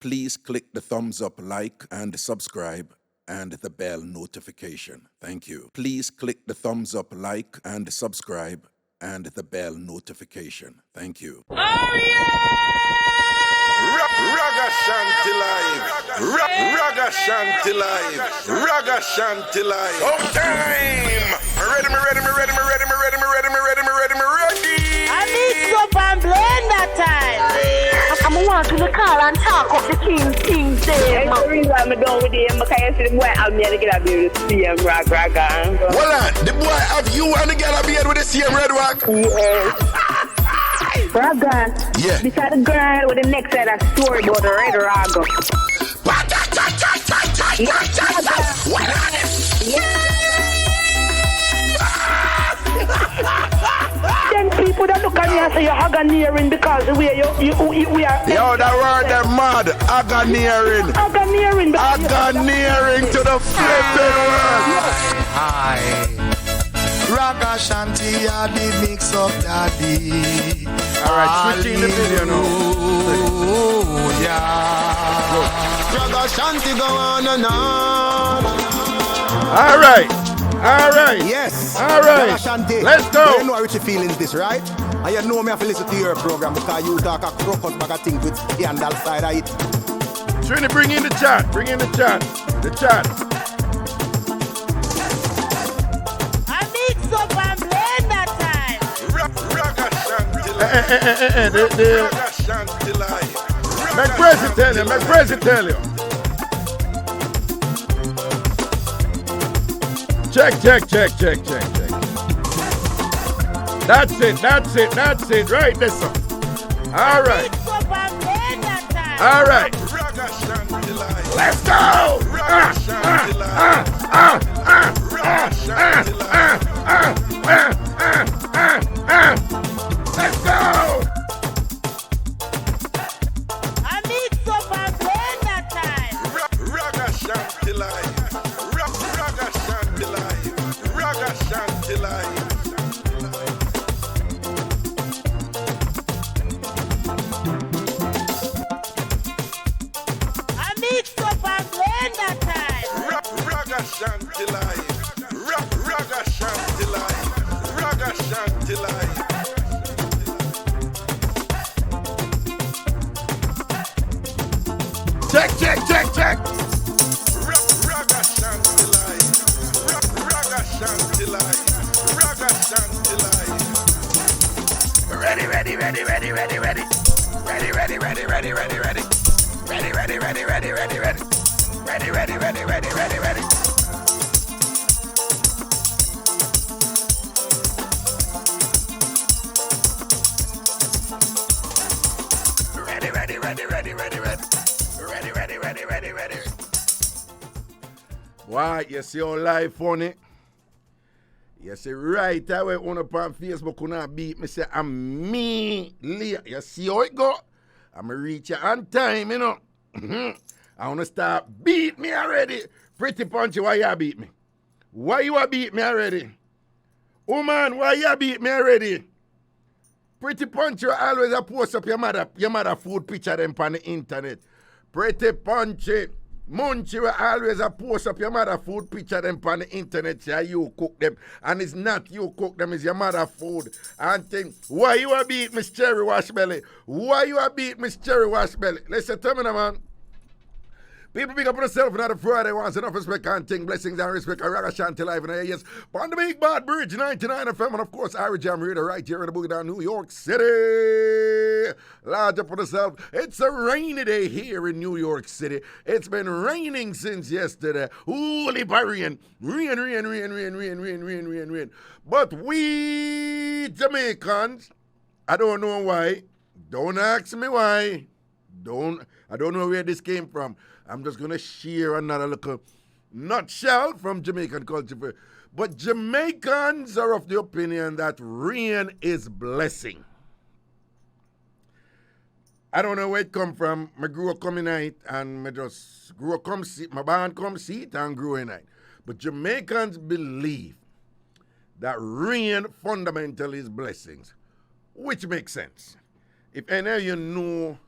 Please click the thumbs up, like, and subscribe, and the bell notification. Thank you. Please click the thumbs up, like, and subscribe, and the bell notification. Thank you. Oh yeah! Ragashanti live. Ragashanti live. Ragashanti live. Oh time. Ready. I Mixup An Blenda time. I'm want to call and talk of the King's day. That's the reason I'm done with him, because I see the boy out there to get a beard with the same Raga. Hold on. The boy have you and the girl a beard with the same red rock? Yes. Raga. Yeah. Beside the girl with the next side of story about the red Raga. Then people that look at me and say you're Haganeering because the way we are. Yo, that word them mad. Haganeering. Haganeering to the flipping world. Hi. Ragashanti, I the Mixup daddy. Alright, switching the video now. Oh, yeah. Ragashanti go on and on. Alright. Yes. Alright. Ragashanti. Let's go. You know how Richie feelings this, right? And you know me have to listen to your program because you talk a crocus bag of things with the handle side of it. Trini, bring in the chat. The chat. I Mixup An Blenda time. Ragashanti live. Make President tell you. Check. That's it. Right, this one. All right. Mixup An Blenda time. All right. Let's go. Let's go. I Mixup An Blenda time. Ragashanti live. Ragashanti live. I Mixup An Blenda time. Ragashanti live. Ragashanti live. Check. Ragashanti live. Ragashanti live. Ready. Ready. Why, you see how live funny? You see right away on up on Facebook kuna beat me say I'm me late. You see how it go? I'ma reach you on time, you know. I wanna start beat me already. Pretty Punchy, why you beat me? Why you beat me already? Woman, why you beat me already? Pretty Punchy always a post up your mother food picture them on the internet. Pretty Punchy. Munchie will always a post up your mother food picture them on the internet, say you cook them. And it's not you cook them, it's your mother food. And think, why you a beat Miss Cherry Washbelly? Listen to me now, man. People big up on themselves, not a Friday wants enough respect and thing, blessings and respect. Ragashanti live in the yes. On the Big Bad Bridge, 99 FM, and of course, IrieJam Radio right here in the Boogie Down, New York City. Large up on yourself. It's a rainy day here in New York City. It's been raining since yesterday. Holy rain. Rain. But we Jamaicans, I don't know why. Don't ask me why. I don't know where this came from. I'm just going to share another little nutshell from Jamaican culture. But Jamaicans are of the opinion that rain is blessing. I don't know where it come from. I grew up coming night and I just grew up come see, my band come see it and grew in night. But Jamaicans believe that rain fundamentally is blessings, which makes sense. If any of you know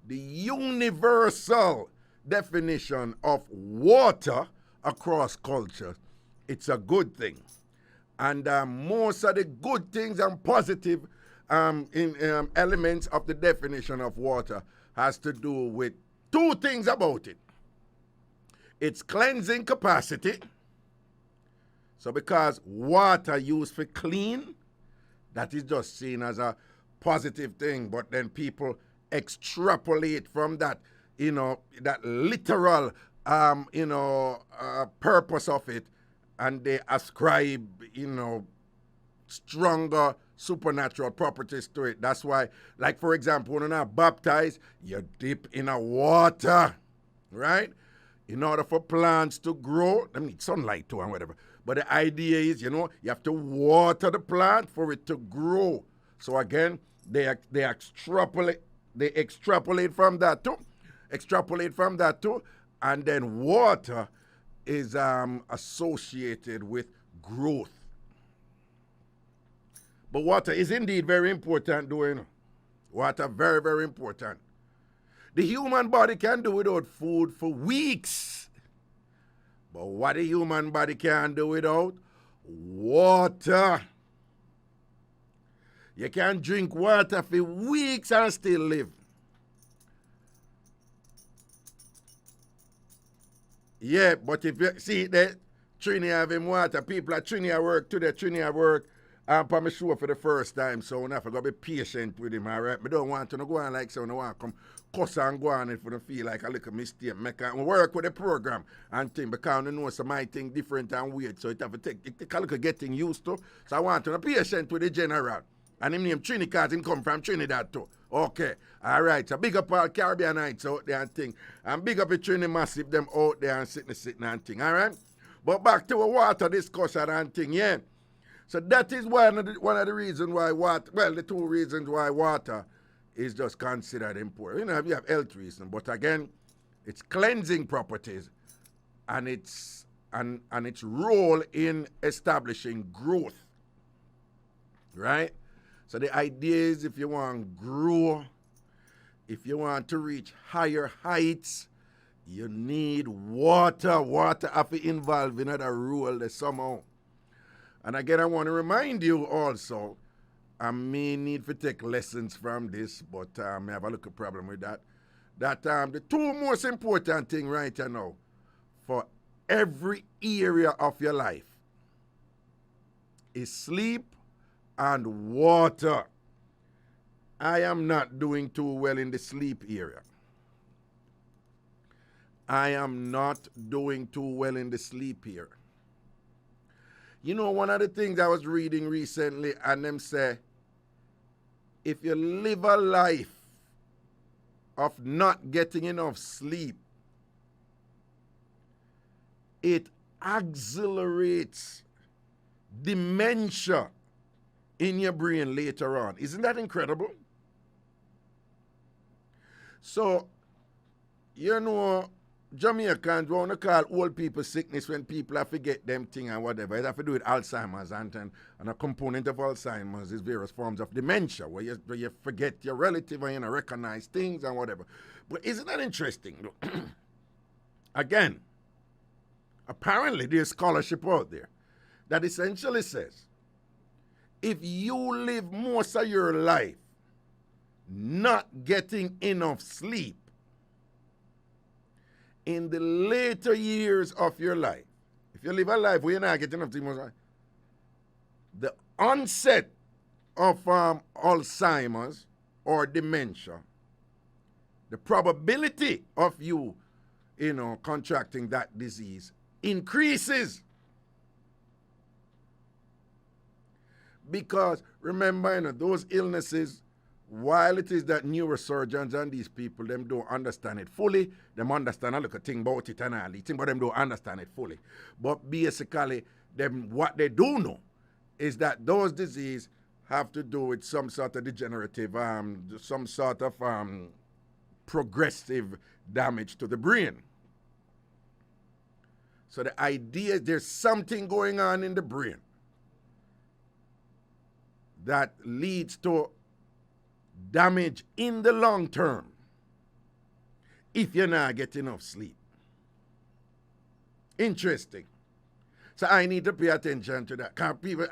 the universal definition of water across cultures, it's a good thing. And most of the good things and positive elements of the definition of water has to do with two things about it. Its cleansing capacity. So because water used for clean, that is just seen as a positive thing, but then people extrapolate from that, that literal, purpose of it, and they ascribe, stronger supernatural properties to it. That's why, like for example, when you're baptized, you dip in a water, right? In order for plants to grow, they need sunlight too and whatever. But the idea is, you have to water the plant for it to grow. So again, they extrapolate from that too. And then water is associated with growth. But water is indeed very important, Water very, very important. The human body can do without food for weeks. But what the human body can do without? Water. You can drink water for weeks and still live. Yeah, but if you see that Trini having water, people at Trini at work today, I'm probably sure for the first time, so I have to be patient with him, all right? I don't want to go on like so, I want to come cuss and go on if I feel like a little mistake. I work with the program and thing, because I know some my thing different and weird, so it have to take a little getting used to. So I want to be patient with the general. And him name Trini because him come from Trinidad too. Okay, all right, so big up all Caribbeanites out there and thing. And big up the Trini Massive, them out there and sitting and thing, all right? But back to a water discussion and thing, yeah? So that is one of the reasons why water, the two reasons why water is just considered important. You have health reasons, but again, it's cleansing properties and its role in establishing growth, right? So the idea is if you want to grow, if you want to reach higher heights, you need water. Water have to involve in other role there somehow. And again, I want to remind you also, I may need to take lessons from this, but I have a little problem with that. That the two most important things right now for every area of your life is sleep and water. I am not doing too well in the sleep area. I am not doing too well in the sleep area. One of the things I was reading recently, and them say, if you live a life of not getting enough sleep, it accelerates dementia in your brain later on. Isn't that incredible? So, Jamaicans want to call old people sickness when people have to forget them thing and whatever. It have to do with Alzheimer's and a component of Alzheimer's is various forms of dementia where you forget your relative and you recognize things and whatever. But isn't that interesting? Again, apparently there's scholarship out there that essentially says if you live most of your life not getting enough sleep, in the later years of your life, if you live a life where you're not getting enough sleep, the onset of Alzheimer's or dementia, the probability of you, contracting that disease increases. Because remember, those illnesses, while it is that neurosurgeons and these people, them don't understand it fully, them understand a little thing about it and all these things, but them don't understand it fully. But basically, what they do know is that those diseases have to do with some sort of degenerative, some sort of progressive damage to the brain. So the idea is there's something going on in the brain that leads to damage in the long term. if you're not getting enough sleep. Interesting. So I need to pay attention to that. Because people,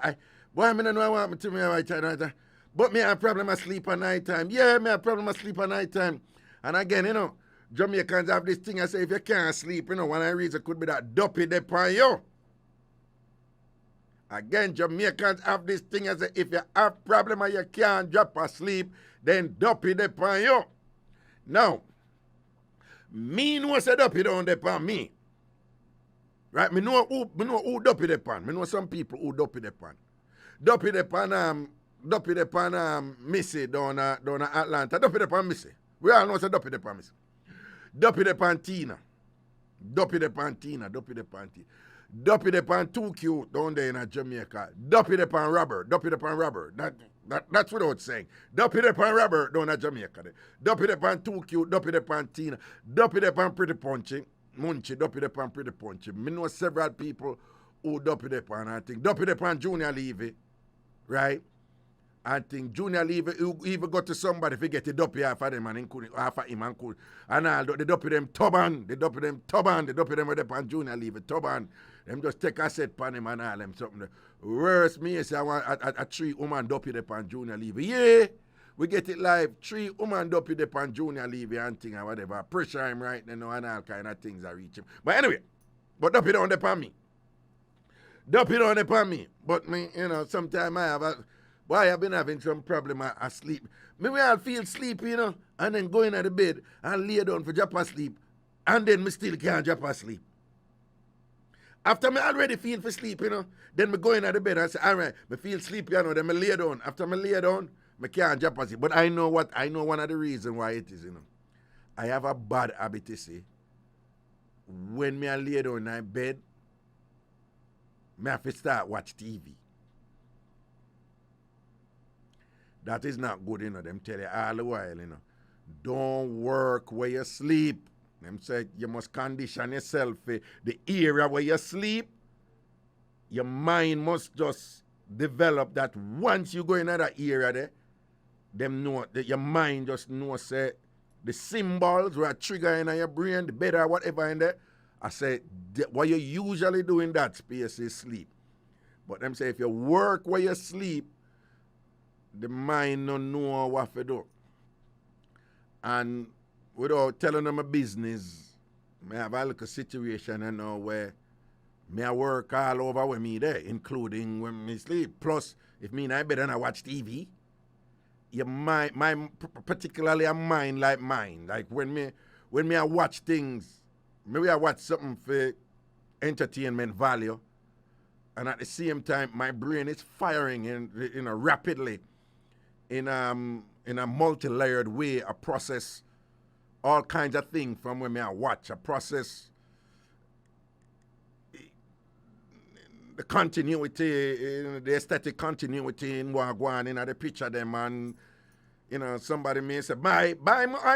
why I don't know what happened to me right time. But me have a problem of sleep at night time. Yeah, me have a problem of sleep at night time. And again, you know, Jamaicans have this thing I say, if you can't sleep, you know, one of the reasons could be that dopey upon you. Again, Jamaicans have this thing I say, if you have problem and you can't drop asleep, then dopey upon you. Now, me know say dopey don't upon me. Right? Me know who dopey upon. Me know some people who dopey upon. Dopey upon Missy down Atlanta. Dopey upon Missy. We all know say dopey upon Missy. Dopey upon Tina. Dopey upon Tina. Dopey upon Tina. Dopey upon 2Q down there in Jamaica. Dopey upon Robert. Dopey upon Robert. That's without saying. Dopey upon Robert down in Jamaica. Dopey upon 2Q. Dopey upon Tina. Dopey upon Pretty Punchy. Munchie, dopey upon Pretty Punchy. Me know several people who dopey upon, I think. Dopey upon Junior Levy. Right? I think Junior Levy, who even go to somebody if he get the dopey half of them and half of him and cool. And all they dopey them turban. They dopey them with upon Junior Levy turban. Them just take a set pan him and all them something. Worse me say I want a 3 woman dopey upon Junior Levy. Yeah. We get it live. 3 woman dopey upon Junior Levy and thing or whatever. Pressure him right now and all kind of things are reach him. But anyway, but dopey down upon me. Dopey down upon me. But me, you know, sometimes I've been having some problem asleep. Maybe I'll feel sleepy, you know, and then go in at the bed and lay down for drop asleep. And then me still can't drop asleep. After me already feel for sleep, you know, then me go in at the bed and say, all right, me feel sleepy, you know, then me lay down. After me lay down, I can't drop asleep. But I know one of the reasons why it is, you know. I have a bad habit, you see. When me I lay down in my bed, me have to start watch TV. That is not good, you know. Them tell you all the while, you know. Don't work where you sleep. Them say you must condition yourself. The area where you sleep, your mind must just develop that once you go in that area there, them know that your mind just knows say the symbols were trigger in your brain, the bed or whatever in there. I say what you usually do in that space is sleep. But them say if you work where you sleep, the mind don't know what to do. And without telling them a business, I have a little situation, you know, where me I work all over with me there, including when me sleep. Plus, if me I better not watch TV, your mind, particularly a mind like mine. Like when me I watch things, maybe I watch something for entertainment value, and at the same time my brain is firing in a rapidly, in a multi-layered way. I process all kinds of things from when I watch. I process the continuity, the aesthetic continuity in what go on in the picture them, and you know, somebody may say, bye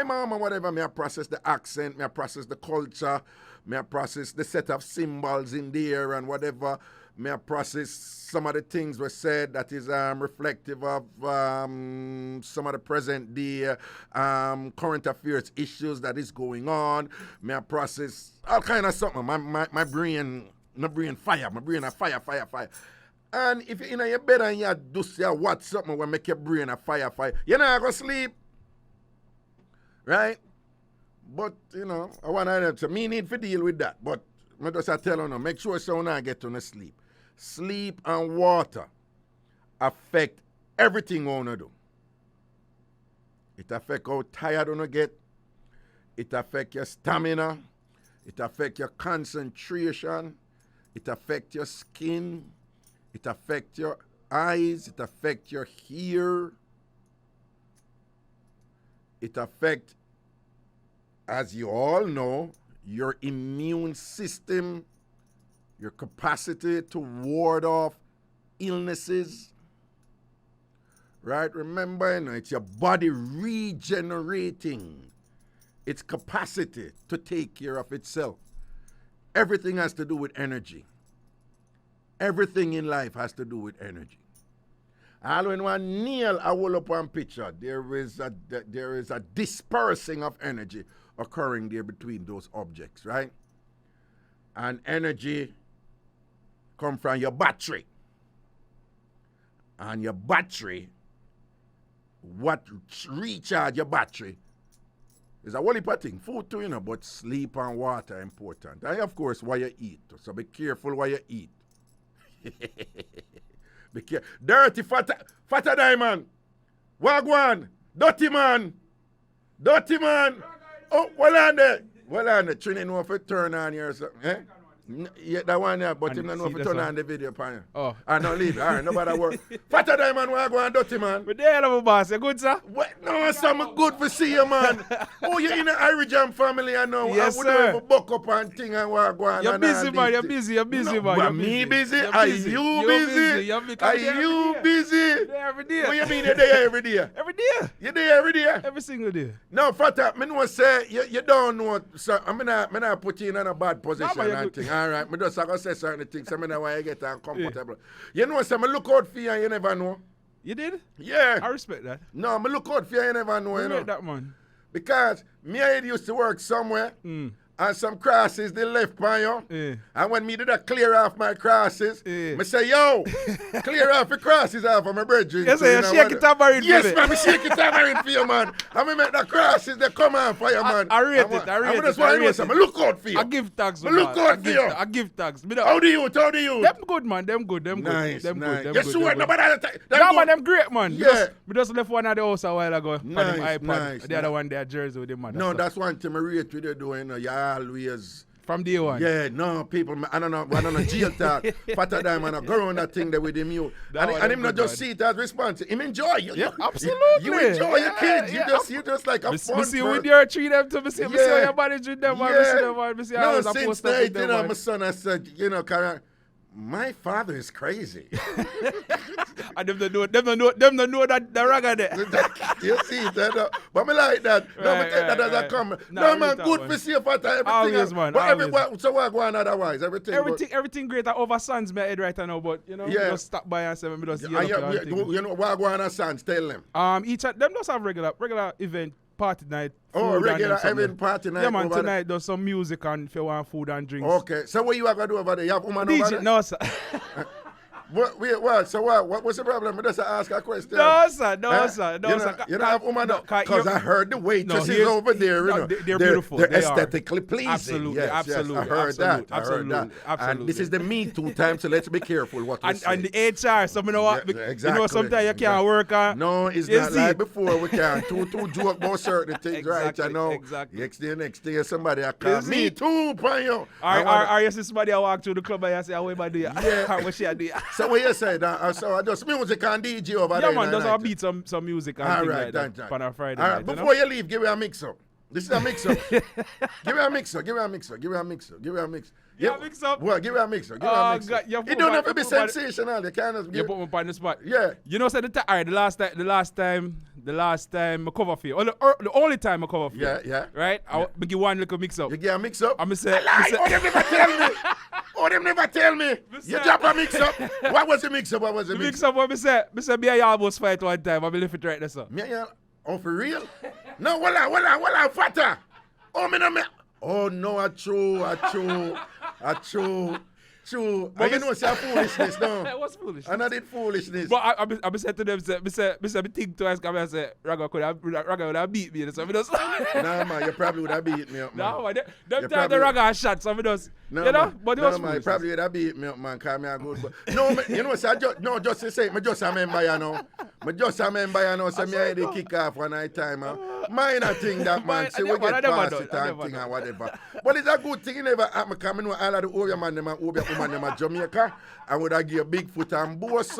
mom or whatever. Me I process the accent, me I process the culture, me I process the set of symbols in there and whatever. Me I process some of the things were said that is reflective of some of the present day current affairs issues that is going on. Me I process all kind of something. My brain fire. My brain a fire. And if you're in your bed and you do say watch something will make your brain a fire, you're not going to sleep. Right? But, you know, I want to so me need to deal with that. But I just tell you, make sure so now get to sleep. Sleep and water affect everything you want to do. It affect how tired you get. It affect your stamina. It affect your concentration. It affect your skin. It affect your eyes. It affect your ear. It affect, as you all know, your immune system, your capacity to ward off illnesses. Right? Remember, you know, it's your body regenerating its capacity to take care of itself. Everything has to do with energy. Everything in life has to do with energy. And when one nail a hold up one picture, there is a dispersing of energy occurring there between those objects, right? And energy come from your battery. And your battery, what recharge your battery is a whole heap of thing. Food too, but sleep and water are important. And of course, what you eat. So be careful what you eat. Be careful. Dirty, fatter diamond. Wagwan. Dirty man. Oh, well on there. Trini know if it turn on here or something. Eh? Yeah, that one there, but him don't know if it turn on the video pan. Oh. I don't leave. All right, nobody work. Fatter diamond, Wagwan, dirty man. But there, my boss, you good, sir? What? No, some good for see you, man. Oh, you're in the IrieJam family, I know. Yes, I sir. would buck up and thing and walk on. You're busy, man. You're busy, man. But me busy? Are you busy? Are you busy? Every day. What you mean you're there every day? Every day. You're there every day? Every single day. No, Fatta, me know say, you don't know, so I'm not put you in a bad position and thing. All right, me just say certain things, so I know why you get uncomfortable. You know, so I look out for you and you never know. You did? Yeah. I respect that. No, I look out for you never know, you know. That, man. Because me and you used to work somewhere, and some crosses they left by you. Yeah. And when me did I clear off my crosses, Yeah. me say, yo, clear off the crosses off of my brethren. Yes, So, sir, shake it tambourine for Yes, me. man, me shake it tambourine for you, man. And me make the crosses, they come on for you, man. I rate it, And I rate that's it, why I I know, rate so it. me look out for you. I give thanks, Me man. look out for you. I give thanks. How do you? Them good, man. Them good. Nice, Them nice. good. You sure? Nobody has to Yeah, man, them great, man. Yeah. We just left one at the house a while ago. Nice, on them iPad. nice, The other one there, Jersey with them, man. No, that's one thing I rate with you doing. You always... From day one. Yeah, no, people, I don't know, jail talk. Fatter diamond, go around that thing there with him, you. That one And him good, not just man. see it as response. Him enjoy. Yeah, absolutely. You enjoy your Yeah, kids. yeah. You just like a Me fun see person. with your treat them too. Me see how Yeah. your body treat them, man. Yeah. Me see them, man. Me see how I No, was since supposed to night, treat them, my man. son, I said, Karen, my father is crazy. And them don't know that the ragga there. You see that? But me like that. No, Right, but take that right, as a right. comment. Nah, No, I man, read that good one. for see Fatter, everything. Always, man, But always. so what going otherwise? Everything great over sons me head right now, but you know, Yeah. just stop by and say me just But, yell up your thing. you know what going on, sons? Tell them. Each of them just have regular event, party night. Oh, food and regular them something. event party night. Yeah, man, over there. tonight there's some music and if you want food and drinks. Okay, so what you are going to do over there? You have woman over DJ, there? no, sir. What? So what's the problem? I just ask a question. No, sir. No, Huh? sir. No, you sir. You don't have woman No, because I heard the waitresses here's- over there. You no, know, they're beautiful. They're They are. aesthetically pleasing. Absolutely, Yes, absolutely, Yes, I heard that. I heard that. absolutely. And this is the Me Too time, so let's be careful what we say. And the HR, so you know what? Yeah, exactly. You know, sometimes you can't work on. No, it's You not see? like before. We can't too joke about certain things, right? Exactly, I know. exactly. Next day, somebody I call see? Me Too, pan you. I wanna- Are you see somebody I walk through the club and you say, how am I do you? Yeah. What she do you? So what you said? So I just music and DJ over there. Yeah, man, in the just night. a beat some music and All things right, like that done. on a Friday All right, night. before you leave, give me a mix-up. This is a mix-up. Give me a mix-up. Give me a mix-up. Give me a mix-up. Give me a mix. Yeah, mix-up? Well, give me a mix-up. Give me Oh, a mix-up. God, you It put don't my- have to be you put my- sensational. You can't just You give. put me on the spot. Yeah. You know, said the last time I cover for you. The only time I cover for you. Yeah. Right? I'll give one little mix up. You get a mix-up? I'ma say- Lie. Oh, them never tell me. Oh, them never tell me. You say- drop a mix-up. What was the mix-up? What was the The mix-up? mix up what me say me and you almost fight one time. I believe it right there, sir. Me and you- Oh, for real? No, wala, Fatter. Oh, me no me. Oh, no, I true. True. But you know it's a foolishness, no. What's foolish? And I did foolishness. But I be said to them, me think twice, because I say, Raga would have beat me. So I just, Nah, man, you probably would have beat me up, man. no, man, them You time the probably- Raga shot, so I just, No, you know, man. but it No, was man, you foolish. probably would have beat me up, man, because me a good boy. No, me, you know, so just to say, me just remember, you know. So me I had to kick off one night time, minor thing that, man, see, we I get never past done, it I and never thing done. and whatever. But it's a good thing, it never happen, because I know all of the Oreo man, them and Obia woman, them at Jamaica, and would have give big foot and boss,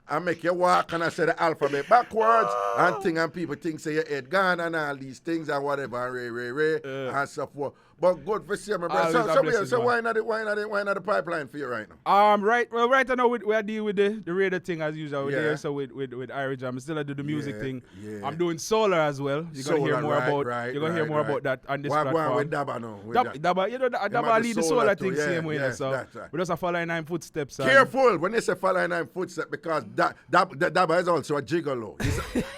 and make you walk and I say the alphabet backwards and people think say your head gone and all these things and whatever and ray and so forth. But good for see, my brother. Always a blessing, So man. why not the pipeline for you right now? Right now we are dealing with the radio thing as usual. We're Yeah. there, so with IrieJam, still I do the music thing. yeah. I'm doing solar as well. You're gonna hear more about that on this platform. Go on with Daba now. Dabba, you know, Dabba lead the solar thing same way. So that's right. we just are following 9 footsteps. Careful when they say following 9 footsteps because Daba is also a gigolo.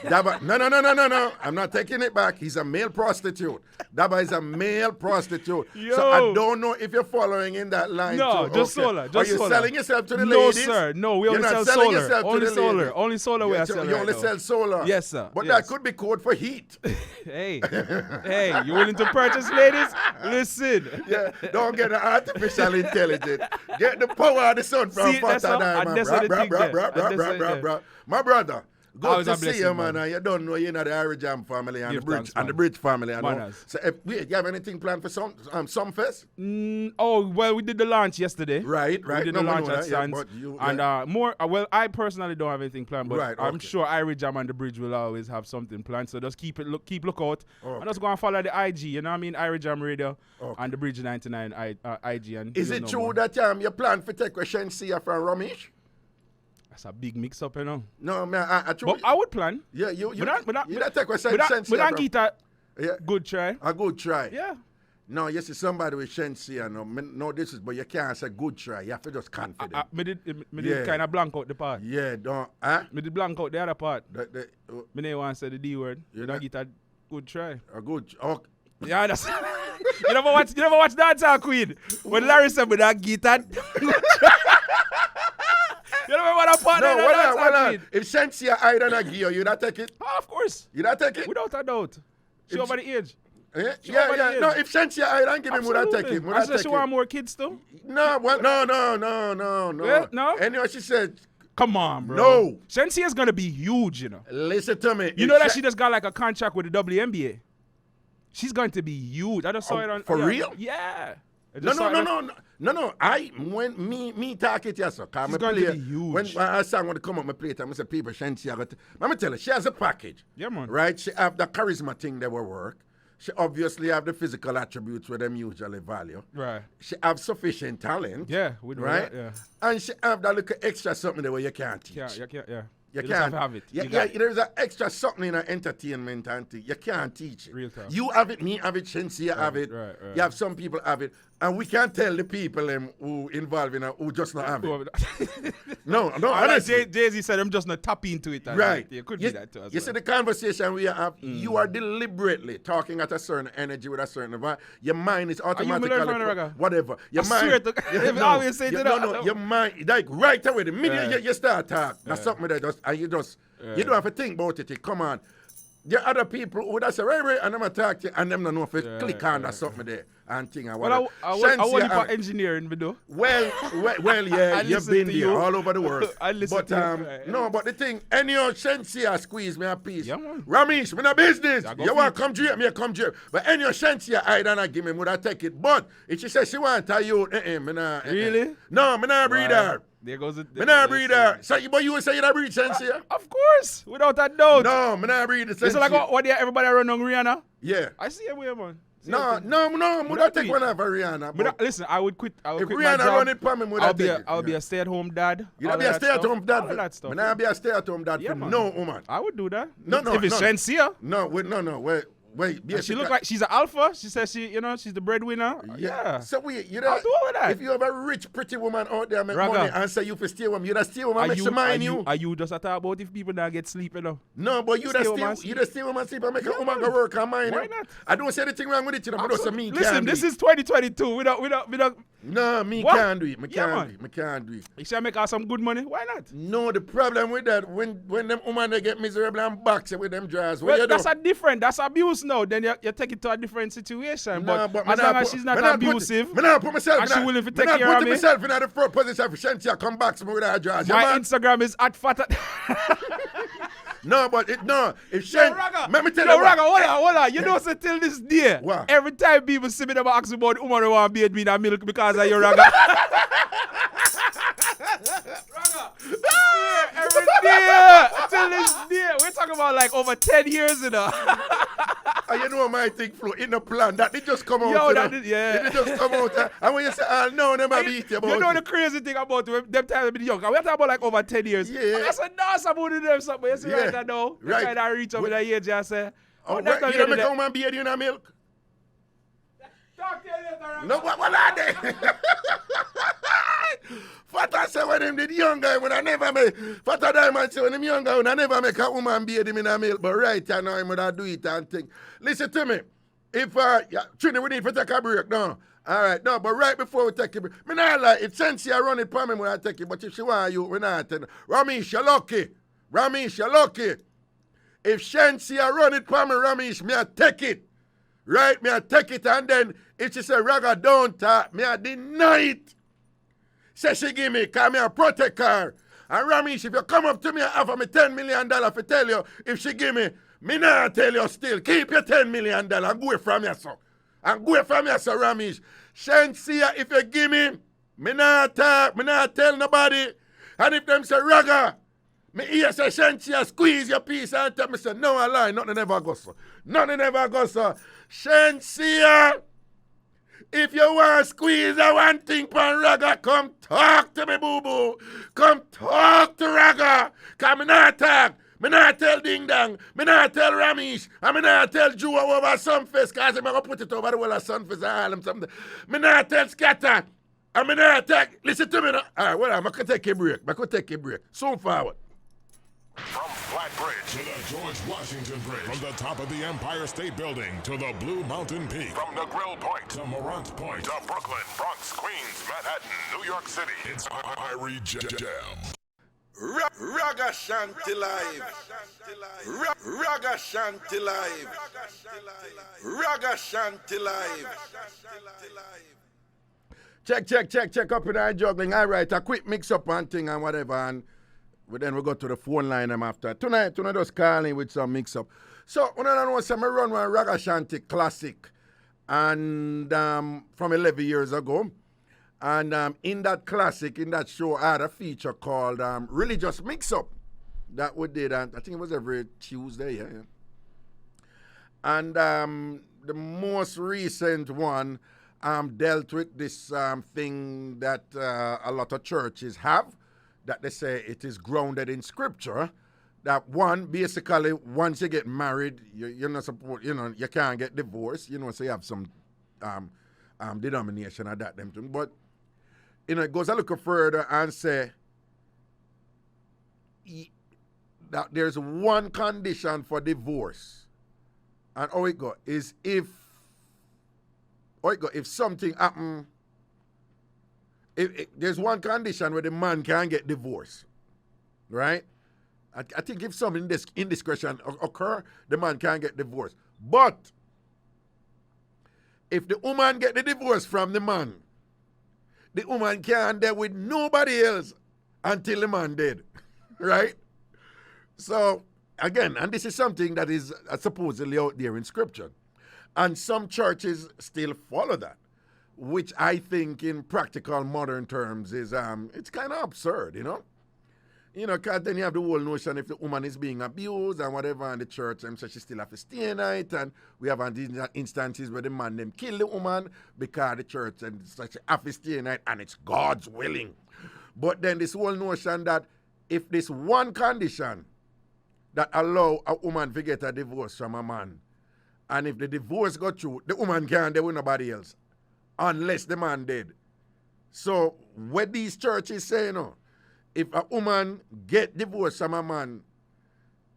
Daba, no. I'm not taking it back. He's a male prostitute. Daba is a male prostitute. Yo. So I don't know if you're following in that line. No, too. just solar. Are Just you solar. selling yourself to the No, ladies? sir. No, we You're only not sell selling solar. yourself to Only the solar. ladies. Only solar we are selling. You only right sell solar. Yes, sir. But Yes. that could be code for heat. Hey, you willing to purchase, ladies? Listen. Yeah, don't get the artificial intelligence. Get the power of the sun from See, that's Father how- and that's what they think there. My brother, good Always to a see blessing, you, man. man. And you don't know you're not the IrieJam family and Give the Bridge thanks, and man. the Bridge family. I know. Manners. So, you have anything planned for some fest? Well, we did the launch yesterday. Right. We did No, the we launch know at that, yeah, Sands. but you- And more, well, I personally don't have anything planned, but Right, I'm okay. sure IrieJam and the Bridge will always have something planned. So just keep lookout. Okay. And just go and follow the IG, you know what I mean? IrieJam Radio Okay. and the Bridge 99 IG. And Is you'll it know true more. that you plan for take a Shensia from Ramesh? That's a big mix-up, you know. No, man. I But I would plan. yeah, you But that take a But Shensia. I get a Yeah, good try. a good try. Yeah. No, you see somebody with Shensia. No, this is, but you can't say good try. You have to just confident. Me did Yeah. kind of blank out the part. Yeah, don't. Huh? Me did blank out the other part. The, Me never want to say the D word. You You know- don't get a good try. a good. Okay. Yeah, that's. You never watch Dancehall Queen when Larry said with that guitar. You never want to part No, of Dancehall Queen. if Shensia hide and a gear, you not take it? Oh, of course, You not take it? without a doubt. She If over the age. Yeah, she yeah, over the yeah. No, age. if Shensia hide and give him, would I take it? Would I I said take she want it? more kids too. No, well, no. Well, no? Anyway, she said, Come on, bro. No. Shensia is gonna be huge, you know. listen to me. You know that she just got like a contract with the WNBA. She's going to be huge. I just saw Oh, it on. for yeah. real? Yeah. I No, just saw it on- no. When me talk it, yes, sir. Cause She's me going to play, be huge. When a song want to come up, me play it. I say, people, Shensia got. Let me tell you, she has a package. Yeah, man. Right? She have the charisma thing that will work. She obviously have the physical attributes where them usually value. Right. She have sufficient talent. Yeah, we know Right? that, yeah. And she have that little extra something there where you can't teach. Yeah. You just have can't to have it. Yeah, You got it. there's an extra something in entertainment and thing. You can't teach it. Real talk. You have it, me have it, Shensia have it. right. You have some people have it. And we can't tell the people who involved in it who just not have it. No, honestly. Jay-Z said I'm just not tap into it. Right. It could you, be that too as You well. see the conversation we have, you are deliberately talking at a certain energy with a certain vibe. Your mind is automatically learn from the Raga? whatever. Your I mind. swear to- if I always say to that, No, your mind, like right away, the minute you start talking, that's something that just, and you don't have to think about it. Come on. There are other people who would say, right, and I'm going to talk to you, and them don't know if it click on that something there and thing and whatever. Well, I want Shensia, for engineering video. well, yeah, I you've listen been to there you. all over the world. I listen but to you. no, but the thing, any old Shensia squeeze me a piece. Yeah, man. Ramesh, me no business. I go You want for to come drink, me I come drink. But any old Shensia I don't give me, would I take it? But if she says she want a youth, me nah. Really? No, me not breed her. There goes it. Me not breed her. So, but you would say you not breed Shensia? Of course, without a doubt. No, me not breed the It's like Shensia. what everybody run on Rihanna. Yeah. I see a way, man. See No, a thing. me not take do one it. of Rihanna. But But listen, I would quit. if quit my Rihanna job. run it for me, would I take it? I'll be a stay-at-home dad. You all not be a of that stay-at-home stuff, dad. all of that stuff. Me not be a stay-at-home dad Yeah, for man. no woman. I would do that. No, If it's no. Shensia. No, wait. And she look like she's an alpha. She says she's the breadwinner. Yeah. So you know, I'll do all of that. if you have a rich, pretty woman out there make Raga. money and say you for stay woman, you that stay woman make some mind you. Are you just a talk about if people don't get sleep, you know? No, but you Stay that woman stay, you that stay woman sleep and make a woman go work and mind Why you. not? I don't say anything wrong with it, you know, but also me Listen, can't this do it. is 2022. We don't. No, me What? can't do it. Me Yeah, can't man. do it. Me can't do it. You should make her some good money. Why not? No, the problem with that, when them woman they get miserable and box with them drawers, what Well, you do? that's abuse now. Then you take it to a different situation. No, but me as not long as put- she's not me not abusive, me not put myself and in she that- willing to me take not care of put me. myself in the front position for Shensia come back to me with her drawers. my You mad? Instagram is @fat. No, but if Shen, Yo, Raga, let me tell yo, you what. Raga, hold on. You know, so till this day, What? every time people see me, they ask about the woman who want to bathe me in the milk because of your Raga. Every day, till this day, we're talking about like over 10 years, you know. And you know my thing flow in the plan. That did just come out. Yo, you that know? did, yeah. It did just come out. And when you say, oh, no, them I beat you about You know the it. crazy thing about them times I've been young. We're talking about like over 10 years. Yeah. And I said, no, somebody do them something. You see Yeah. right now. Right. Right. Try to reach up with that age and say, Oh, that right. You don't make a woman beard in a milk? Talk to you later. No, what are they? Father said when him did younger, when I never make, Father Diamond said when him younger, when I never make a woman beard him in a milk. But right now, him would do it and think. Listen to me. If, Trini, we need to take a break, no. All right, no, but right before we take a break, me not like, if Sensia run it for me when I take it, but if she want you, we not take it. Ramesh, you're lucky. Ramesh, you're lucky. If Shensia run it for me, Ramesh, me I take it. Right, me I take it, and then if she say, Raga, don't talk, me I deny it. Say she give me, cause me I protect her. And Ramesh, if you come up to me and offer me $10 million for tell you, if she give me not tell you still, keep your $10 million and go away from you, so. And go away from you, so, Ramesh. Shensia, if you give me not talk, me not tell nobody. And if them say, Raga, me hear say Shensia squeeze your piece and tell me say, no, I lie, nothing ever goes, so. Nothing ever goes, so. Shensia, if you want to squeeze a one thing pan Raga, come talk to me, boo-boo. Come talk to Raga. Because me not talk. Me not tell Ding Dang. Me not tell Ramesh. And me not tell Jew over Sunfest because I'm going to put it over the wall of Sunfest and all them something. Me not tell Scatter. And me not take. Listen to me now. All right, well, I'm going to take a break. I'm going to take a break. Soon forward. From Flatbridge to the George Washington Bridge. From the top of the Empire State Building to the Blue Mountain Peak. From the Grill Point to Morant Point to Brooklyn, Bronx, Queens, Manhattan, New York City. It's IrieJam. Ragashanti live. Ragashanti live. Ragashanti live. Check up in our juggling. All right, a quick mix up and thing and whatever. And then we go to the phone line after. Tonight just calling with some mix up. So, when I know some run one Ragashanti classic and from 11 years ago. And in that classic, in that show, I had a feature called Religious Mix-Up that we did. And I think it was every Tuesday, yeah. And the most recent one dealt with this thing that a lot of churches have, that they say it is grounded in Scripture. That one, basically, once you get married, you're not supposed, you can't get divorced, so you have some denomination of that. But, it goes a little further and say that there's one condition for divorce. And how it go is if something happen, if there's one condition where the man can't get divorced, right? I think if some indiscretion occur, the man can't get divorced. But if the woman get the divorce from the man, the woman can't deal with nobody else until the man dead, right? So, again, and this is something that is supposedly out there in Scripture. And some churches still follow that, which I think in practical modern terms is, it's kind of absurd, because then you have the whole notion if the woman is being abused and whatever in the church, so she still have to stay in it. And we have instances where the man them kill the woman because the church and such have to stay in it and it's God's willing. But then this whole notion that if this one condition that allow a woman to get a divorce from a man, and if the divorce go through, the woman can't deal with nobody else unless the man dead. So what these churches say, if a woman get divorced from a man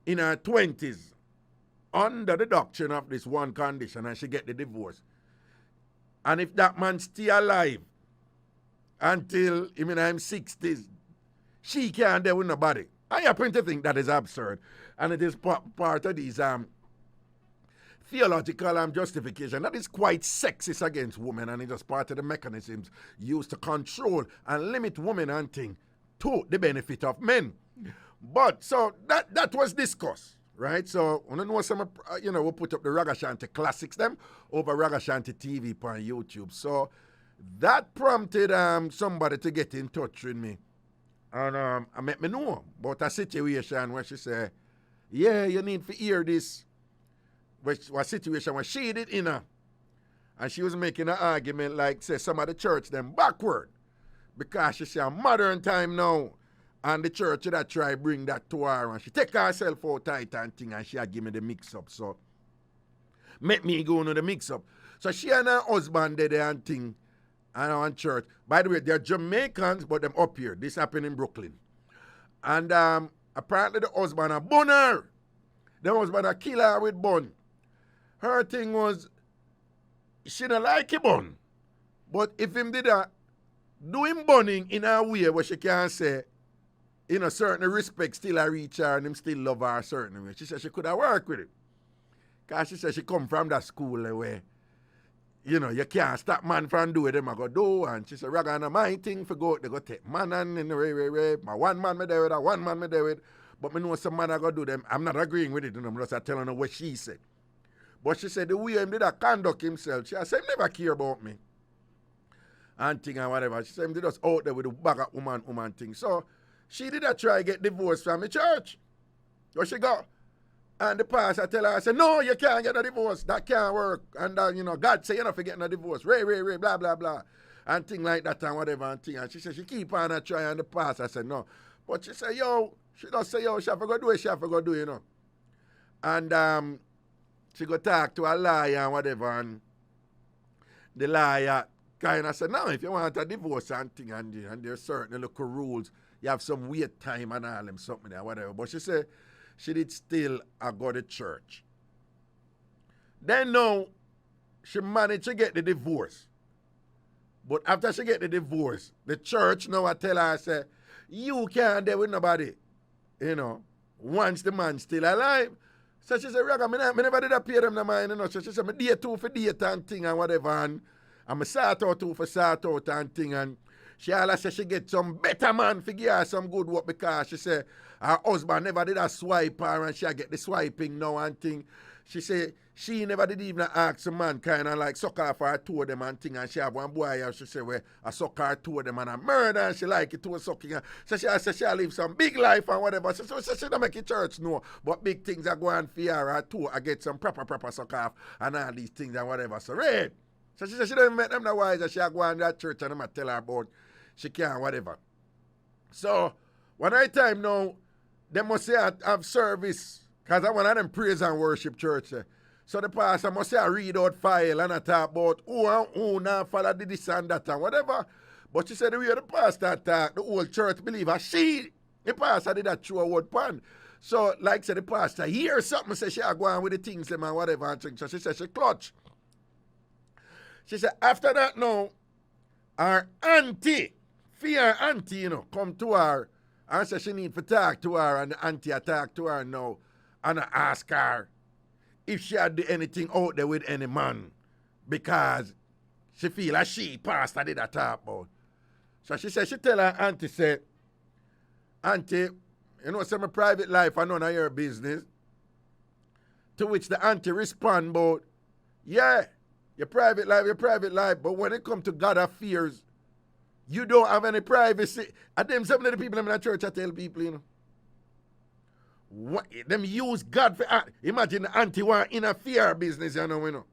in her 20s under the doctrine of this one condition and she get the divorce, and if that man stay alive until him in his 60s, she can't deal with nobody. I happen to think that is absurd, and it is part of these theological justification that is quite sexist against women, and it is part of the mechanisms used to control and limit women and things to the benefit of men. But so that was discussed, right? So I know some, we put up the Ragashanti classics them over Ragashanti TV on YouTube. So that prompted somebody to get in touch with me, and I met me know about a situation where she said, yeah, you need to hear this. which was a situation where she did in her. And she was making an argument like, say, some of the church them backward. Because she say a modern time now. And the church that try bring that to her. And she take herself out tight and thing. And she a give me the mix-up. So, make me go into the mix-up. So she and her husband did there and thing. And on church. By the way, they're Jamaicans, but them up here. This happened in Brooklyn. And apparently the husband a bun her. The husband a kill her with bun. Her thing was, she don't like it bun. But if him did that, do him bunning in a way where she can say, in a certain respect, still I reach her and him still love her a certain way. She said she could have worked with it. Because she said she come from that school where, you know, you can't stop man from doing them I go do. And she said, Raga, my thing for go, they go take man and in the way. My one man me there with, one man me there with. But me know some man I go do them. I'm not agreeing with it, you know, I'm just telling her what she said. But she said the way him did conduct himself, she said, never care about me. And thing and whatever. She said him did just out there with the bag of woman thing. So she did try to get divorced from the church. So she got. And the pastor tell her, I said, no, you can't get a divorce. That can't work. And you know, God say you're not getting a divorce. Ray, blah, blah, blah. And thing like that and whatever and thing. And she said she keep on a try and the pastor said no. But she said, yo, she don't say, yo, she have to go do it, you know. And she go talk to a lawyer and whatever, and the lawyer kind of said, no, if you want a divorce and thing, and there's certain local rules, you have some wait time and all them something there, whatever. But she said she did still go to church. Then now, she managed to get the divorce. But after she get the divorce, the church now I tell her, I say, you can't deal with nobody, you know, once the man's still alive. So she said, Raga, I never did pay them the mind, you know. So she said, I date two for date and thing and whatever. And I'm a sort out two for sort out and thing. And she always said she get some better man to give her some good work because she said her husband never did a swipe her and she get the swiping now and thing. She said she never did even ask a man kind of like suck her for her two of them and thing. And she have one boy and she said, well, I suck her two of them and I murder and she like it to a sucking her. So she said she'll live some big life and whatever. So she don't make it church no. But big things are going for her too. I get some proper suck off and all these things and whatever. So right. So she said she don't make them the wise and she'll go on that church and I'm tell her about she can't whatever. So one night time now, they must say I have service. Because I one of them praise and worship church. So the pastor must say I read out file and I talk about who now follow this and that and whatever. But she said the way the pastor talk, the whole church believer, the pastor did that through a word pan. So like said the pastor, hear something, say she go on with the things them and whatever and things. So she said she clutch. She said after that now, her auntie, you know, come to her and say she need to talk to her and the auntie talk to her now. And I ask her if she had do anything out there with any man because she feel like she pastor did that talk about. So she said she tell her auntie say, auntie, you know, say my private life and none of your business. To which the auntie respond about, yeah, your private life, but when it come to God affairs, you don't have any privacy. And them some of the people in the church I tell people, you know. What, them use God for imagine the auntie want interfere business, you know.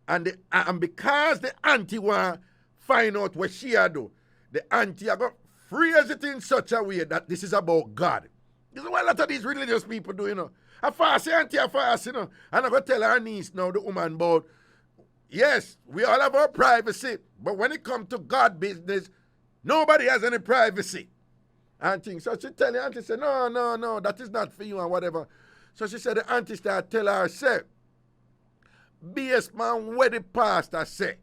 And because the auntie want find out what she do, the auntie are going to phrase it in such a way that this is about God. This is what a lot of these religious people do, you know. A fast auntie, a fast, you know. And I'm going to tell her niece now, the woman, about, yes, we all have our privacy, but when it comes to God business, nobody has any privacy. And things. So she tell the auntie, say, no, that is not for you and whatever. So she said the auntie start tell her, say, BS man, where the pastor say,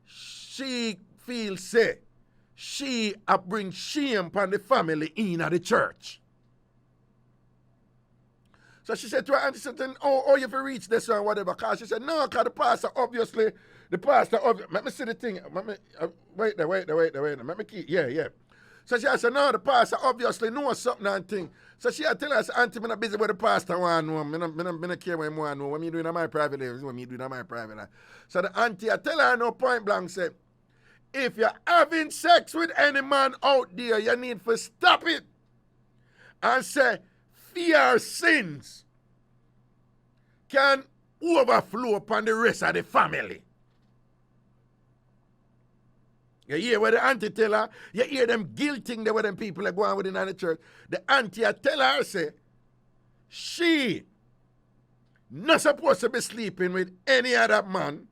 she feels say, she bring shame upon the family in the church. So she said to her auntie, said, oh, you have reach this or whatever. Because she said, no, because the pastor, let me see the thing. Wait there. Let me keep, yeah. So she said, no, the pastor obviously knows something and thing. So she had tell us, auntie, I'm not busy with the pastor want to know. I don't care what I want to know. What me doing in my private life, what me doing in my private life. So the auntie, I tell her no point blank, say, if you're having sex with any man out there, you need to stop it. And say, fear sins. can overflow upon the rest of the family. You hear what the auntie tell her? You hear them guilting the way them people are going within the church. The auntie tell her, say, she not supposed to be sleeping with any other man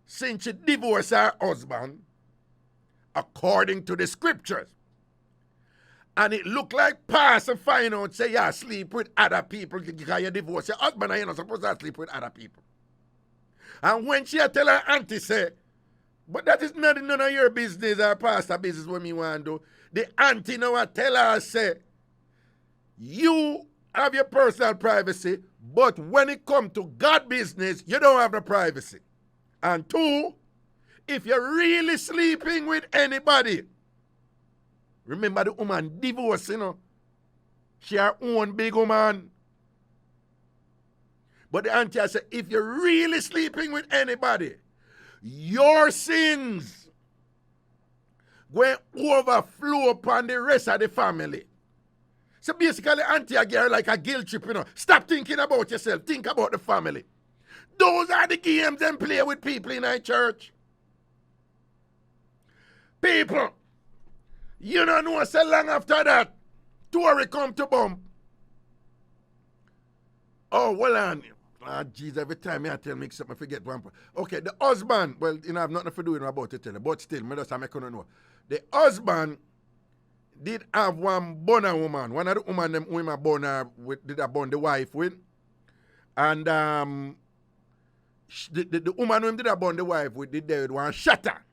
since she divorced her husband according to the scriptures. And it look like pastor find out, say, you sleep with other people because you divorce your husband and you're not supposed to sleep with other people. And when she tell her auntie, say, but that is not none of your business or pastor business what me want to do. The auntie now tell her, say, you have your personal privacy, but when it comes to God business, you don't have the privacy. And two, if you're really sleeping with anybody, remember the woman divorced, you know. She her own big woman. But the auntie said, if you're really sleeping with anybody, your sins will overflow upon the rest of the family. So basically, auntie again like a guilt trip, you know. Stop thinking about yourself. Think about the family. Those are the games them play with people in our church. People, you don't know so long after that, Tory come to bump. Oh, well on. Ah, jeez, every time I tell Mixup, I forget one. Okay, the husband, well, you know, I have nothing to do about it, but still, I just make know. The husband did have one born woman. One of the woman them women born with did born the wife with. And the woman who did born the wife with did there with one shatter.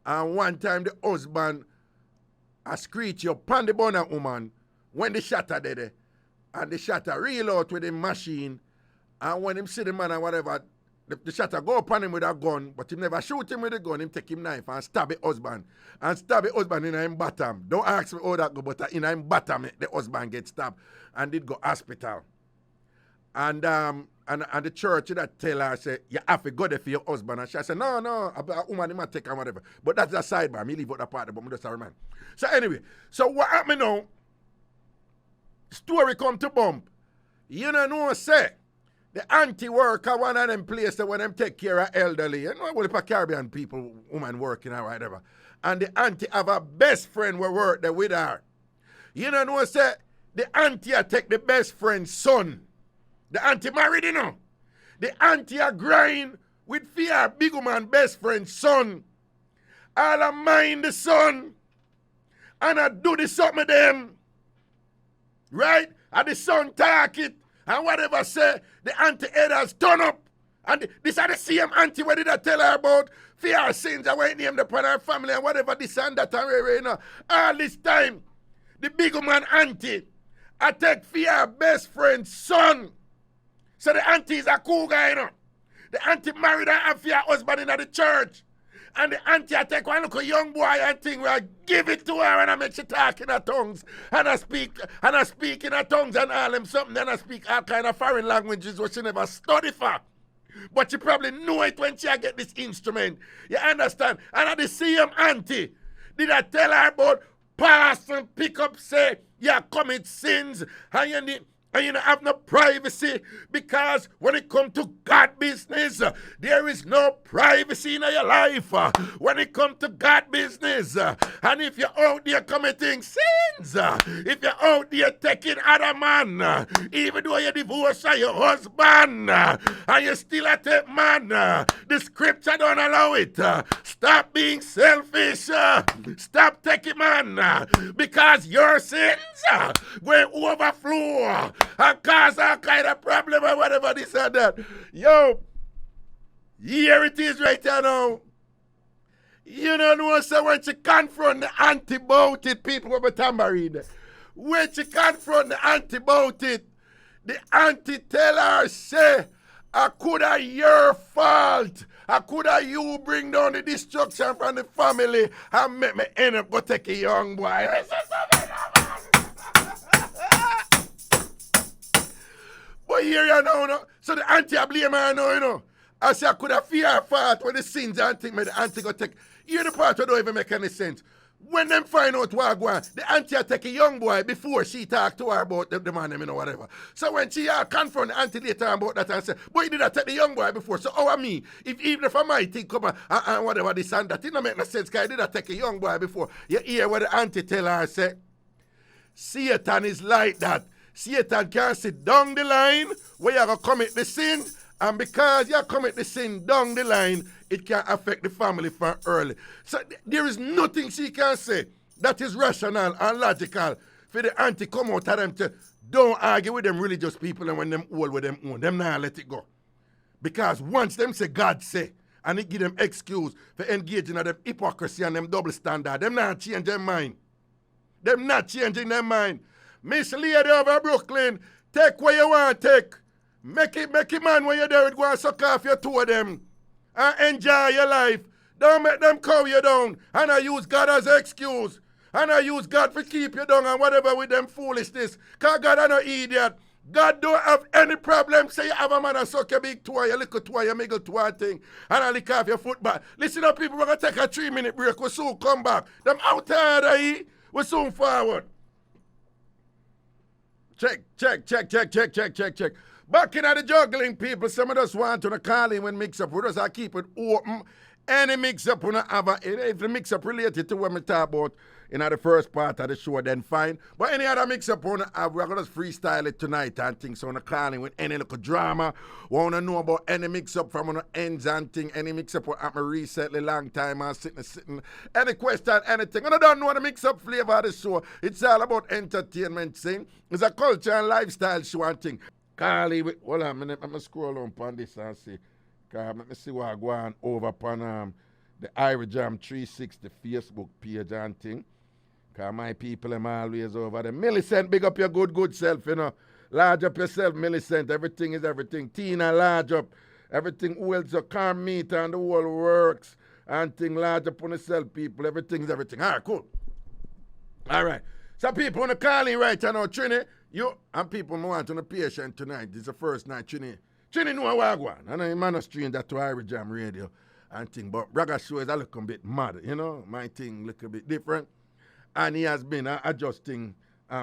And one time the husband a screech upon the born woman when the shatter did. And the shatter reel out with the machine. And when him see the man and whatever, the shatter go upon him with a gun, but he never shoot him with a gun. Him take him knife and stab the husband. And stab the husband in him bottom. Don't ask me how that go, but in him bottom, the husband get stabbed. And did go hospital. And the church that tell her, say, you have to go there for your husband. And she said, no, a woman might take and whatever. But that's a sidebar. Me leave out that part, but me just a remind. So anyway, so what happened now? Story come to bump. You know, say, the auntie worker, one of them places where them take care of elderly. You know, well, Caribbean people, woman working or whatever. And the auntie have a best friend who work there with her. You know, say, the auntie take the best friend's son. The auntie married, you know. The auntie a grind with fear big woman best friend's son. All I mind the son. And I do the something with them. Right? And the son talk it. And whatever say, the auntie headers turn up. And this are the same auntie what did I tell her about? Fear sins I went named upon her family and whatever this and that and you know. All this time, the big woman auntie, I take fear best friend's son. So the auntie is a cool guy, you know. The auntie married her and fear husband in the church. And the auntie I take one little young boy and thing where I give it to her and I make she talk in her tongues. And I speak in her tongues and all them something. And I speak all kind of foreign languages which she never study for. But you probably know it when she get this instrument. You understand? And at the same auntie, did I tell her about pass and pick up, say, you commit sins and you don't have no privacy because when it comes to God business, there is no privacy in your life. When it comes to God business, and if you're out there committing sins, if you're out there taking other man, even though you divorce your husband, and you still a take man, the scripture don't allow it. Stop being selfish. Stop taking man, because your sins will overflow and cause all kind of problem or whatever this and that. Yo, here it is right here now. You don't know, so when she confront the auntie about it, people with a tambourine, when she confront the auntie about it, the auntie tell her, say, I could have your fault. I could have you bring down the destruction from the family and make me end up go take a young boy. But here you know, no? So the auntie I blame her now, you know. I say I could have fear her fault when the sins and think me the auntie go take. You're the part that don't even make any sense. When them find out what go on, the auntie take a young boy before she talk to her about the man, you know, whatever. So when she confront the auntie later about that and say, boy, you did not take the young boy before. So how me, even if I might think come and whatever this and that, it don't make no sense because I did not take a young boy before. You hear what the auntie tell her, say, Satan is like that. Satan can sit down the line where you're going to commit the sin, and because you commit the sin down the line, it can affect the family from early. So there is nothing she can say that is rational and logical for the auntie come out of them to don't argue with them religious people and when them old with them own. Them now let it go. Because once them say God say, and it give them excuse for engaging in them hypocrisy and them double standard, them not change their mind. Them not changing their mind. Miss Lady over Brooklyn, take what you want to take. Make it man when you're there with go and suck off your two of them. And enjoy your life. Don't make them cow you down. And I use God as an excuse. And I use God to keep you down and whatever with them foolishness. Because God is no idiot. God don't have any problem. Say you have a man and suck your big toe, your little toe, your middle toe thing. And I lick off your foot back. Listen up, people, we're going to take a 3-minute break. We'll soon come back. Them out there, we're soon forward. Check. Back in the juggling, people, some of us want to call in when Mixup. We just keep it open. Any Mixup, we have if the Mixup related to what we talk about in the first part of the show, then fine. But any other Mixup, we're going to freestyle it tonight and things. So, on calling with any little drama. We want to know about any Mixup from on ends and thing. Any Mixup what happened recently, long time, and sitting. Any question, anything. And I don't know the Mixup flavor of the show. It's all about entertainment thing. It's a culture and lifestyle show and thing. Carly, hold on a minute. I'm going to scroll on this and see. Let me see what I go on over upon the IrieJam 360 Facebook page and thing. Because my people are always over there. Millicent, big up your good self, you know. Large up yourself, Millicent. Everything is everything. Tina, large up. Everything holds your car meter and the whole works. And thing large up on yourself, people. Everything is everything. All right, cool. All right. So people want to call in right now, Trini. You and people want to be patient tonight. This is the first night, Trini. Trini know what I want. I know you man not strange that to IrieJam radio and thing. But Raga show is a little bit mad, you know. My thing a little bit different. And he has been adjusting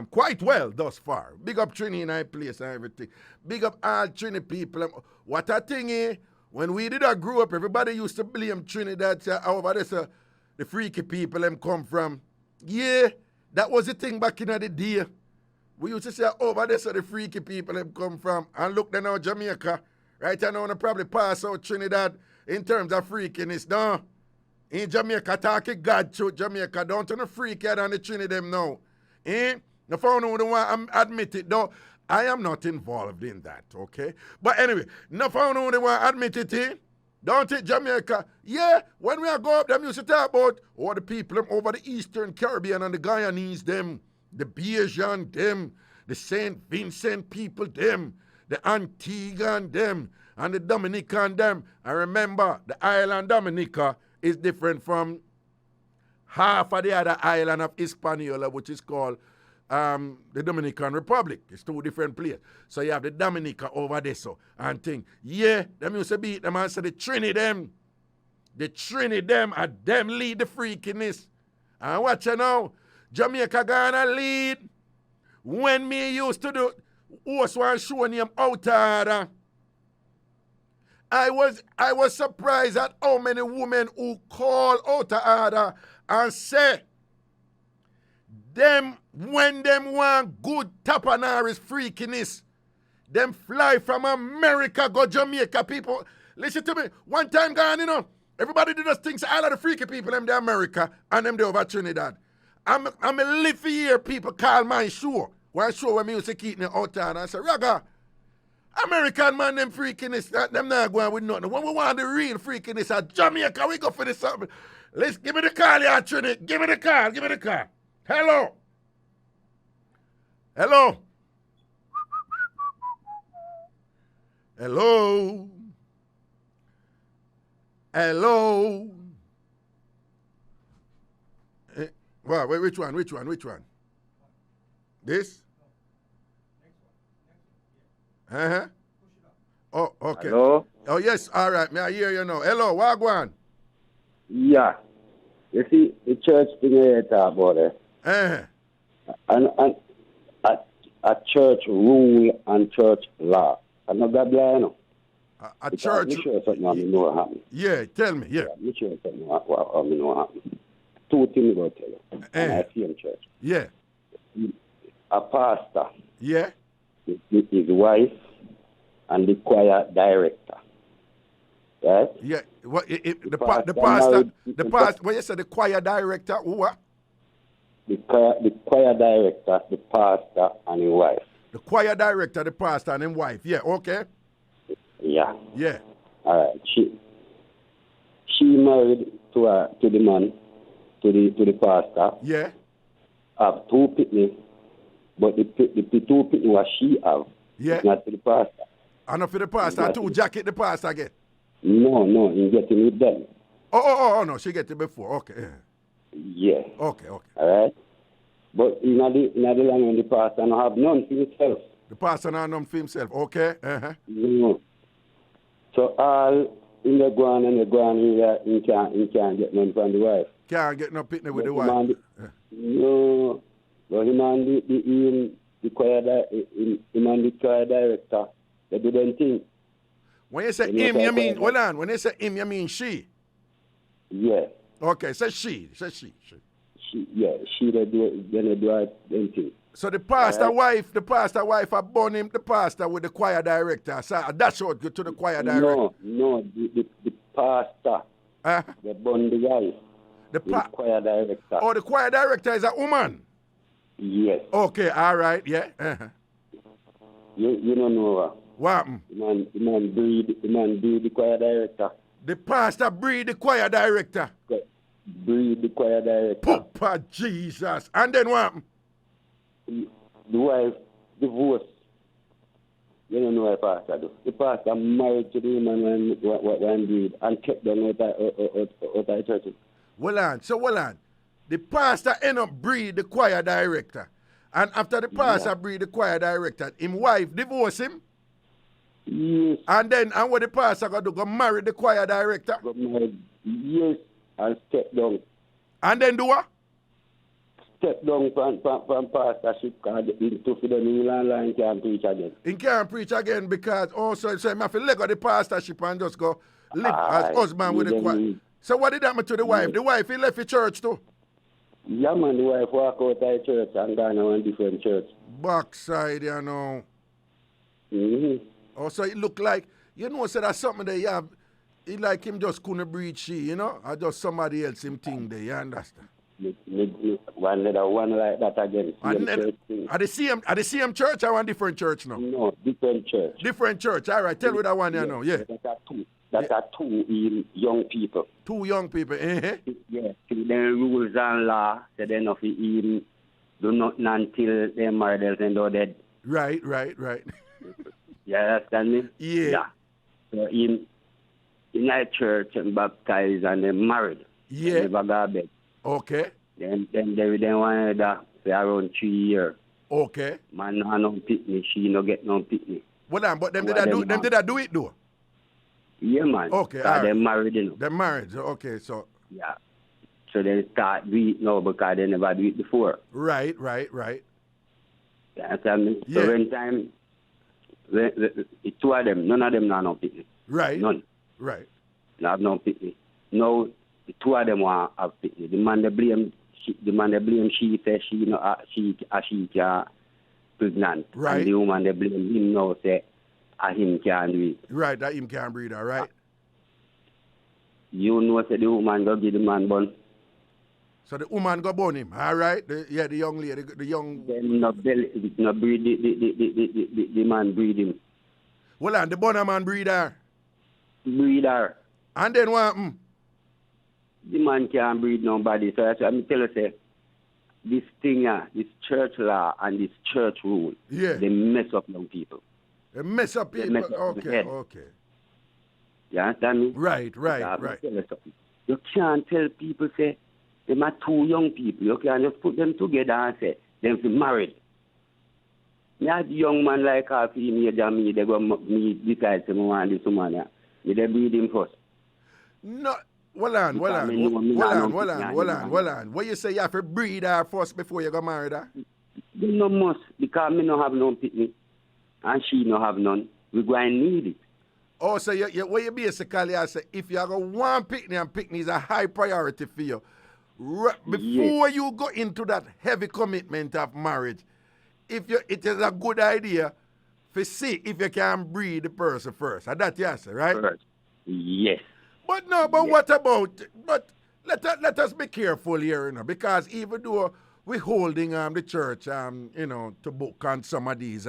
quite well thus far. Big up Trini in our place and everything. Big up all Trini people. What a thing is, when we did grow up, everybody used to blame Trini that over there, the freaky people them come from. Yeah, that was the thing back in the day. We used to say over there, the freaky people them come from. And look then now Jamaica. Right now, they probably pass out Trinidad in terms of freakiness. No. In Jamaica, talking God to Jamaica. Don't turn the freakier than the Trinidad them now. The phone who don't want to admit it, though. I am not involved in that, okay? But anyway, no phone who don't want to admit it, don't it, Jamaica? Yeah, when we go up, them used to talk about all the people them over the Eastern Caribbean and the Guyanese, them. The Bajan, them, the St. Vincent people, them, the Antiguan, them, and the Dominican, them. I remember the island Dominica is different from half of the other island of Hispaniola, which is called the Dominican Republic. It's two different places. So you have the Dominica over there, so, and thing. Yeah, them used to beat them and say the Trini, them. The Trini, them, and them lead the freakiness. And watch you now. Jamaica gonna lead. When me used to do host one show named Out of Order, I was surprised at how many women who call Out of Order and say them when them want good tapanaris freakiness, them fly from America go Jamaica. People, listen to me. One time gone, you know, everybody do those things. All of the freaky people them they America and them they over Trinidad. I'm a live for year people call my show. One show where me used to keep me out there and I say, Raga, American man, them freakiness, them not going with nothing. When we want the real freakiness at Jamaica, we go for this something. Let's give me the call here, Trini. Give me the call. Hello. Hello. Wow, wait, which one? This? Uh-huh. Oh, okay. Hello? Oh, yes, all right. May I hear you now? Hello, Wagwan. Yeah. You see, the church thing you talk about it. And a church rule and church law. I'm not that blind, you know. A church. I'm sure something I know what happened. Yeah, tell me, yeah. I'm sure something I know what happened. Two things I'm going to tell you. And I see in church. Yeah. A pastor. Yeah. His wife and the choir director. Right? Yeah. What the pastor when you say the choir director, who what? The choir director, the pastor and his wife. The choir director, the pastor and his wife. Yeah, okay. Yeah. Yeah. All right. She married to the man, to the pastor. Yeah. Have two pitney, but the two pitney what she have. Yeah. Not to the pastor. And not for the pastor, two jacket the pastor get. No, he getting with them. Oh, no, she get it before. Okay. Yeah. Okay. All right. But in the land when the pastor no have none for himself. The pastor no have none for himself. Okay. No. So all in the ground and the ground he can't get none from the wife. Can't get no pitney with the wife. No. But him and the choir director, they do them thing. When you say him, you mean, hold on. When you say him, you mean she? Yeah. Okay, say she. She they do them thing. So the pastor wife are born him the pastor with the choir director. So that's what go to the choir director. No, the pastor. They born the wife. The choir director. Oh, the choir director is a woman? Yes. Okay, all right, yeah. You don't know what? The man breed the choir director. The pastor breed the choir director. Breed the choir director. Papa Jesus. And then what? The wife divorced. You don't know what pastor do. The pastor married to the woman when breed and kept them out of church. Hold on. The pastor end up breed the choir director. And after the pastor breed the choir director, his wife divorce him. Yes. And what the pastor got to go marry the choir director? Go marry, yes, and step down. And then do what? Step down from pastorship because into for the new line can't preach again. He can't preach again because also he have to let go the pastorship and just go live as husband with the choir. So what did happen to the wife? The wife, he left the church too? Yeah, man, the wife walk out of the church and gone to a different church. Backside, you know. Mm-hmm. Oh, so it look like, you know, so that's something that you have, it like him just couldn't breed she, you know? Or just somebody else him thing there, you understand? One like that again. Are the same church or one different church now? No, different church. Different church, all right. Tell me that one you know, yeah. That are two young people. Two young people, Yeah, their rules and law, so they not even do nothing until they marry themselves or dead. Right. You understand me? Yeah. So in a church and baptized and they married. Yeah. They never got bed. Okay. Then they wanted that for around 3 years. Okay. Man no pitney, she no get no pitney. Well, but them did I do it though? Yeah, man. Okay. Right. They married, you know. They married. Okay, so. Yeah. So they start do it now because they never do it before. Right. You understand me? Yeah. So when time, the two of them, none of them now no pitney. Right. None. Right. They have no pitney. Now the two of them want have pitney. The man they blame she say she can't pregnant. Right. And the woman they blame him now say him can't do it. Right, that him can't breed, all right? You know say the woman go give the man bun. So the woman go born him, all right? The young lady, the young... Then no breed, the man breed him. Well, and the bonner man breed her? Breed her. And then what? The man can't breed nobody. So that's what I'm telling you, say, this thing, this church law and this church rule, they mess up young people. They mess up people? Okay. You understand me? Right. You can't tell people, say, them are two young people. You can't just put them together and say, them be married. Me as a young man like half IrieJam, they go me decide to want this woman. They breed him first. No, Hold on. What you say you have to breed her first before you go married her? You no must, because me no have no picnic, and she no have none. We going to need it. Oh, so what you basically I say, if you have one picnic and picnic is a high priority for you, before you go into that heavy commitment of marriage, it is a good idea to see if you can breed the person first. And that you say, right? First. Yes. But what about, but let us be careful here, because even though we're holding the church, to book on some of these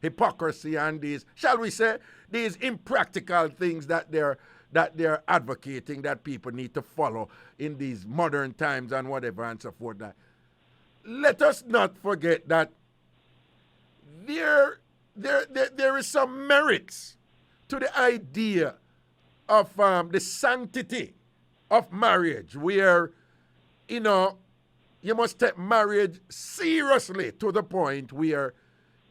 hypocrisy and these, shall we say, these impractical things that they're advocating that people need to follow in these modern times and whatever and so forth. That let us not forget that there is some merits to the idea of the sanctity of marriage, where you must take marriage seriously to the point where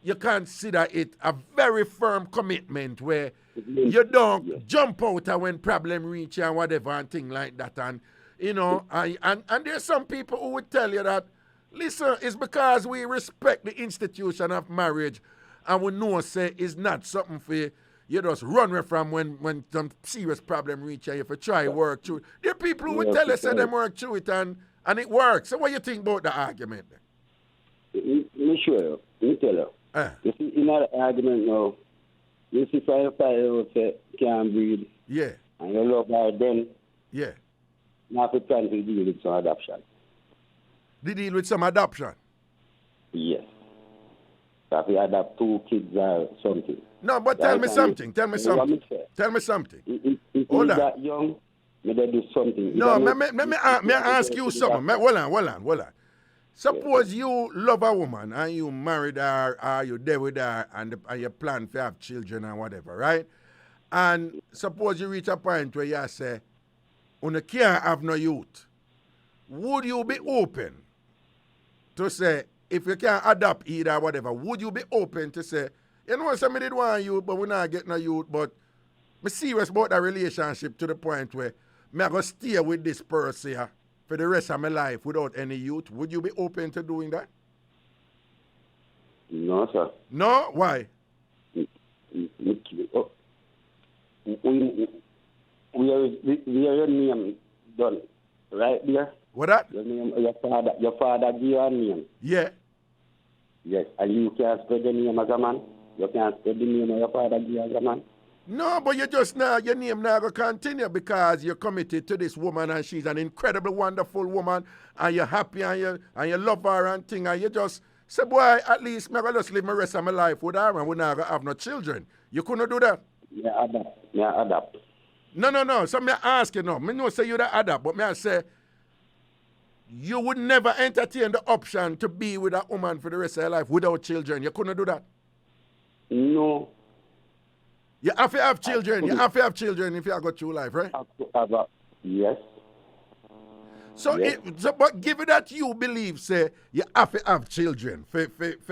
you consider it a very firm commitment, where you don't jump out when problem reach and whatever and thing like that. And and there's some people who would tell you that, listen, it's because we respect the institution of marriage and we know say it's not something for you just run away from when some serious problem reach and you have to try work through it. There are people who would tell us say them work through it and it works. So what do you think about the argument then? Me sure, me tell you. You see, in that argument now, you see 5 say can't breed. Yeah. And you love her then. Yeah. Now to try to deal with some adoption. They deal with some adoption? Yes. So if you adopt 2 kids or something. No, but tell me something. Hold on. That young, may they do something. No, may I ask you something. Hold on. Suppose you love a woman and you married her or you there with her and you plan to have children and whatever, right? And suppose you reach a point where you say, you can't have no youth. Would you be open to say, if you can't adopt either or whatever, would you be open to say, somebody did want youth, but we're not getting a youth, but I'm serious about that relationship to the point where I'm going to stay with this person here for the rest of my life without any youth? Would you be open to doing that? No, sir. No? Why? We are your name done, right there? What that? Your father give you a name. Yeah. Yes, and you can't spread the name as a man. You can't spread the name of your father give you as a man. No, but you just now, your name now going to continue because you're committed to this woman and she's an incredible, wonderful woman and you're happy and you love her and thing and you just say, boy, at least I'm going to just live the rest of my life with her and we're not going to have no children. You couldn't do that? Yeah, adapt. No. So I ask you now. I know say you the adapt, but I say you would never entertain the option to be with a woman for the rest of your life without children. You couldn't do that? No. You have to have children. You have to have children if you have got through life, right? Yes. So, yes. But given that you believe, say, you have to have children for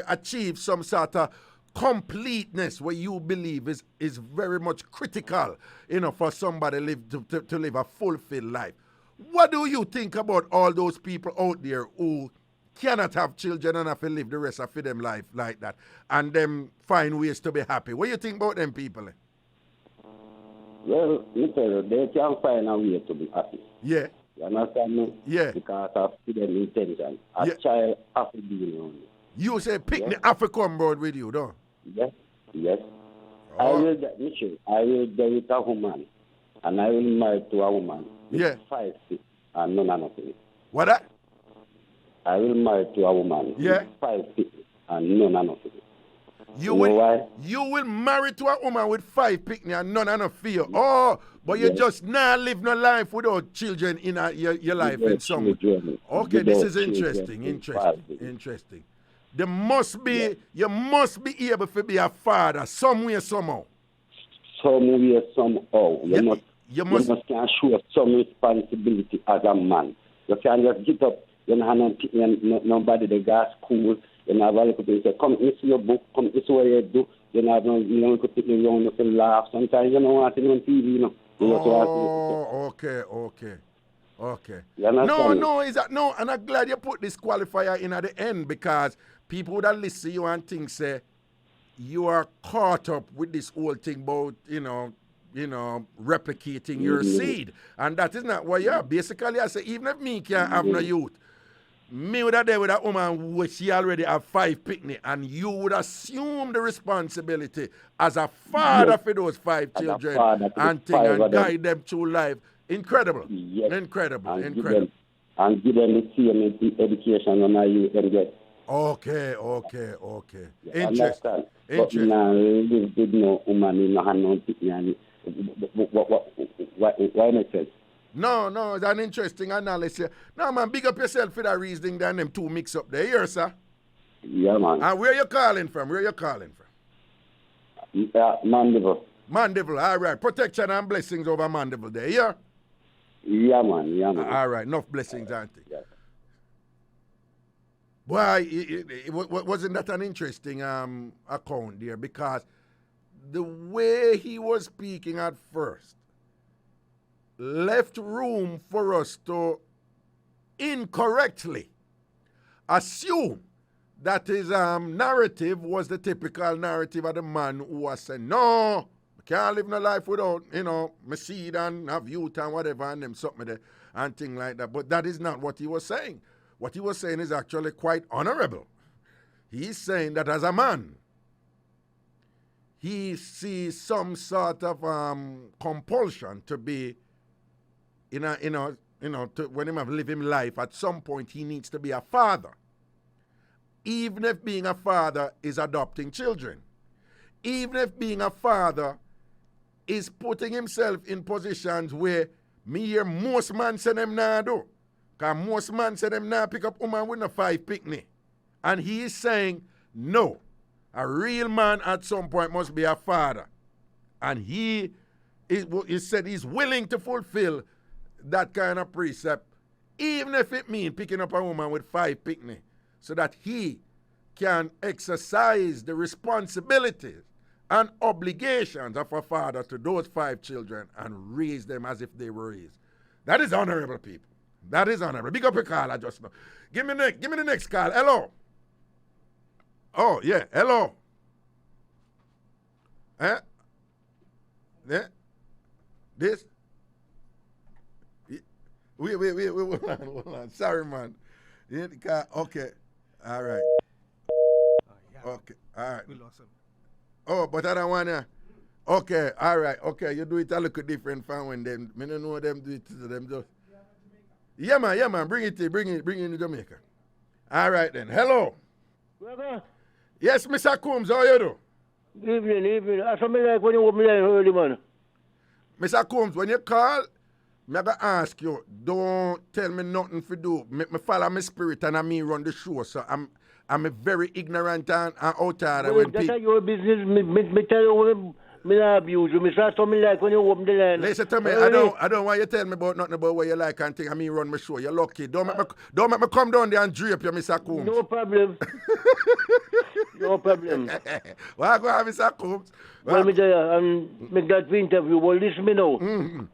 achieve some sort of completeness where you believe is very much critical, for somebody to live a fulfilled life. What do you think about all those people out there who cannot have children and have to live the rest of them life like that and them find ways to be happy? What do you think about them people? Well, you tell you, they can find a way to be happy. Yeah. You understand me? Yeah. Because of hidden intention. A child has to be around you. You say picnic have to come board with you, don't you? Yes. Oh. I will date a woman and I will marry to a woman. Yeah. 5 feet and none of nothing. What that? I will marry to a woman. Yeah. 5 feet and none of nothing. You will marry to a woman with 5 picnic and none of fear. Oh, but you just not live no life without children in your life and some. Okay, this is interesting. Interesting. You must be able to be a father somewhere, somehow. Somewhere, somehow. You must can show some responsibility as a man. You can't just get up, you don't have nobody that goes school, you don't have a little bit, say, come, this is your book, come, this is what you do. You don't have no little bit, you don't laugh. Sometimes you don't want to be on TV, Oh, okay. You understand me? No, is that no? And I'm glad you put this qualifier in at the end because people that listen to you and think say you are caught up with this whole thing about replicating your seed, and that is not what you are. Basically, I say even if me can't have no youth, me would have there with a woman which she already have 5 picnic, and you would assume the responsibility as a father for those 5 children and thing and guide them through life. Incredible. Yes. Incredible. And Incredible. Give them the same education on how you can get. Okay. You Interesting. understand? But Interesting. now live with no woman in no hand, no picnic. Why make sense? No, it's an interesting analysis. No, man, big up yourself for that reasoning than them two mix up there. Here, sir. Yeah, man. And where you calling from? Mandeville, all right. Protection and blessings over Mandeville there, yeah? Yeah, man. All right, enough blessings, auntie. Yeah. Why, wasn't that an interesting account there? Because the way he was speaking at first left room for us to incorrectly assume that his narrative was the typical narrative of the man who was saying, no, I can't live no life without, my seed and have youth and whatever and them something there and thing like that. But that is not what he was saying. What he was saying is actually quite honorable. He's saying that as a man, he sees some sort of compulsion to be, when he have live him life, at some point he needs to be a father. Even if being a father is adopting children. Even if being a father is putting himself in positions where me hear most men say them nah do. Because most men say them nah pick up woman with no 5 picnic. And he is saying, no, a real man at some point must be a father. And he said he's willing to fulfill that kind of precept, even if it means picking up a woman with 5 picnic, so that he can exercise the responsibilities and obligations of a father to those 5 children and raise them as if they were raised. That is honorable, people. That is honorable. Big up a call, I just know. Give me the next call. Hello. Oh, yeah. Hello. Eh? Yeah? This? Wait, hold on. Sorry, man. Yeah, okay. All right. Okay. All right. We lost him. Oh, but I don't want to. Okay. All right. Okay. You do it a little different from when them. I don't know them do it to them just. Yeah, man. Bring it in Jamaica. All right, then. Hello. Brother? Yes, Mr. Combs. How you do? Evening. That's something like when you open line early, man. Mr. Combs, when you call, I'm going to ask you, don't tell me nothing to do. Me follow my spirit and I me run the show. So I'm a very ignorant and out there. Well, that's your business. Me tell you, me not abuse you. Me start something like when you open the line. Listen to me, I don't want you to tell me about nothing about what you like and think. I mean, run my show. You're lucky. Don't make me come down there and drape you, Mr. Combs. No problem. No problem. Why go have Mr. Combs? Well, me tell you, make that interview. Well, listen me now. Mm-hmm.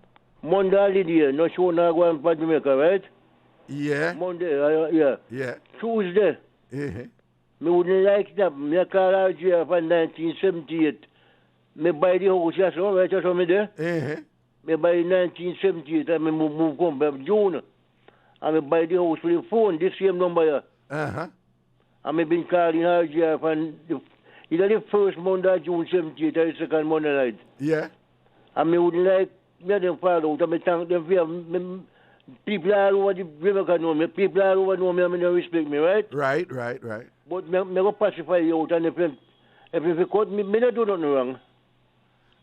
Monday holiday, no show now going to Jamaica, right? Yeah. Monday, yeah. Yeah. Tuesday. Mm-hmm. Me wouldn't like that. Me call IrieJam for 1978. Me buy the house, yes, all right, that's what me there. Mm-hmm. Me buy 1978 and me move come back June. And me buy the house for the phone, this same number here. Uh-huh. And me been calling IrieJam for either the first Monday of June 78 or the second Monday night. Yeah. And me wouldn't like me and them follow out and me thank them for people all over the Jamaica know me. People all over know me and me don't respect me, right? Right. But me go pacify you out and if you cut me not do nothing wrong.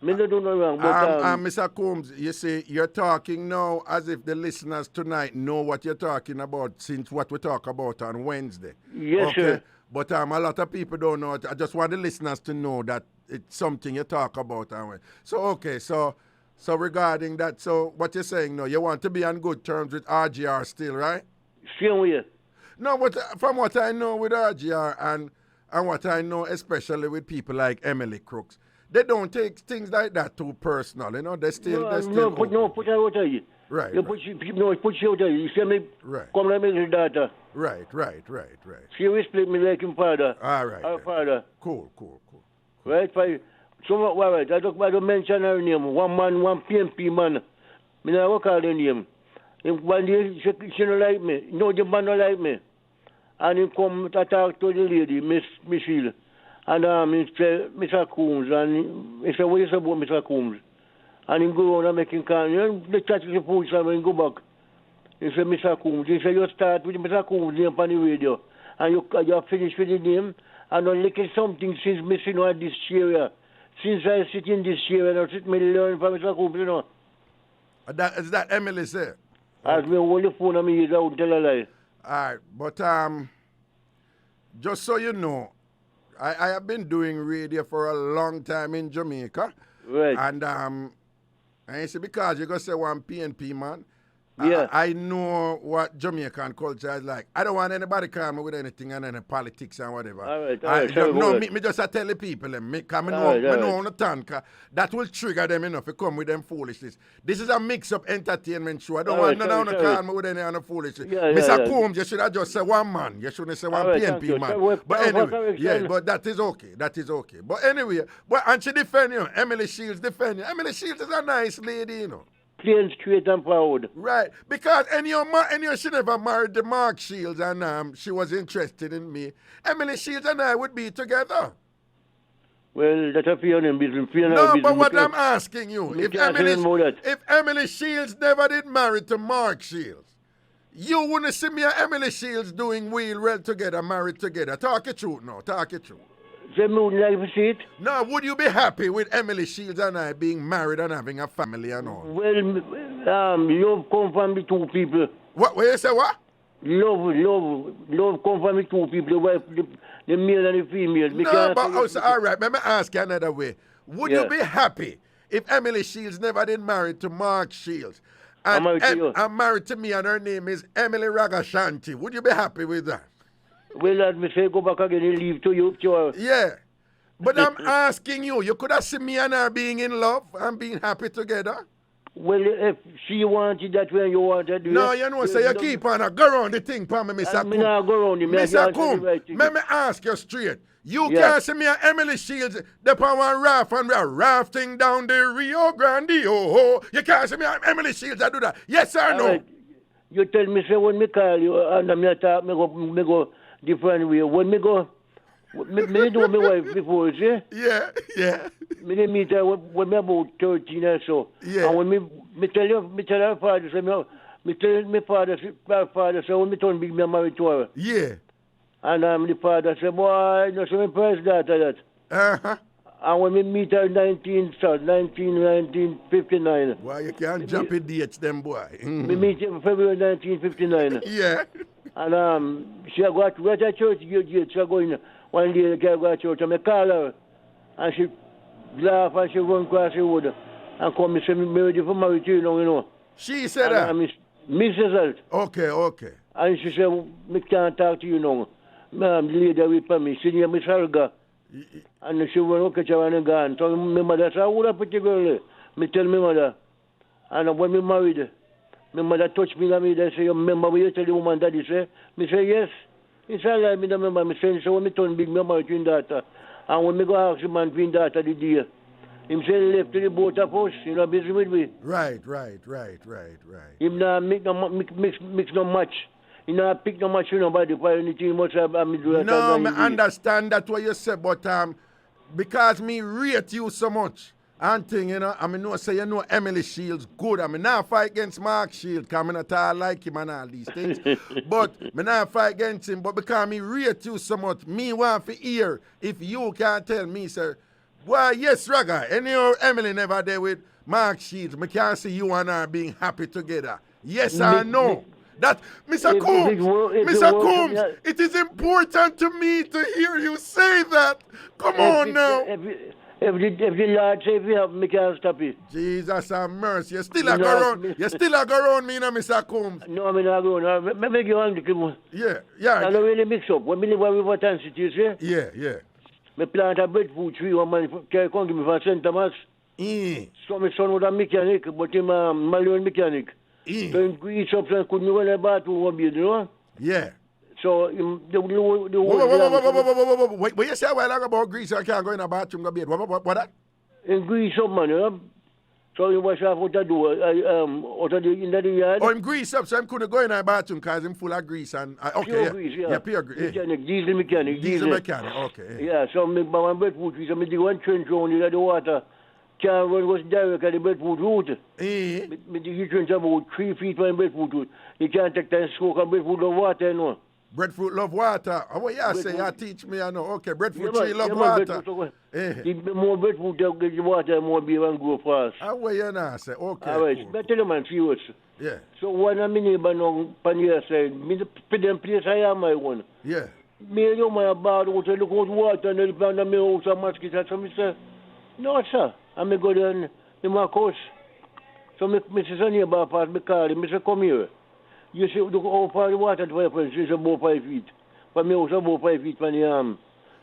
Me not do nothing wrong. But, Mr. Combs, you see, you're talking now as if the listeners tonight know what you're talking about since what we talk about on Wednesday. Yes, okay? sir. But a lot of people don't know it. I just want the listeners to know that it's something you talk about on Wednesday. So, okay, so regarding that, so what you're saying now, you want to be on good terms with RGR still, right? Same way. No, but from what I know with RGR and what I know especially with people like Emily Crooks, they don't take things like that too personal, you know. They still put out of you. Right. You put you out of you. You see me come like my daughter. Right. She respect me like him father. All right. Her father. Cool. Right? All right. I don't mention her name. One man, one PMP man. I don't call her name. One day she don't like me. No, the man don't like me. And he come to talk to the lady, Miss Michelle. And he say, Mr. Coombs. And he say, what is about Mr. Coombs? And he go on and make him call. You know, the chat is the police and he go back. He say, Mr. Coombs. He say, you start with Mr. Coombs name on the radio. And you finish with the name. And I'm looking something since me sitting at this chair. Since I sit in this chair and I sit me learn from Mr. Coombs, you know. Is that Emily say? As me hold the phone on me, I won't tell a lie. All right, but just so you know, I have been doing radio for a long time in Jamaica. Right. And I say because you go say one PNP man, yeah. I know what Jamaican culture is like. I don't want anybody call me with anything and any politics and whatever. All right. No, me just tell the people them. Because I know on the tongue, that will trigger them enough to come with them foolishness. This is a mix-up entertainment show. I don't want none to call me with any other foolishness. Mr. Combs, you should have just say one man. You shouldn't say one PNP man. But anyway, but that is okay. But anyway, and she defend you. Emily Shields defend you. Emily Shields is a nice lady, you know. Plain, straight and proud. Right, because she never married the Mark Shields and she was interested in me. Emily Shields and I would be together. Well, that's a fear in business. No, but what I'm asking you, if Emily Shields never did marry to Mark Shields, you wouldn't see me and Emily Shields doing well together, married together. Talk it true now, talk it true. No, would you be happy with Emily Shields and I being married and having a family and all? Well, love come from the two people. What you say? What? Love come from the two people, the male and the female. No, but all right, let me ask you another way. Would you be happy if Emily Shields never did marry to Mark Shields? And I'm married to me and her name is Emily Ragashanti. Would you be happy with that? Well, let me say, go back again and leave to you. Yeah. But I'm asking you, you could have seen me and her being in love and being happy together? Well, if she wanted that way, you wanted. No, you know, so you keep on go around the thing for me, Mr. Combs. Mr. Combs, let me ask you straight. You can't see me and Emily Shields up on one raft and we are rafting down the Rio Grande. You can't see me and Emily Shields I do that. Yes or no? Right. You tell me, say, when me call you and me talk, me go different way. When me go, me know my wife before, see? Yeah. Me meet her when me about 13 or so. Yeah. And when me tell her father, say, me tell my father, say, when me turn big, me married to her. Yeah. And the father say, boy, no, so me press that. Uh-huh. And when we meet her 1959. Well, you can't jump in dates, them boy. We meet her in February 1959. Yeah. And she got right at church, she go in one day, she go to church, and I call her. And she laugh and she run across the road. And come and say, me ready for marriage, you know. She said that? Mrs. Alt. Okay. And she said, me can't talk to you now. Ma'am, the lady with me, she name is Helga. And she went okay, she went and gone. So my mother said, who that pretty girl? Me tell my mother. And when me married, my mother touched me and me, they say, you remember when you tell the woman daddy say? Me say, yes. He said, I me remember. Me say, so when me turn big, me married twin daughter. And when me go ask the man twin daughter the day, him say left to the boat of us, you know, busy with me. Right. Him not mix no match. You know, I pick no much, nobody for anything much. No, I understand that what you say, but because me rate you so much, and thing, you know, I mean, no say, you know, Emily Shields good. I mean, not fight against Mark Shields, because I not all like him and all these things. But me not fight against him, but because me rate you so much, me want to hear if you can tell me, sir, why, yes, Raga, any Emily never there with Mark Shields, me can't see you and her being happy together. Yes or no? That, Mr. Combs, it is important to me to hear you say that. Come on now. If the Lord say if you have me can't stop it. Jesus have mercy. You still a go around me, Mr. Combs. No, I'm not going around. Make you hungry. Yeah. I don't really mix up. When we live over River City, you see? Yeah. Me plant a breadfruit tree, one man carry come to me from St. Thomas. So my son was a mechanic, but him a Malian mechanic. So him grease up and couldn't run a bathroom one bit, you know? Yeah. So Wait, you say a while ago about grease, I can't go in a bathroom, go bed. What that? In grease up, man, you know? So he was out the door, out of the in the yard. Oh, him grease up, so him couldn't go in a bathroom because him full of grease and okay, pure grease, yeah. Yeah, pure grease. Mechanic, diesel mechanic. Diesel mechanic, okay. Yeah, so me buy one breadfruit tree, so me do one trench around it, the water can't run was direct at the breadfruit root. Me do trench about 3 feet from the breadfruit root. You can't take that soak and breadfruit of water, you know. Breadfruit love water. Oh, what you say? You teach me, I know. Okay, breadfruit tree love water. The more breadfruit the water, more beer and grow fast. How way you now say? Okay. All right, better the man serious. Yeah. So one of my neighbor now, Pania said, me put them place I am my one. Yeah. Me you my about water, look out water and the plant of me house and mosquitoes. So me say, no sir. And me go down in my course. So me say son neighbor pass me call him, me say come here. You see, look how far the water to my friends is about 5 feet. For me, also about 5 feet from the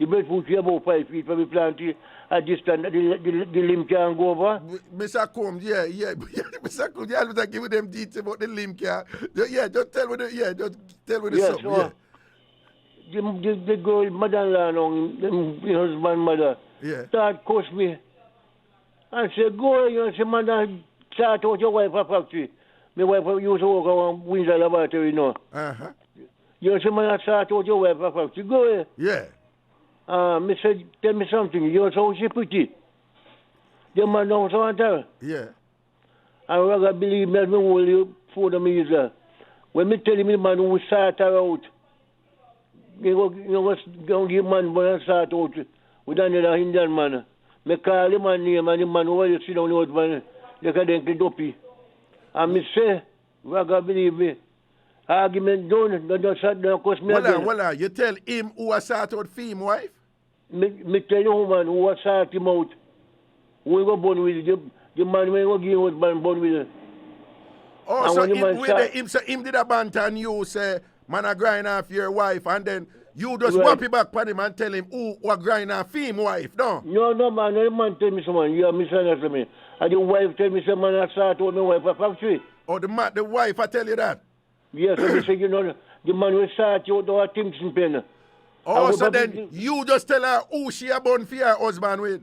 breadfruit tree about 5 feet for me plant at distance, the limb can go over. Mr. Combs, yeah. Mr. Combs, you always give them details about the limb can. Yeah, just tell me the, just tell me the something, so, The girl, mother-in-law, the husband, mother, start curse me. And say, go, say, mother, start out your wife a factory. My wife used to work on Windsor Laboratory, you know. You say, man, I start out your wife a factory. Go ahead. Yeah. Me said, tell me something. You so she pretty. The man don't want her. Yeah. And rather believe me, I don't hold you for the music. When me tell me, man, who start her out, you go give man when I start out with another Indian man. Me call him man name, and the man who you sit down out, man, they can then get dopey. And me say, Raga believe me, argument done, don't cost me again. Well, you tell him who has started out for him wife? Me tell you, man, who has started him out. Who go born with it, the man when go give out, man, born with it. Oh, and so him did a bant and you say, man, I grind off your wife, and then you just whap it back on him and tell him who grind off him wife, no? No, man, the man tell me someone, you are misunderstanding me. And the wife tell me, say, man, I start out my wife a factory. Oh, the wife, I tell you that? Yes, so me say, you know, the man will start out to a Kingston pen. Oh, so then you just tell her who she a born for her husband with?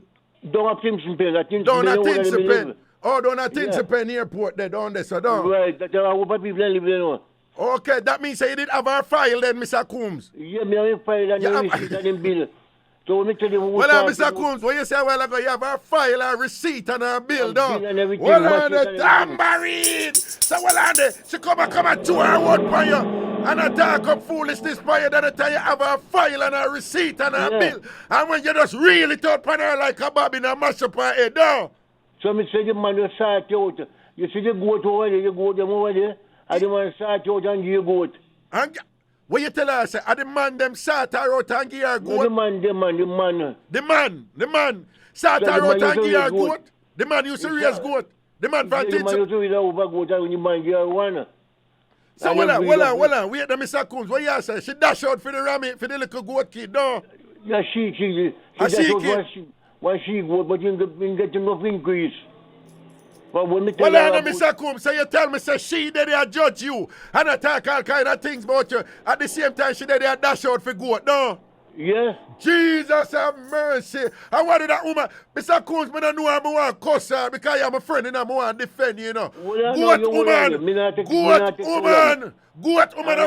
Down a Kingston pen. Down a Kingston pen. Oh, down a Kingston pen airport there, down there, so down. Right, that's how people live there now. Okay, that means you did have her file then, Mr. Coombs? Yeah, me have a file and the receipt and the bill. So let me tell you well, Mr. Coombs, when you say a while ago, you have a file, a receipt, and a bill, done. Well, on the Tambourine. So, well, on the, she come and 2 hours for you, and I talk up foolishness for you, then I tell you have a file and a receipt and a bill. And when you just reel it out on her like a bob in a mash up her head, down. So, me say the man will start out. You see the goat over there, you go them over there, and the man start out and give you goat. What you tell her, say, the man them sort her out and give her goat? No, the man. The man sort her out and give her goat? The man used to raise goat? The man from the man used to raise over goat and the man give her one. So, hold on, wait, Mr. Coombs, what you say? She dash out for the rammy, for the little goat kid, no? Yeah, she dash out one she goat, but you get enough increase. But when me tell well, Mr. Coombs, so you tell me, say she did they judge you and attack all kind of things about you. At the same time, she did they dash out for goat, no? Yeah. Jesus have mercy. I wanted that woman. Mr. Coombs, I don't know how I want to cuss her because I'm a friend and I want to defend you, you know. Goat woman, the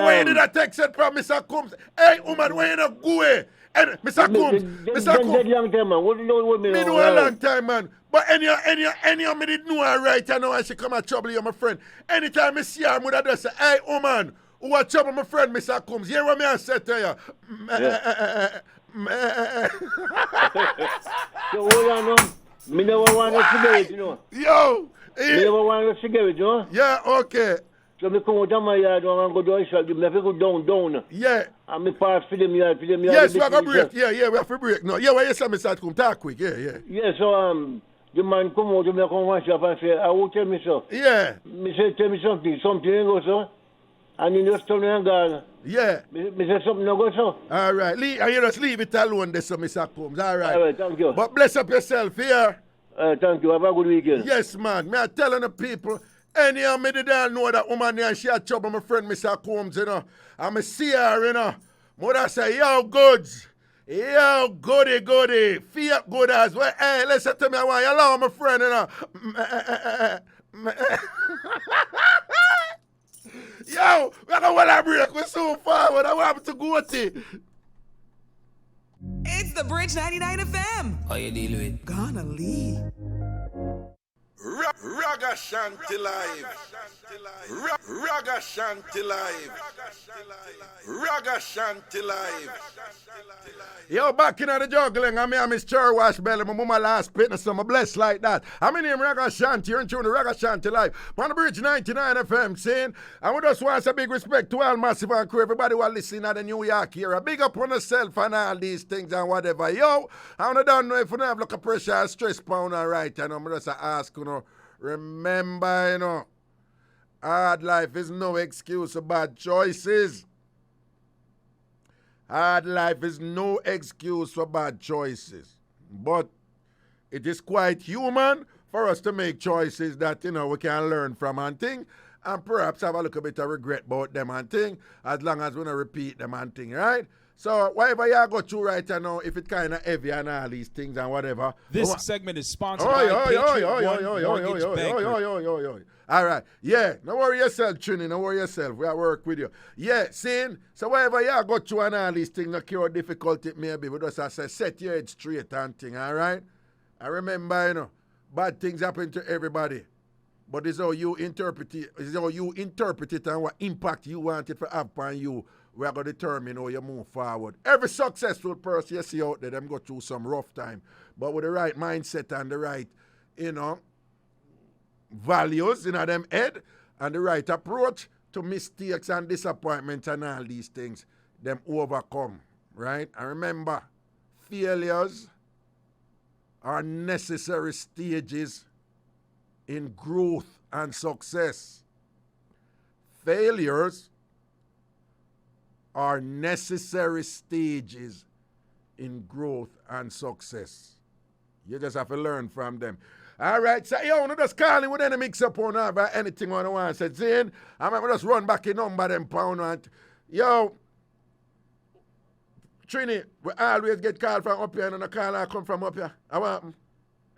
way did I text it from Mr. Coombs? Hey, woman, where you not go? And Mr. Coombs, me know a long time, man. But any me did know her right, I know and she come and trouble you, my friend. Anytime I see her, I would have just say, hey, woman, who are trouble my friend, Mr. Coombs? Hear what me I said to you? So hold on, no? Me never want a cigarette, you know. Yo! Me never want a cigarette, you know? Yeah, okay. So me come out of my yard and go down shop. Me have to go down. Yeah. And me pass for them yard. Yes, we have to break. Yeah, we have to break. No, yeah, what you say, Mr. Coombs? Talk quick, yeah. Yeah, so the man come out to me come one shop and say, I will tell me so. Yeah. Me say, tell me something. Something ain't go, so. And he just told me and gone. Yeah. Me say something no go so. All right. And you just leave it alone there, so Mr. Combs. All right. All right, thank you. But bless up yourself here. Thank you. Have a good weekend. Yes, man. Me I telling the people, anyhow, me didn't know that woman there, she had trouble, my friend Mr. Combs, you know. And me see her, you know. Mother say, yo, goods. Yo, goody. Feel good as well. Hey, listen to me, I want you alone, my friend, you know. Yo, we're going to break. We're so forward. I want to go to it. It's the Bridge 99 FM. How you deal with? Gonna leave. Ragashanti live. Ragashanti live. Ragashanti live. Yo, back in the juggling, I'm here, Miss Wash Belly, my mama last pitness, so I'm blessed like that. I'm in here, Ragashanti, you're in tune to Ragashanti live. On the Bridge 99 FM, saying, and we just want a big respect to all Massive and crew, everybody who are listening at the New York here. A big up on yourself and all these things and whatever. Yo, I don't know if you don't have like a pressure and stress pound all right, and I'm just ask, you know, remember, you know, hard life is no excuse for bad choices. Hard life is no excuse for bad choices. But it is quite human for us to make choices that, you know, we can learn from and thing, and perhaps have a little bit of regret about them and thing, as long as we don't repeat them and thing, right? So whatever you go through right now, if it's kind of heavy and all these things and whatever. This segment is sponsored by Patriot Mortgage Banker. All right. Yeah. No worry yourself, Trini. No worry yourself. We are work with you. Yeah. Seeing. So whatever you go through and all these things, no care how difficult it may be, we just have to set your head straight and thing. All right. I remember, you know, bad things happen to everybody. But it's how you interpret it. It's how you interpret it and what impact you want it to have on you. We are going to determine how you move forward. Every successful person you see out there, them go through some rough time. But with the right mindset and the right, you know, values in them head and the right approach to mistakes and disappointments and all these things, them overcome, right? And remember, failures are necessary stages in growth and success. Failures are necessary stages in growth and success. You just have to learn from them. All right, so yo, no just calling with any mix-up on about anything on the one. Said, Zane, I'm going to just run back in number them pound. And, yo, Trini, we always get called from up here and the call I come from up here. How happen?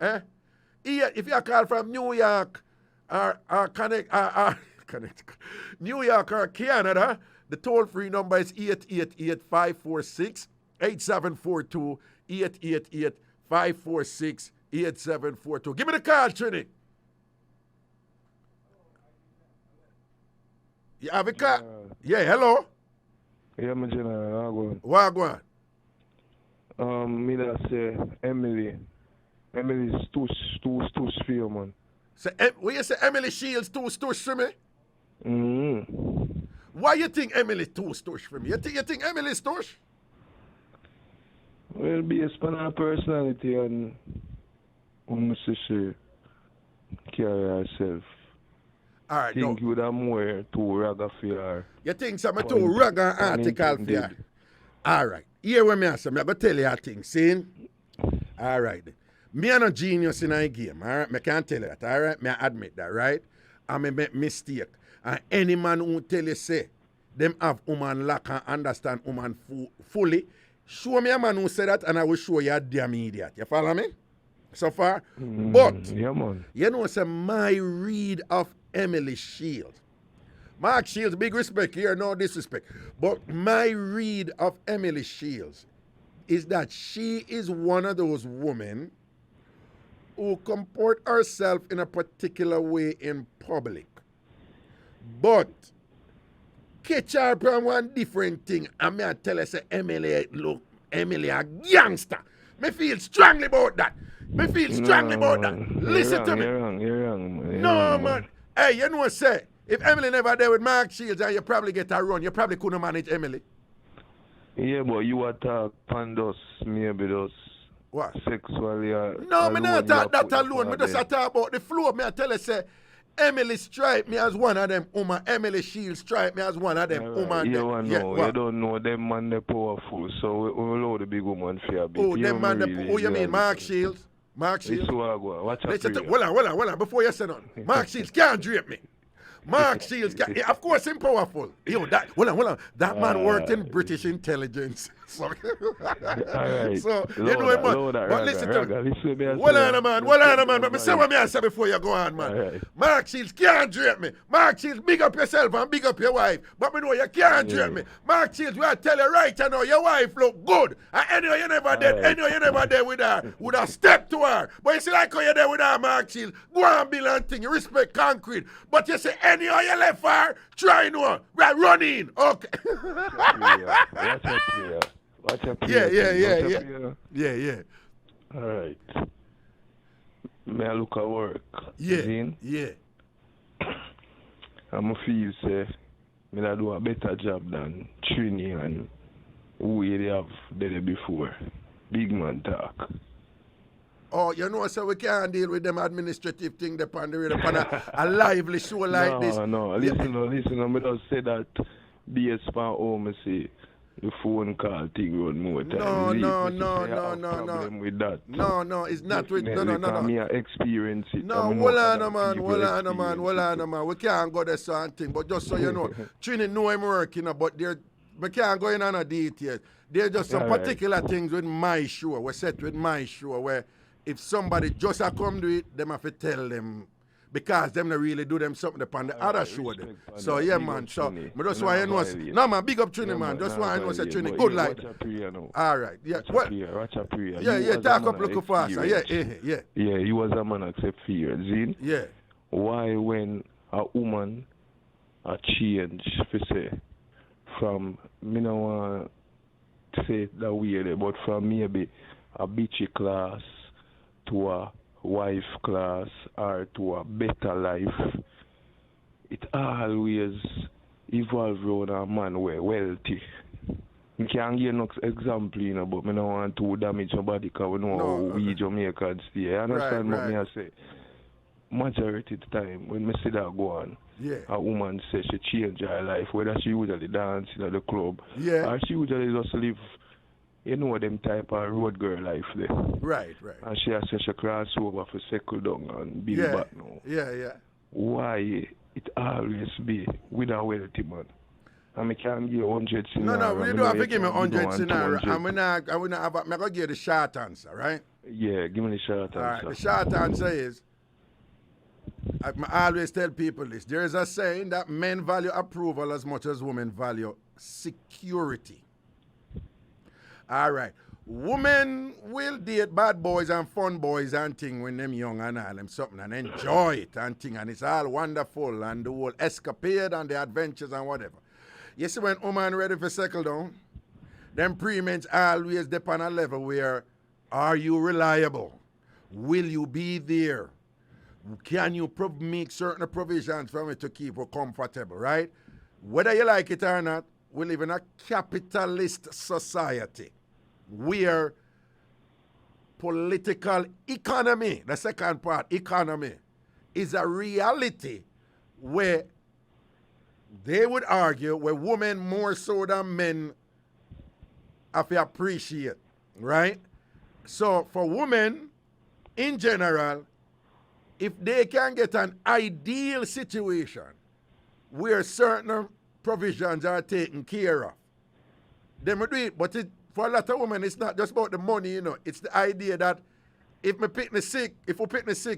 Eh? If you call from New York or New York or Canada, the toll-free number is 888-546-8742, 888-546-8742. Give me the call, Trini. You have a call? Yeah, hello? Yeah, my general. What go on? Me that say Emily. Emily is too for you, man. So, when you say Emily Shields too for me? Mm-hmm. Why you think Emily too for me? You think Emily is tush? Well, based on her personality and she carry herself. All right, think you would have more too raga for her. You think some too raga article for her? All right. Here when me ask I'm going to tell you a thing. See? All right. Me am no genius in a game. All right. I can't tell you that. All right. I admit that, right? I may make mistake. And any man who tell you say them have woman lack and understand woman fully, show me a man who say that and I will show you a damn idiot. You follow me? So far? But, yeah, man. You know, say my read of Emily Shields. Mark Shields, big respect here, no disrespect. But my read of Emily Shields is that she is one of those women who comport herself in a particular way in public. But catch her from one different thing. And me I tell her, say, Emily, look, Emily a gangster. Me feel strongly about that. Listen to me. You're wrong. No, man. Hey, you know what I say? If Emily never there with Mark Shields, and you probably get her run, you probably couldn't manage Emily. Yeah, but you attack Pandos, maybe those. What? Sexually. No, me not talk that alone. Me just talk about the flow. Me I tell her, say, Emily strike me as one of them woman. Emily Shields strike me as one of them woman. You what? don't know them man they powerful, so we allow the big woman for a bit. Oh, them man, who you mean? Mark Shields? Mark Shields? Watch out. Hold on, before you say nothing. Mark Shields can't drape me. Mark Shields, of course, him powerful. Hold on. That man worked in British intelligence. So, Alright. So you know him, man. But listen to me. Hold on, man. But me say what me I say before you go on, man. Alright. Mark Shields can't drape me. Mark Shields, big up yourself and big up your wife. But me know you can't drape me. Mark Shields, we tell you right now, your wife look good. And anyway, you never dead with her. Would have stepped to her. But you see like how you there with her, Mark Shields. Go and build and thing. You respect concrete. But you say anyhow you left her, try no. Right, run in. Okay. Watch up. Yeah. All right. May I look at work? Yeah. I'm feel say me I do a better job than Trini and who they have did it before. Big man talk. Oh, you know, so we can't deal with them administrative thing upon the radio, upon a lively show like this. No. Listen, I just say that BS for home, say the phone call thing run more time. No. With that. No, it's not with no. Me experience it. No, hold on, man. We can't go there certain thing, but just so you know, Trini know I'm working, but we can't go in on a detail. There's just some particular things with my show. We're set with my show where if somebody just a come do it, them have to tell them because them not really do them something upon the other show. Them. So yeah, man. So that's why I know. No, man, big up Trini, man. That's why I know say Trini. Good like that. All right. Yeah. What? Watch up here. Yeah. Talk up look faster. Yeah. Yeah, you was a man accept fear. Zin? Yeah. Why when a woman a change, for say, from me no want to say it that weird, but from maybe a bitchy class to a wife class or to a better life, it always evolve around a man where wealthy. I can't give no example, you know, but I don't want to damage nobody because we know how we Jamaicans stay. You understand what me I say? Majority of the time, when I see that go on, a woman says she change her life, whether she usually dance in the club or she usually just live, you know, them type of road girl life there. Right. And she has such a crossover for settle down and build back now. Yeah. Why it always be with a wealthy man? And I can't give 100 scenario. No, you don't have to give me 100 scenario. I'm going to give you the short answer, right? Yeah, give me the short answer. All right, the short answer is, I always tell people this. There is a saying that men value approval as much as women value security. All right. Women will date bad boys and fun boys and thing when them young and all them something and enjoy it and thing and it's all wonderful and the whole escapade and the adventures and whatever. You see when woman ready for settle down, them pre-mens always depend on a level where are you reliable? Will you be there? Can you make certain provisions for me to keep her comfortable, right? Whether you like it or not, we live in a capitalist society where political economy, the second part, economy, is a reality where they would argue where women more so than men have to appreciate, right? So for women, in general, if they can get an ideal situation where certain provisions are taken care of, they will do it. But for a lot of women, it's not just about the money, you know. It's the idea that if we pick me sick,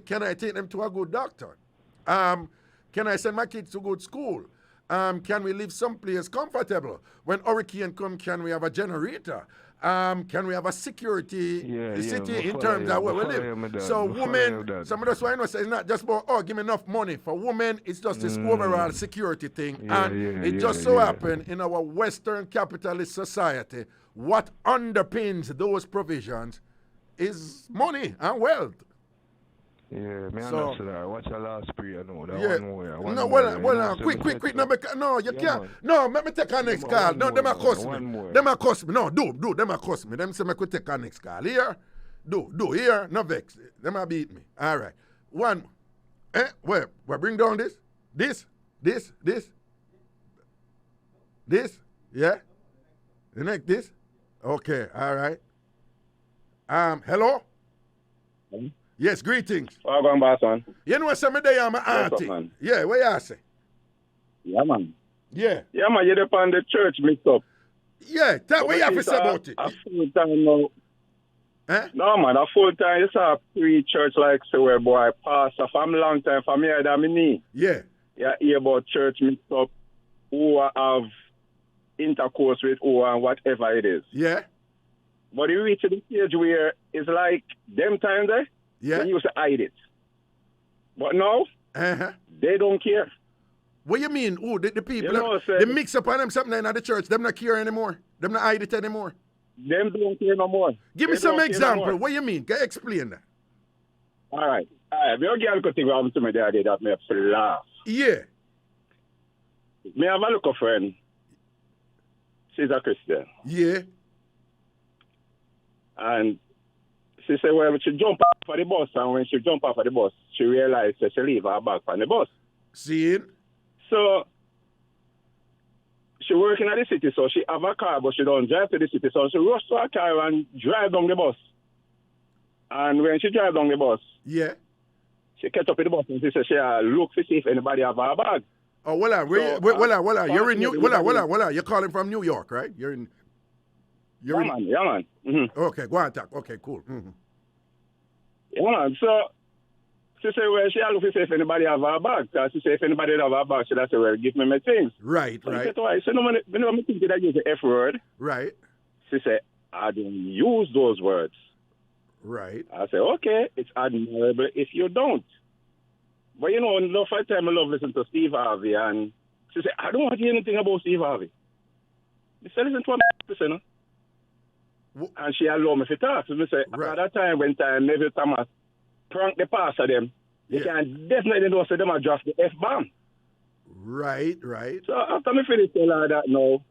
can I take them to a good doctor? Can I send my kids to good school? Can we live someplace comfortable? When hurricane come, can we have a generator? Can we have a security city in terms of where we live? So women, some of us why I know say it's not just about, give me enough money. For women, it's just this overall security thing. It just so happens in our Western capitalist society, what underpins those provisions is money and wealth. Yeah, me so, understand that. Watch the last prayer, no. That one more. No, well, quick. No, you can't. No, let me take our next call. No, them a cuss me. Them a cuss me. No, do. Them a cuss me. Them say me could take our next call. Here, do. Here, no vex. Them a beat me. All right. One. Where? Bring down this? This? Yeah? The next, this? Okay, all right. Hello? Yes, greetings. How going, boss, man? You know what, some day I'm an auntie. Man? Yeah, what you say? Yeah, man. Yeah. Yeah, man, you're on the church Mixup. Yeah, what you have to say about it? A full time now. Eh? No, man, a full time, you saw pre-church like, say, where boy, pastor, from a long time, from here, that me need. Yeah. You hear about church Mixup, who have intercourse with who and whatever it is. Yeah. But you reach to the stage where it's like them times there, yeah, they used to hide it. But now, they don't care. What you mean? Oh, the people, you know, they mix up on them something in the church. Them not care anymore. Them not hide it anymore. Them don't care no more. Give me some example. What you mean? Can you explain that? All right. Your girl could think what happened to me the other day that me have to laugh. Yeah. Me have a local friend. She's a Christian. Yeah. And she said, well, she jump off of the bus, and when she jump off of the bus, she realized that she leave her bag on the bus. See? So, she working at the city, so she have a car, but she don't drive to the city. So she rush to her car and drive down the bus. And when she drive down the bus, yeah, she catch up with the bus and she said she look to see if anybody have her bag. Oh, well, you're in you're calling from New York, right? You're yeah, man. Mm-hmm. Okay, go on, talk. Okay, cool. Mm-hmm. Yeah, man. So, she said, well, she look to see if anybody have her bag. So she said, if anybody have her bag, she said, well, give me my things. Right, so right. She said, why? So, no, I think that use the F word. Right. She said, I don't use those words. Right. I said, okay, it's admirable if you don't. But, you know, the first time I love listening to Steve Harvey, and she said, I don't want to hear anything about Steve Harvey. I said, listen to what I'm saying. And she allowed me to talk. So I said, at that time when Neville Thomas prank the pastor them, you can definitely know so them are draft the F-bomb. Right, right. So after me finish telling her that now,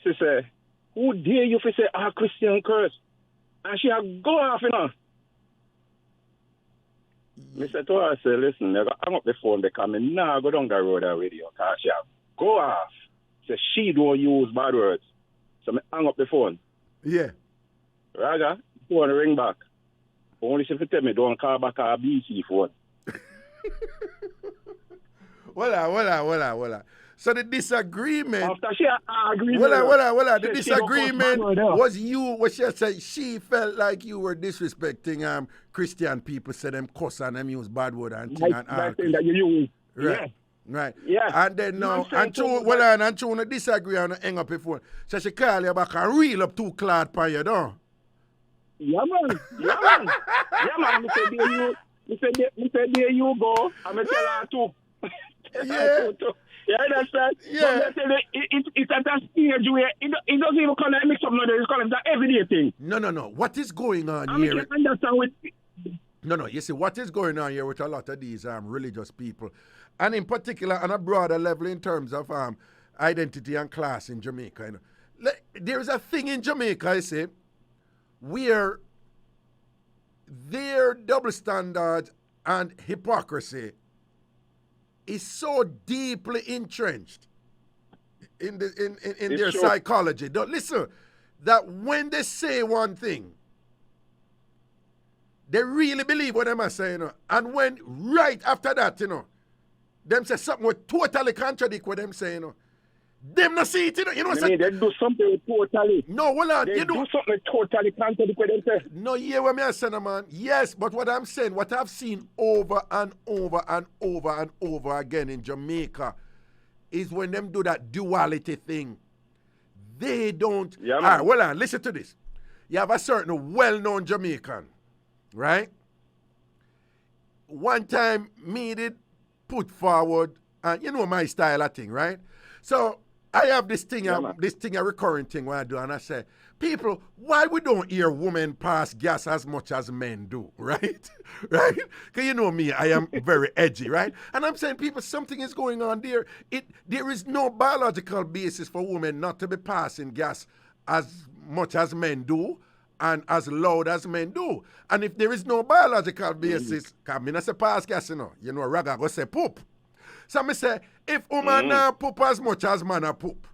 she said, who dare you to say Christian curse? And she had go off, you know. I said to her, I said, listen, I hang up the phone because I now go down the road already. Because she had go off. Say she don't use bad words. So I hang up the phone. Yeah. Raga, phone ring back. Only if you tell me don't call back a BC phone. Voila. So the disagreement. After she agreed. The disagreement was you. What she said, she felt like you were disrespecting Christian people. Said them cuss and them use bad word and thing and all. That you use. Right. Yeah. Right. Yeah. And then now, and you disagree and hang up your phone. So she call you back and reel up 2 cloud for you, don't? Yeah, man. Me say, there you go. I'm going to tell her too. Yeah. You understand? Yeah. But it's at that stage where it doesn't even call it Mixup now. It's called the everyday thing. No. What is going on here? I can understand with... No. You see, what is going on here with a lot of these religious people, and in particular on a broader level in terms of identity and class in Jamaica. You know? There is a thing in Jamaica, I say, where their double standards and hypocrisy is so deeply entrenched in their psychology. Listen, that when they say one thing, they really believe what them are saying, you know? And when right after that, you know, them say something would totally contradict what them saying, you know. Them not see it, you know. You know they do something totally. No, hold on. They do something totally contradict what them say. No, yeah, what me saying, man. Yes, but what I'm saying, what I've seen over and over and over and over again in Jamaica is when them do that duality thing. They don't. Yeah, all right, hold on. Listen to this. You have a certain well-known Jamaican, right? One time, me did put forward, and you know my style of thing, right? So I have this thing, a recurring thing where I do, and I say, people, why we don't hear women pass gas as much as men do, right? Right? Because you know me, I am very edgy, right? And I'm saying, people, something is going on there. There is no biological basis for women not to be passing gas as much as men do. and as loud as men do. And if there is no biological basis, because I say pass gas, you know, Raga go say poop. So I say, if woman poop as much as man a poop,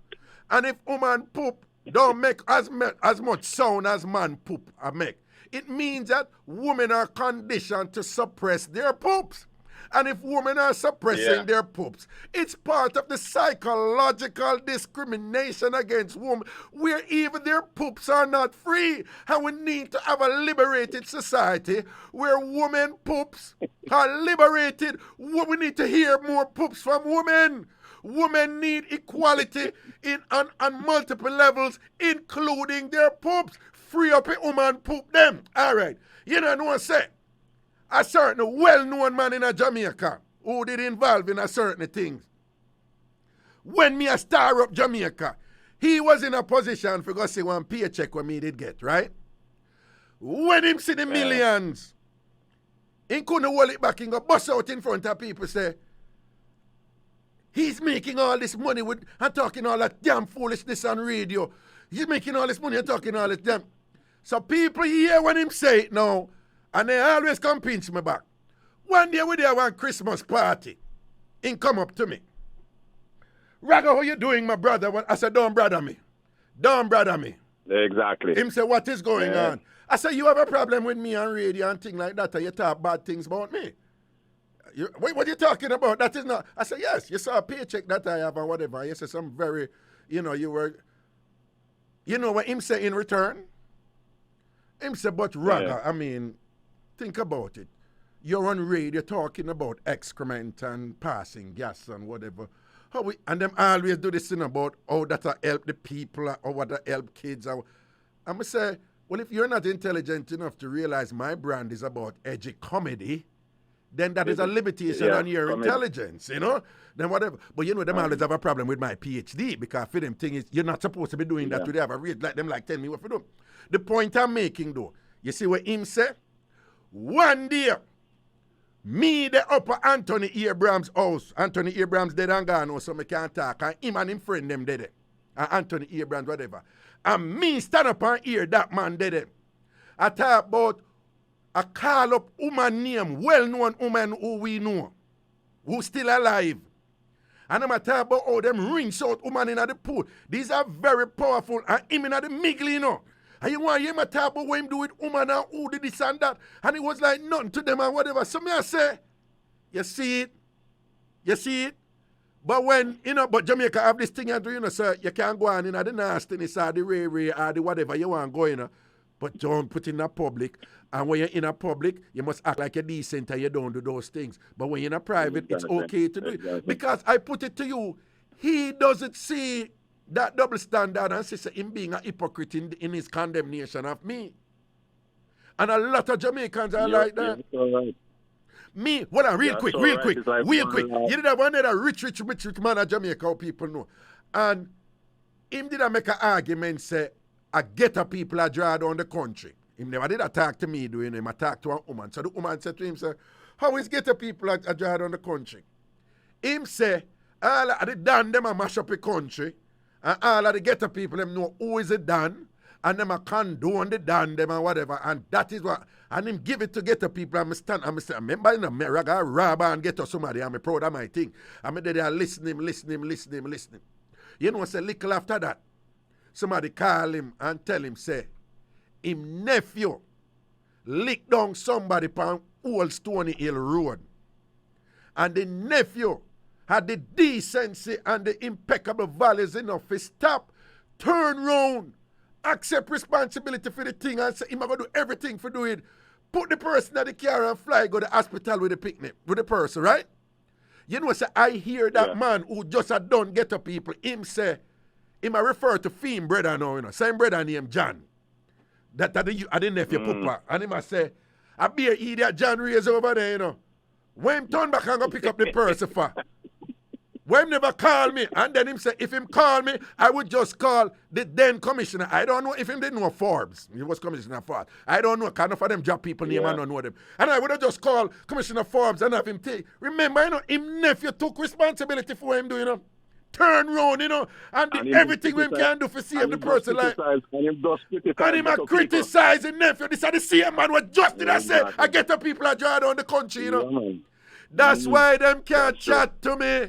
and if woman poop don't make as much sound as man poop a make, it means that women are conditioned to suppress their poops. And if women are suppressing their poops, it's part of the psychological discrimination against women, where even their poops are not free. And we need to have a liberated society where women poops are liberated. We need to hear more poops from women. Women need equality on multiple levels, including their poops. Free up a woman, poop them. All right. You know what I say? A certain well-known man in a Jamaica who did involve in a certain things. When me a star up Jamaica, he was in a position for go see one paycheck when me did get, right? When him see the millions, he couldn't hold it back and go bust out in front of people say, he's making all this money with and talking all that damn foolishness on radio. He's making all this money and talking all this damn. So people hear when him say it now, and they always come pinch me back. One day we there one Christmas party. He come up to me. Raga, how you doing, my brother? I said, don't brother me. Don't brother me. Exactly. Him say, what is going on? I said, you have a problem with me on radio and things like that, or you talk bad things about me? What are you talking about? That is not. I said, yes, you saw a paycheck that I have or whatever. You said some very, you know what him say in return? Him say, but Raga, I mean, think about it. You're on radio talking about excrement and passing gas and whatever. And them always do this thing about how that help the people or what help kids. I'm going to say, well, if you're not intelligent enough to realize my brand is about edgy comedy, then that is a limitation on your intelligence, you know? Then whatever. But you know, them always have a problem with my Ph.D. because for them thing is, you're not supposed to be doing that today. Have a read like them like tell me what to do. The point I'm making though, you see what him say? One day, me the upper Anthony Abraham's house. Anthony Abraham's dead and gone now, so I can't talk. And him and him friend them dead. And Anthony Abraham's whatever. And me stand up and hear that man dead. I talk about I call up woman name, well-known woman who we know, who's still alive. And I'm talk about how them rinse out woman in the pool. These are very powerful. And him in the middle, you know. And you want to hear me talk about what him do with woman and who did this and that. And it was like nothing to them and whatever. So me I say, you see it? You see it? But when, but Jamaica have this thing and do, sir, you can't go on in the nastiness or the ray or the whatever you want to go, But don't put in the public. And when you're in a public, you must act like you're decent and you don't do those things. But when you're in a private, it's okay to do it. Because I put it to you, he doesn't see that double standard and see him being a hypocrite in his condemnation of me. And a lot of Jamaicans are like that. Me, hold on, real quick. Like you did have one of the rich man of Jamaica, how people know. And him did make an argument, say, I get a people a draw down the country. Him never did attack to me doing him, attack to a woman. So the woman said to him, say, how is get a people a draw down the country? Him say, all of the Dan them a mash up the country, and all of the ghetto people them know who is it Dan, and them a condone the Dan them and whatever, and that is what, and him give it to ghetto people, and I say, remember in America, I rob and ghetto somebody, I'm proud of my thing. And they are listening. You know, say little after that, somebody call him and tell him, say, him nephew lick down somebody on Old Stony Hill Road. And the nephew had the decency and the impeccable values enough to stop, turn round, accept responsibility for the thing and say, him going to do everything for do it. Put the person in the car and fly, go to the hospital with the picnic, with the person, right? You know, say, I hear that man who just had done ghetto people, him say, him I refer to Fim brother now, same brother named John. That I didn't nephew Papa. And him I say, I be an idiot John Reyes over there, When him turn back and go pick up the person for. When him never call me, and then him say, if him call me, I would just call the then commissioner. I don't know if him didn't know Forbes. He was Commissioner Forbes. I don't know, kind of for them job people name, I don't know them. And I would have just called Commissioner Forbes and have him take. Remember, him nephew took responsibility for him doing, turn round, you know, and do everything we can do for save the person. Like, And him just criticize. and him a criticize the nephew. This is the same man what just did I say. I get the people that drive down the country, you know. That's why them can't chat to me.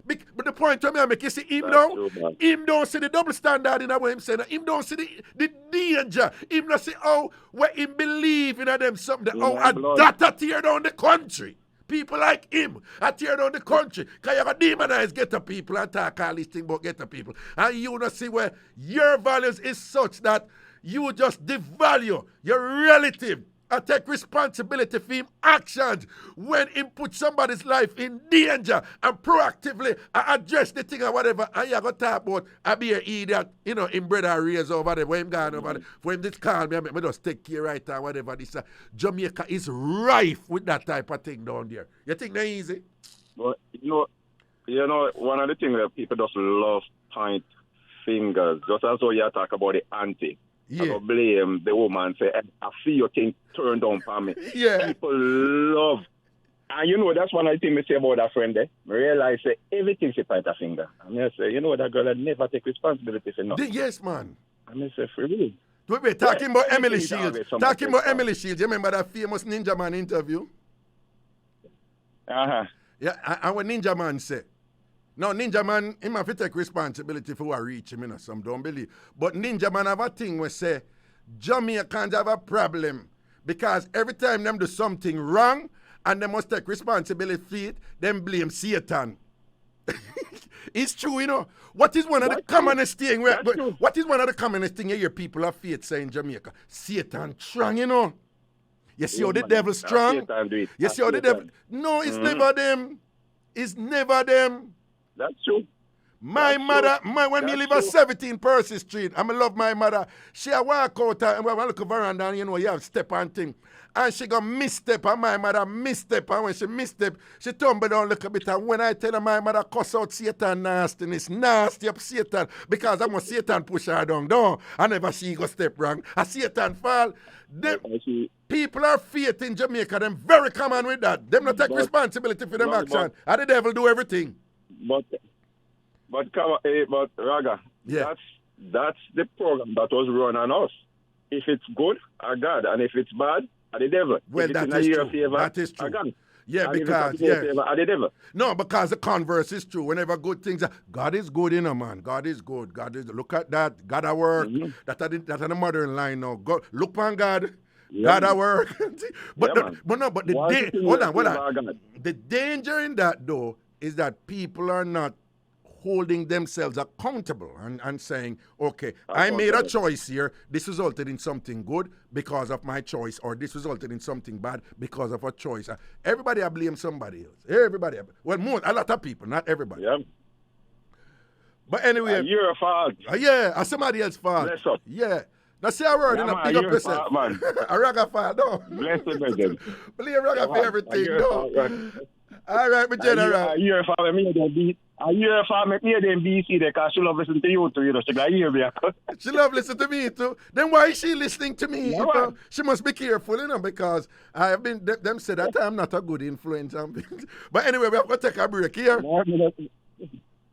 But the point to me I make, you see, him don't see the double standard in what him saying. Him don't see the danger. Him don't see how what him believe in them something. That tear down the country. People like him I tear down the country. Because you got demonize ghetto people and talk all these things about ghetto people. And you don't see where your values is such that you just devalue your relative. I take responsibility for him actions when he put somebody's life in danger and proactively I address the thing or whatever. And you got to talk about I be an idiot, you know, him brother raise over there, where him gone over there. For him just call me, I just take care right or whatever. This Jamaica is rife with that type of thing down there. You think that easy? But you know, one of the things that people just love point fingers, just as though you talk about the auntie. I don't blame the woman say, I feel your thing turned on for me. Yeah. People love. And you know, that's one of the things I say about that friend there. I realize that everything she point a finger. And I say, you know, that girl had never take responsibility for nothing. Yes, man. And I say, for real. Wait, talking about Emily Shields. Talking about Emily Shields. You remember that famous Ninja Man interview? Uh-huh. Yeah, and what Ninja Man said. No, Ninja Man, he have to take responsibility for what reach him, you know, some don't believe. But Ninja Man have a thing where say, Jamaicans have a problem because every time them do something wrong and they must take responsibility for it, them blame Satan. It's true, you know. What is one of the commonest thing what is one of the commonest thing you hear people of faith say in Jamaica? Satan strong, you know. You see how the devil strong? You see how the devil... No, it's never them. It's never them. That's true. My mother, when me live at 17 Percy Street, I love my mother. She a walk out and when I look at veranda and you know you have step and thing. And she got misstep and my mother misstep and when she misstep, she tumble down a little bit and when I tell her my mother cuss out Satan nastiness, nasty up Satan because I'm a Satan push her down. I never see you go step wrong. A Satan fall. Them people are faith in Jamaica, them very common with that. Them not take responsibility for them action. And the devil do everything. But Raga, that's the program that was run on us. If it's good, I God, and if it's bad, I the devil. Well, that is true. Favor, that is true. Yeah, and because favor, I the devil. No, because the converse is true. Whenever good things are, God is good, you know, man. God is good. God is. Look at that. God at work. That's the modern line now. God, look on God. Yeah. God at work. But the danger in that though is that people are not holding themselves accountable and saying, okay, I made a choice here. This resulted in something good because of my choice, or this resulted in something bad because of a choice. Everybody blame somebody else. Everybody. Well, a lot of people, not everybody. Yeah. But anyway. Your fault. Yeah, somebody else's fault. Bless up. Yeah. Now say a word and pick up yourself. Man. A Raga fault, no. Bless up, man. Play a Raga for everything, no. All right, my general. Your fault, me don't beat. Your fault make me them BC there because she love listen to you too, you know. She got hear me. She love listen to me too. Then why is she listening to me? She must be careful, you know, because I have been them said that I'm not a good influence. But anyway, we have to take a break here.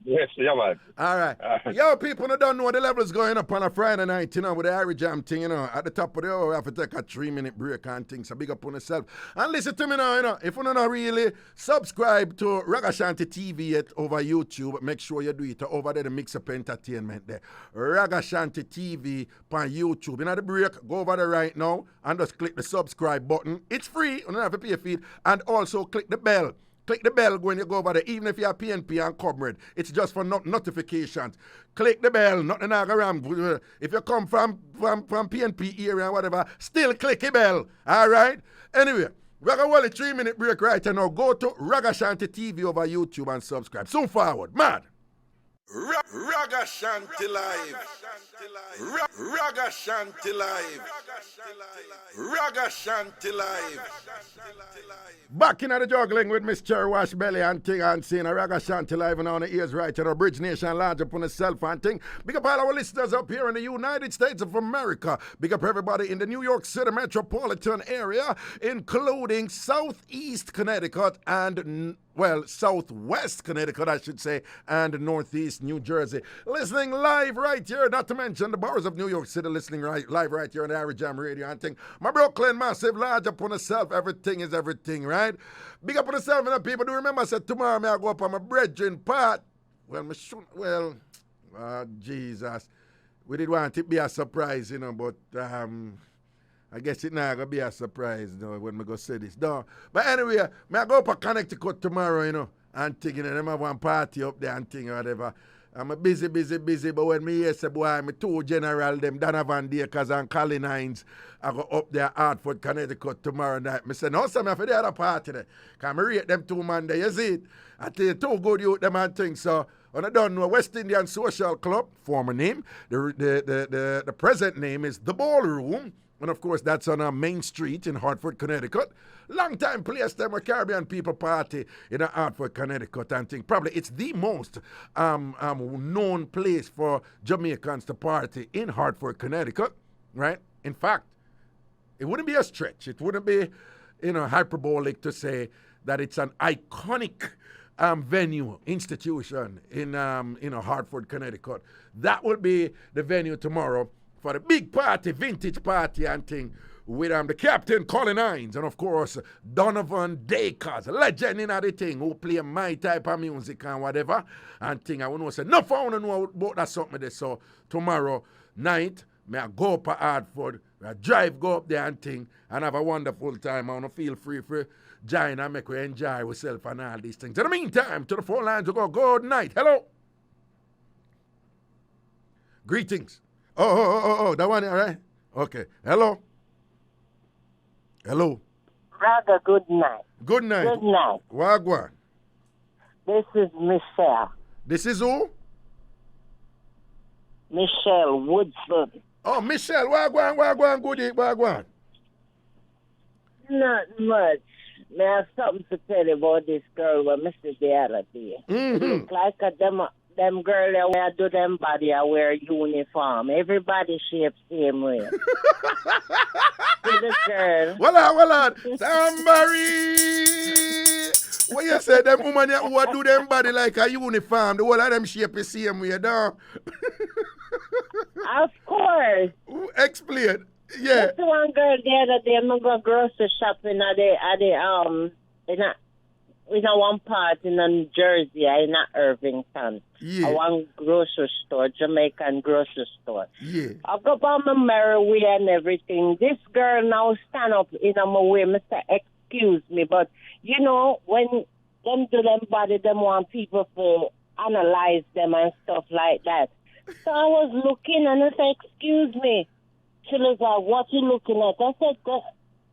Yes, yeah, man. All right. Yo, people who don't know what the level is going up on a Friday night, you know, with the IrieJam thing, you know, at the top of the hour, we have to take a 3-minute break and things. So big up on yourself. And listen to me now, you know, if you don't really subscribe to Ragashanti TV yet over YouTube, make sure you do it over there, the Mixup Entertainment there. Ragashanti TV on YouTube. You know the break, go over there right now and just click the subscribe button. It's free, you don't have to pay a fee. And also click the bell. Click the bell when you go over there, even if you're PNP and Comrade. It's just for notifications. Click the bell, nothing around. If you come from PNP area or whatever, still click the bell. All right? Anyway, we're going to 3-minute break right now. Go to Ragashanti TV over YouTube and subscribe. Soon forward. Mad. Ragashanti Live. Ragashanti Live. Ragashanti Live. Back in the juggling with Miss Cherry Wash Belly and Ting and seeing a Ragashanti Live and on the ears right to the Bridge Nation large up on the self and thing. Big up all our listeners up here in the United States of America. Big up everybody in the New York City metropolitan area, including Southeast Connecticut and well, southwest Connecticut, I should say, and northeast New Jersey. Listening live right here, not to mention the boroughs of New York City, listening live right here on the IrieJam radio and thing. My Brooklyn, massive, large upon herself, everything is everything, right? Big up on yourself, and people do remember, I said tomorrow I go up on my brethren part. Well, Jesus. We did want it to be a surprise, but I guess it's not going to be a surprise, when we go say this. No. But anyway, I go up to Connecticut tomorrow, and thing, them have one party up there and thing or whatever. I'm busy, but when me hear say, boy, I'm two general, them Donovan Dakers and Colin Hines, I go up there, Hartford, Connecticut tomorrow night. I say, no, sir, I'm for the other party there. Because I rate them two man there, you see it? I tell you, too good youth, them and things, so. And I don't know, West Indian Social Club, former name. The present name is The Ballroom. And of course, that's on Main Street in Hartford, Connecticut. Long time place them a Caribbean people party in Hartford, Connecticut. And think probably it's the most known place for Jamaicans to party in Hartford, Connecticut, right? In fact, it wouldn't be a stretch. It wouldn't be, hyperbolic to say that it's an iconic venue, institution in Hartford, Connecticut. That will be the venue tomorrow for the big party, vintage party and thing with the captain Colin Hines and of course Donovan Dakers, legend in the thing who play my type of music and whatever and thing. I want to say nothing I want to know about that something there. So tomorrow night, I go up to Hartford, I go up there and thing and have a wonderful time. I want to feel free for join and make we enjoy ourselves and all these things. In the meantime, to the phone lines we go. Good night. Hello. Greetings. Oh, that one, all right? Okay. Hello. Rather good night. Good night. Good night. Wagwan. This is Michelle. This is who? Michelle Woodford. Oh, Michelle. Wagwan, goodie, Wagwan. Not much. I have something to tell you about this girl with Mr. the other day. It look like them girl that wear do them body I wear uniform. Everybody shapes same way. See this girl. Hold on. Tambourine. What you say, them women who do them body like a uniform, the whole of them shape the same way, though. Of course. Explain. Yeah. That's the one girl the other day, I'm go grocery shopping in one part in New Jersey, in Irvington. Yeah. One grocery store, Jamaican grocery store. Yeah. I go by my mirror way and everything. This girl now stand up in my way, Mr. Excuse me, but when them do them body, them want people to analyze them and stuff like that. So I was looking and I said, excuse me. She was like, what you looking at? I said,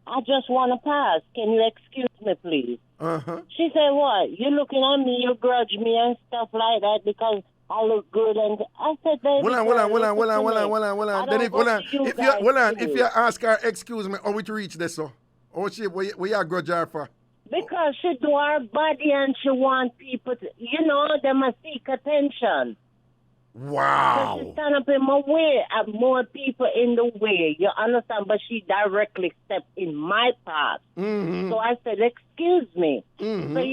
I just want to pass. Can you excuse me, please? Uh-huh. She said, what? You looking at me, you grudge me and stuff like that because I look good. And I said, baby, hold on. Then if you ask her, excuse me, how we to reach this, so? What you grudge her for? Because she do her body and she want people to, they must seek attention. Wow. So she stand up in my way and more people in the way. You understand? But she directly stepped in my path. Mm-hmm. So I said, excuse me. Mm-hmm. So,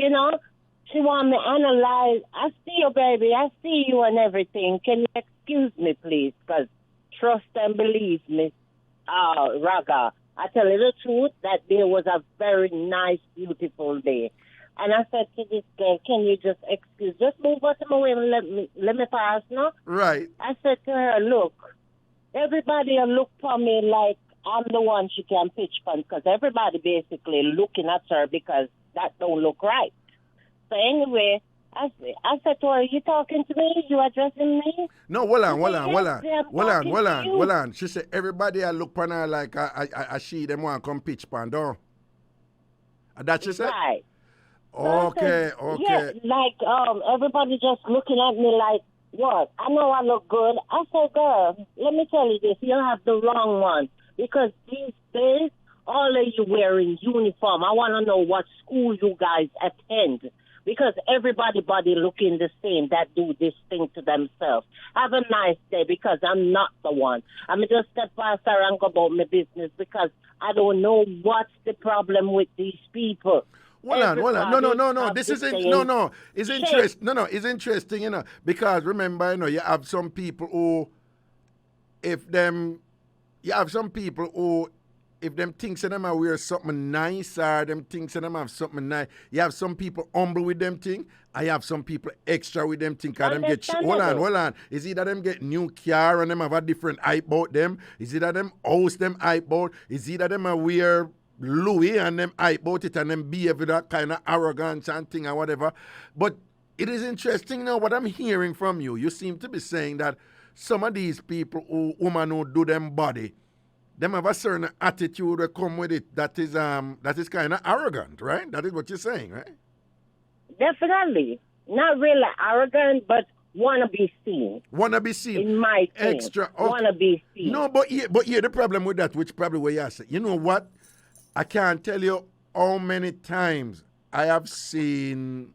she want me to analyze. I see you, baby. I see you and everything. Can you excuse me, please? Because trust and believe me, Raga. I tell you the truth, that day was a very nice, beautiful day. And I said to this girl, can you just move out of my way and let me pass, no? Right. I said to her, look, everybody will look for me like I'm the one she can pitch on because everybody basically looking at her because that don't look right. So anyway, I said to her, you talking to me? You addressing me? No, hold on. She said everybody I look on her like I she them want to come pitch pan, don't? That she said? Right. Okay. Yeah, like everybody just looking at me like, what? I know I look good. I said, girl, let me tell you this, you have the wrong one. Because these days, all of you wearing uniform. I want to know what school you guys attend. Because everybody looking the same that do this thing to themselves. Have a nice day because I'm not the one. I'm just step past her and go about my business because I don't know what's the problem with these people. Hold on. No. have This the isn't. same No. It's shape. interesting. No. It's interesting, because remember, you have some people who, if them thinks of them are wear something nice or them thinks of them have something nice. You have some people humble with them thing. I have some people extra with them thing. Cause them get hold on. Is either them get new car and them have a different hype about them? Is either them house them hype about? Is either them a wear Louis and them hype about it and them behave with that kind of arrogance and thing or whatever. But it is interesting now what I'm hearing from you. You seem to be saying that some of these people women who do them body, them have a certain attitude that come with it that is kind of arrogant, right? That is what you're saying, right? Definitely. Not really arrogant, but want to be seen. Want to be seen. In my thing. Extra. Okay. Want to be seen. No, but the problem with that, which probably where you say, you know what? I can't tell you how many times I have seen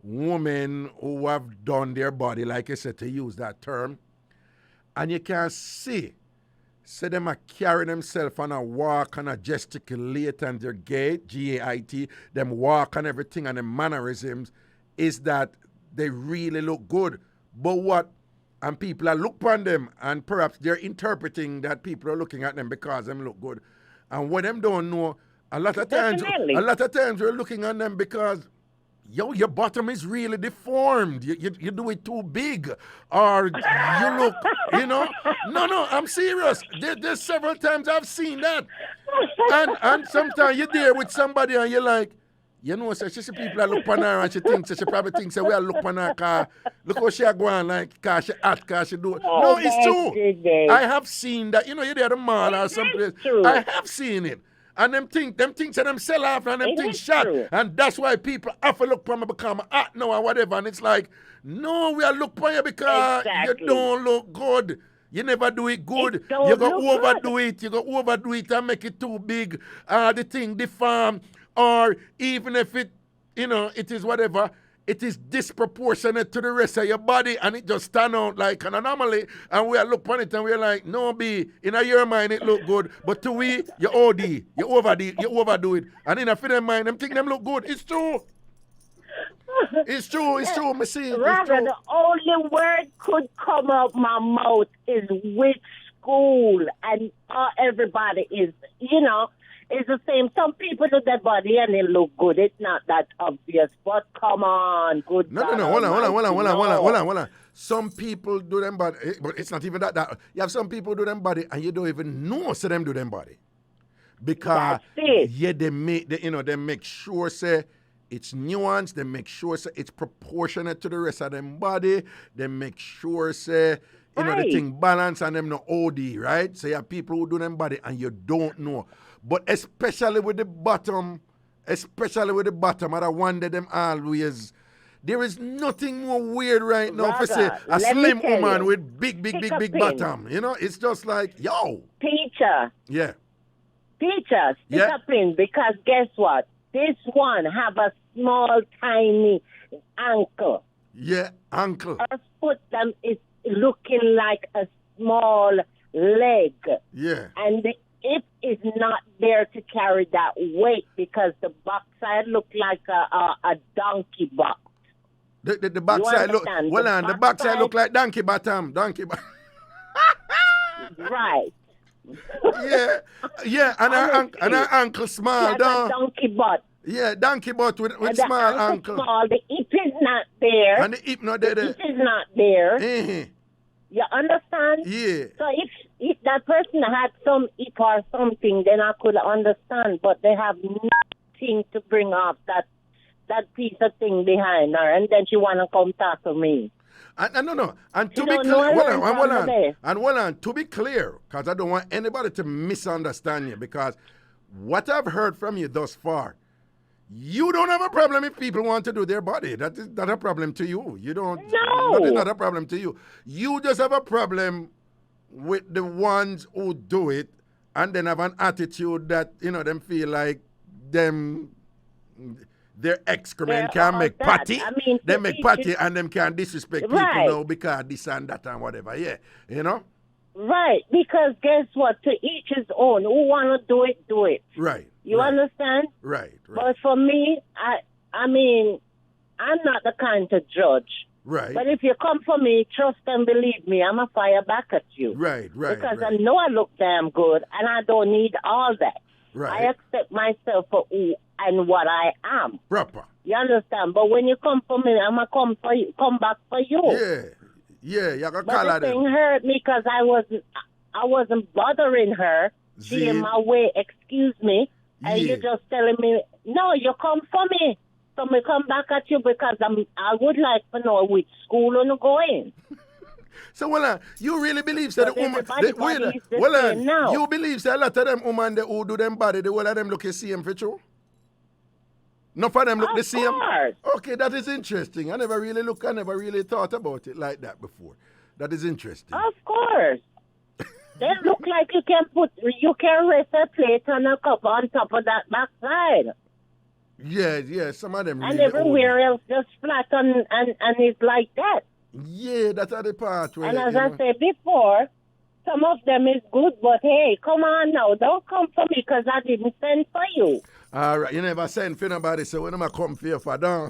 women who have done their body, like I said, to use that term, and you can see them are carry themselves on a walk and a gesticulate and their gait, G-A-I-T, them walk and everything and them mannerisms is that they really look good. But what? And people are look upon them and perhaps they're interpreting that people are looking at them because them look good. And what them don't know, a lot of times we're looking at them because your bottom is really deformed. You do it too big. Or you look, No, I'm serious. There's several times I've seen that. And sometimes you're there with somebody and you're like, so she see people that look on her and she probably thinks we are look on her car. Look how she going like cause she hot, cause she do it. No, it's true. I have seen that. You're there at the mall or someplace. I have seen it. And them things and them sell off and them things shot. True. And that's why people have to look for me become hot now or whatever. And it's like, no, we are look for you because you don't look good. You never do it good. You go overdo it. You go overdo it and make it too big. The thing deform. Or even if it, it is whatever, it is disproportionate to the rest of your body and it just stand out like an anomaly. And we are look on it and we're like, no, in your mind it look good. But to we, you OD, you overdo it. And in a for them mind, them think them look good. It's true. It's true. Me see. Rather, the only word could come out my mouth is which school. And everybody is, it's the same. Some people do their body and they look good. It's not that obvious. But come on, good. No. Hold on. Some people do them body, but it's not even that. You have some people do them body and you don't even know so them do them body. Because they make sure say it's nuanced, they make sure say it's proportionate to the rest of them body, they make sure say the thing balance and them no OD, right? So you have people who do them body and you don't know. But especially with the bottom, I wonder them always. There is nothing more weird right now for say a slim woman with big bottom. It's just like, yo. Teacher. Yeah. Teacher, stick a pin because guess what? This one have a small, tiny ankle. Yeah, ankle. Her foot is looking like a small leg. Yeah. And the hip is not there to carry that weight because the backside look like a donkey box. The backside look the backside look like donkey bottom. Right. Yeah, and her ankle small, donkey butt. Yeah, donkey butt with small ankle. Small, the hip is not there. And the hip not there. The hip is not there. You understand? Yeah. So if that person had some hip or something, then I could understand. But they have nothing to bring up that piece of thing behind her, and then she wanna come talk to me. No. And to be clear, to be clear, because I don't want anybody to misunderstand you, because what I've heard from you thus far, you don't have a problem if people want to do their body. That is not a problem to you. You don't. No. That is not a problem to you. You just have a problem with the ones who do it and then have an attitude that, them feel like their excrement can make patty. They make patty and them can disrespect people now because this and that and whatever. Yeah. Right, because guess what? To each his own. Who want to do it, do it. Right. You understand? Right. But for me, I mean, I'm not the kind to judge. Right. But if you come for me, trust and believe me, I'm going to fire back at you. Right. Because I know I look damn good, and I don't need all that. Right. I accept myself for who and what I am. Proper. You understand? But when you come for me, I'm going to come back for you. Yeah, you got to But call the her them. thing hurt me because I wasn't bothering her, feeling my way, excuse me, and you just telling me, no, you come for me. So me come back at you because I would like to know which school you go in. So, well, you really believe that the woman... now. You believe that a lot of them women who do them body, the whole of them look the same for true? None of them look the same? Course. Okay, that is interesting. I never really thought about it like that before. That is interesting. Of course. They look like you can rest a plate and a cup on top of that backside. Yeah, some of them and really everywhere else just flat and it's like that. Yeah, that's the part where... And as I said before, some of them is good, but hey, come on now. Don't come for me because I didn't send for you. All right, you never send for nobody, so when am I come for you for down?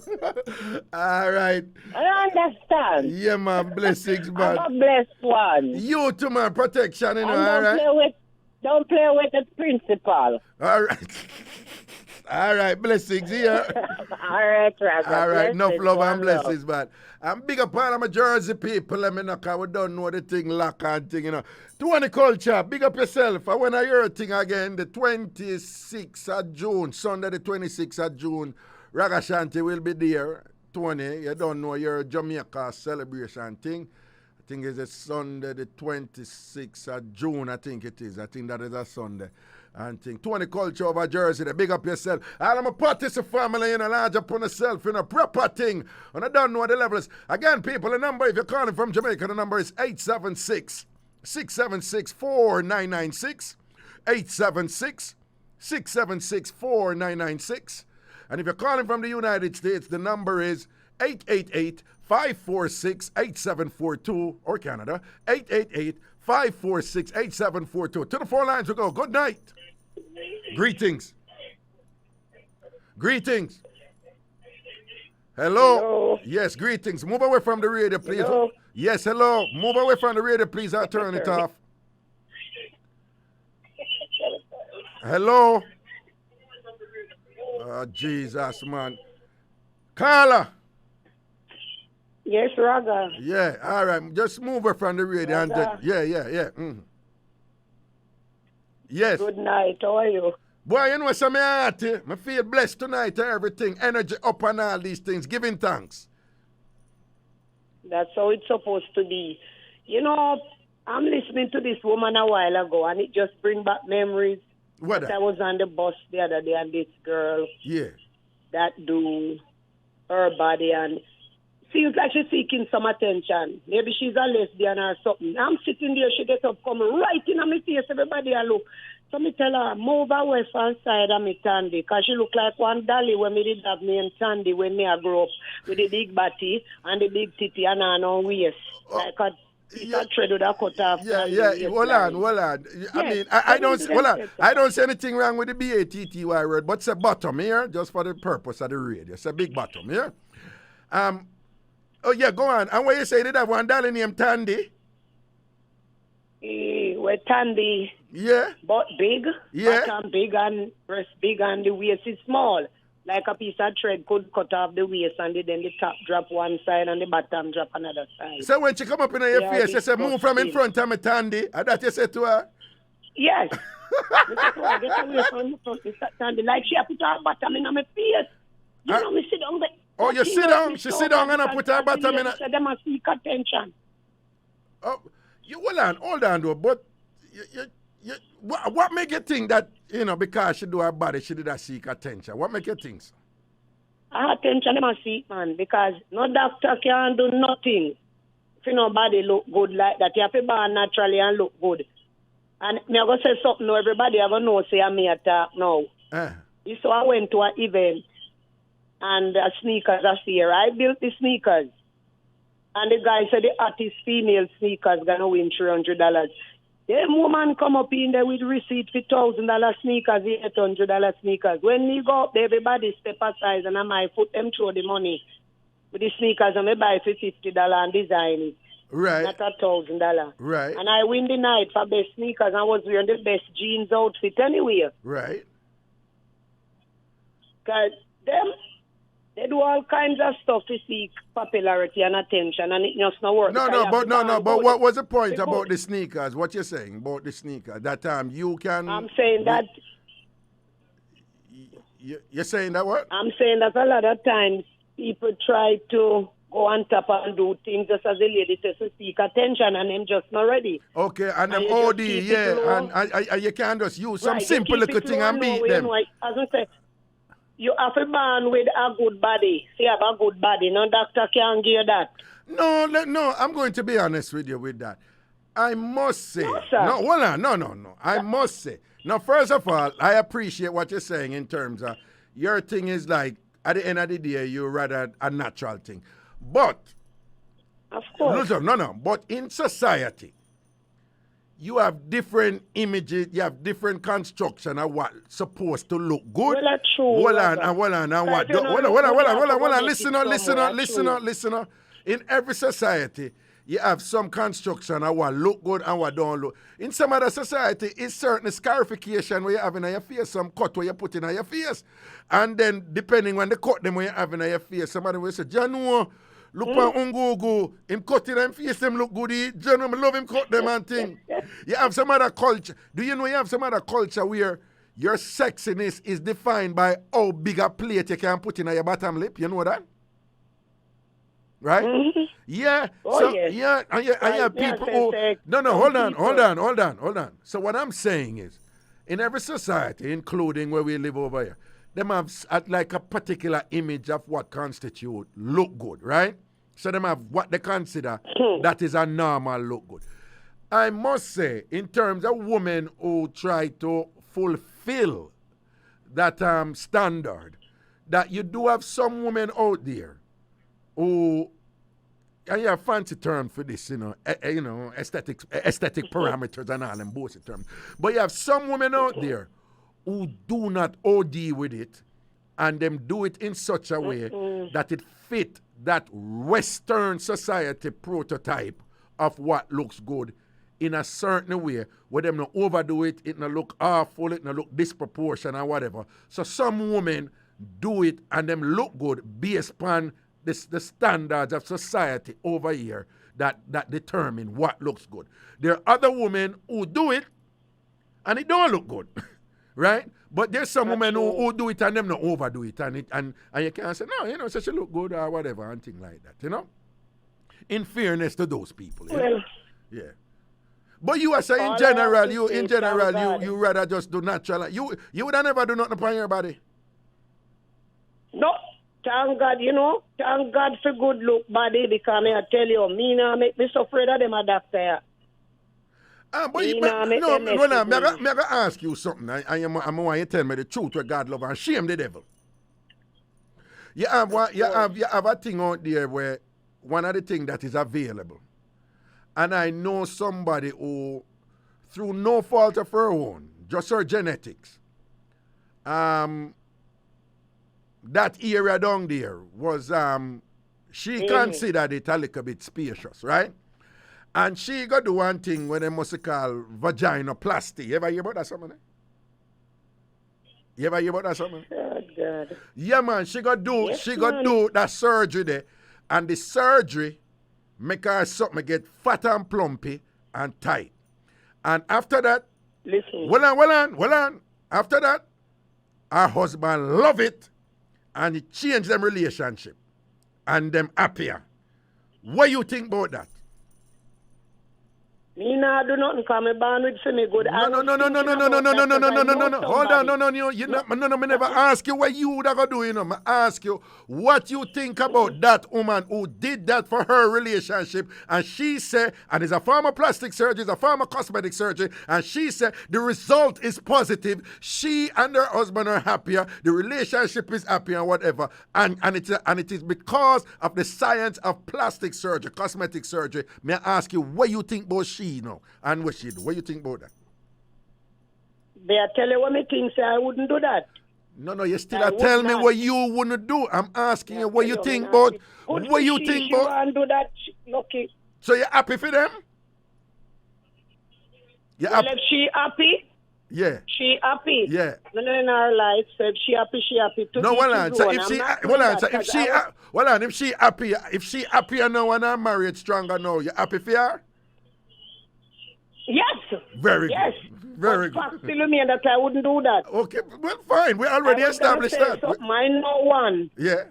All right. I understand. Yeah, man, blessings, man. I'm a blessed one. You too, man, protection, you know, all right? Don't play with the principal. All right. All right, blessings here. All right, Raga. All right, enough love and blessings, man. I'm big up all of my Jersey people, let me know, because we don't know the thing, lock and thing, you know. 20 culture, big up yourself. And when I hear a thing again, the 26th of June, Sunday the 26th of June, Ragashanti will be there. 20, you don't know your Jamaica celebration thing. I think it's a Sunday the 26th of June, I think it is. I think that is a Sunday. And think 20 culture over Jersey, big up yourself. All of my parties family, you know, large up on yourself, you know, proper thing. And I don't know the levels. Again, people, the number, if you're calling from Jamaica, the number is 876-676-4996. 876-676-4996. And if you're calling from the United States, the number is 888-546-8742, or Canada, 888-546-8742. To the phone lines we go. Good night. Greetings. Hello. Yes, greetings. Move away from the radio, please. Hello. Yes, hello. Move away from the radio, please. I'll turn it off. Hello. Oh, Jesus, man. Carla. Yes, Raga. Yeah, all right. Just move away from the radio. And yeah. Mm. Yes. Good night. How are you? Boy, you know some I feel blessed tonight and everything. Energy up and all these things. Giving thanks. That's how it's supposed to be. You know, I'm listening to this woman a while ago, and it just brings back memories. What? I was on the bus the other day, and this girl that do her body, and seems like she's seeking some attention. Maybe she's a lesbian or something. I'm sitting there, she gets up, come right in my face, everybody I look. So me tell her, move away from side of me Tandy, because she look like one dolly when me did have me and Tandy when me I grew up with the big body and the big titty and on waist. Like a thread with a cut off. Hold on. I mean, I don't say anything wrong with the BATTY word, but it's a bottom here, just for the purpose of the radio. It's a big bottom here. Oh, yeah, go on. And what you say, did have one dolly named Tandy? With Tandy. Yeah. But big. Yeah. Bottom big and breast big and the waist is small. Like a piece of thread could cut off the waist and then the top drop one side and the bottom drop another side. So when she come up in your face, you say, move from in front of me, Tandy. And that you say to her? Yes. Get away from me, Tandy. Like she put her bottom in my face. You know, me sit down there. Oh, you sit down? She sit down and I put her bottom in her... So they must seek attention. Oh, hold on though, but what make you think that, you know, because she do her body, she did not seek attention? What make you think so? Attention, they must seek, man, because no doctor can do nothing if nobody look good like that. You have to born naturally and look good. And me I go say something now, everybody I go know say I'm here talk now. So I went to an event and the sneakers are here. I built the sneakers. And the guy said the hottest female sneakers gonna win $300. Them woman come up in there with receipt for $1,000 sneakers, $800 sneakers. When me go up there, everybody step aside and I might put them through the money with the sneakers and I buy for $50 and design it. Right. Not $1,000. Right. And I win the night for best sneakers and I was wearing the best jeans outfit anyway. Right. Because them, they do all kinds of stuff to seek popularity and attention, and it just not work. But what was the point about the sneakers? What you're saying about the sneakers? That you can... I'm saying that... You're saying that what? I'm saying that a lot of times people try to go on top and do things just as a lady says to seek attention, and them just not ready. Okay, and them OD, yeah, and you can't just use some simple little thing and beat them. As I say, you have a man with a good body. See, have a good body. No doctor can give you that. No, I'm going to be honest with you with that. I must say. No, sir. No, hold on. No. I must say. Now, first of all, I appreciate what you're saying in terms of your thing is like, at the end of the day, you're rather a natural thing. But, of course. No. But in society, you have different images, you have different construction of what supposed to look good. Well, that's true. Hold on. Listen up. In every society, you have some construction of what look good and what don't look. In some other society, it's certain scarification where you have in your face, some cut where you put in your face. And then, depending on the cut them where you have in your face, somebody will say, Janu, look on Ungugu, him cut in them face, them look good. Janu, I love him cut them and thing. You have some other culture. Do you know you have some other culture where your sexiness is defined by how big a plate you can put in your bottom lip? You know that? Right? Mm-hmm. Yeah. Oh, so, yes. Yeah. And you have people who... No, hold on. So what I'm saying is, in every society, including where we live over here, them have like a particular image of what constitute look good, right? So them have what they consider that is a normal look good. I must say, in terms of women who try to fulfill that standard, that you do have some women out there who, and you have fancy term for this, aesthetic parameters and all them bullshit terms. But you have some women out there who do not OD with it, and them do it in such a way that it fit that Western society prototype of what looks good in a certain way, where them not overdo it, it not look awful, it not look disproportionate or whatever. So some women do it and them look good based upon the standards of society over here that determine what looks good. There are other women who do it and it don't look good, right? But there's some women who do it and them not overdo it, and you can't say, no, so she look good or whatever and things like that, In fairness to those people, yeah. But you are saying in general, you rather just do natural. You would have never do nothing upon your body. No. Thank God, thank God for good look body, because I tell you, me now make me so afraid of them a doctor. But I'm going to ask you something. I'm want you to tell me the truth where God love and shame the devil. You have a thing out there where one of the things that is available, and I know somebody who, through no fault of her own, just her genetics, that area down there was, she considered it a little bit spacious, right? And she got do one thing when they must call vaginoplasty. You ever hear about that something? Oh, God. Yeah, man, she got do that surgery there. And the surgery make her something get fat and plumpy and tight. And after that, listen. Hold on. After that, her husband love it. And it changed them relationship. And them happier. What you think about that? Me nah do nothing because me born with me good. No. Hold on, no. Me never ask you what you would have do, you know. Me ask you what you think about that woman who did that for her relationship, and she said, and is a former plastic surgeon, is a former cosmetic surgeon, and she said the result is positive. She and her husband are happier. The relationship is happier, and whatever. And it is because of the science of plastic surgery, cosmetic surgery. May I ask you what you think about she? No, and what she do? What do you think about that? They are tell you what me think, say I wouldn't do that. No, you still tell me what you wouldn't do. I'm asking you what you think about. What you think about? She won't do that. Lucky. So you're happy for them? Well, if she happy, yeah. She happy. Yeah. No, in her life, so if she happy, she happy. No, well on. So if she, if she happier now and her marriage stronger now, you happy for her? Yes. Very yes. good. Very good. But still mean that I wouldn't do that. Okay, well, fine. We already established that. I know one. Yeah.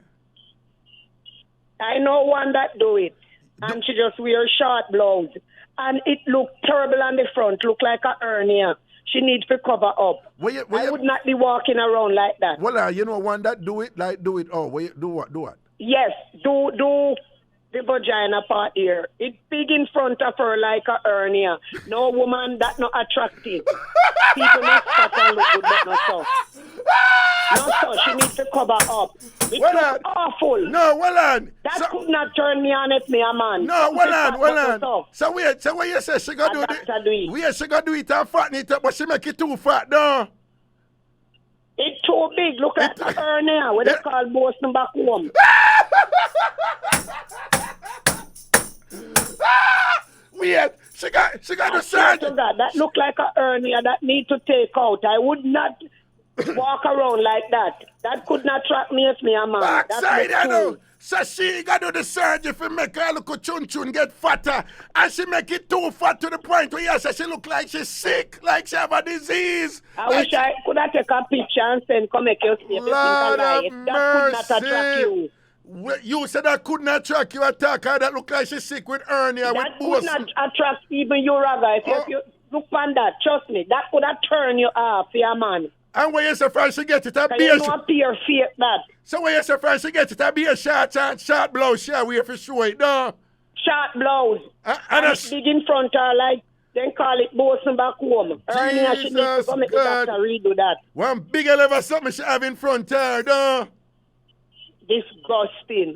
I know one that do it. And she just wear short blouse. And it look terrible on the front. Look like a hernia. She needs to cover up. I would not be walking around like that. Well, you know one that do it? Do it. Oh, do what? Do what? Yes. Do the vagina part here. It's big in front of her like a hernia. No woman that not attractive. People must cut and look good, but not so. No, so she needs to cover up. It looks awful. No, well on. That could not turn me on if me a man. No, well on. So what you say she gonna do it? She gonna do it and fatten it up, but she make it too fat, no? It's too big. Look at the hernia, what they call Boston back home. Weird. She got the surgery. That look like a hernia that need to take out. I would not walk around like that. That could not track me if me a man. Backside, I know. So she got to do the surgery for make her look chun get fatter. And she make it too fat to the point where you say she look like she's sick, like she have a disease. I wish I could have take a picture and send come make you see if you think I lie. That could not attract you. You said that could not attract you, attack her that look like she's sick with hernia. That could not attract even you, Raga. If you look on that, trust me, that could have turned you off, your man. And when you say first she get it, a beer. You know appear fake that. So when you say first she get it, a beer short blouse, she wear for show it, no? Short blouse. And it's big in front of her, like, then call it Boston back home. Hernia, she needs to come make the doctor redo that. One bigger level something she have in front of her, no? Disgusting.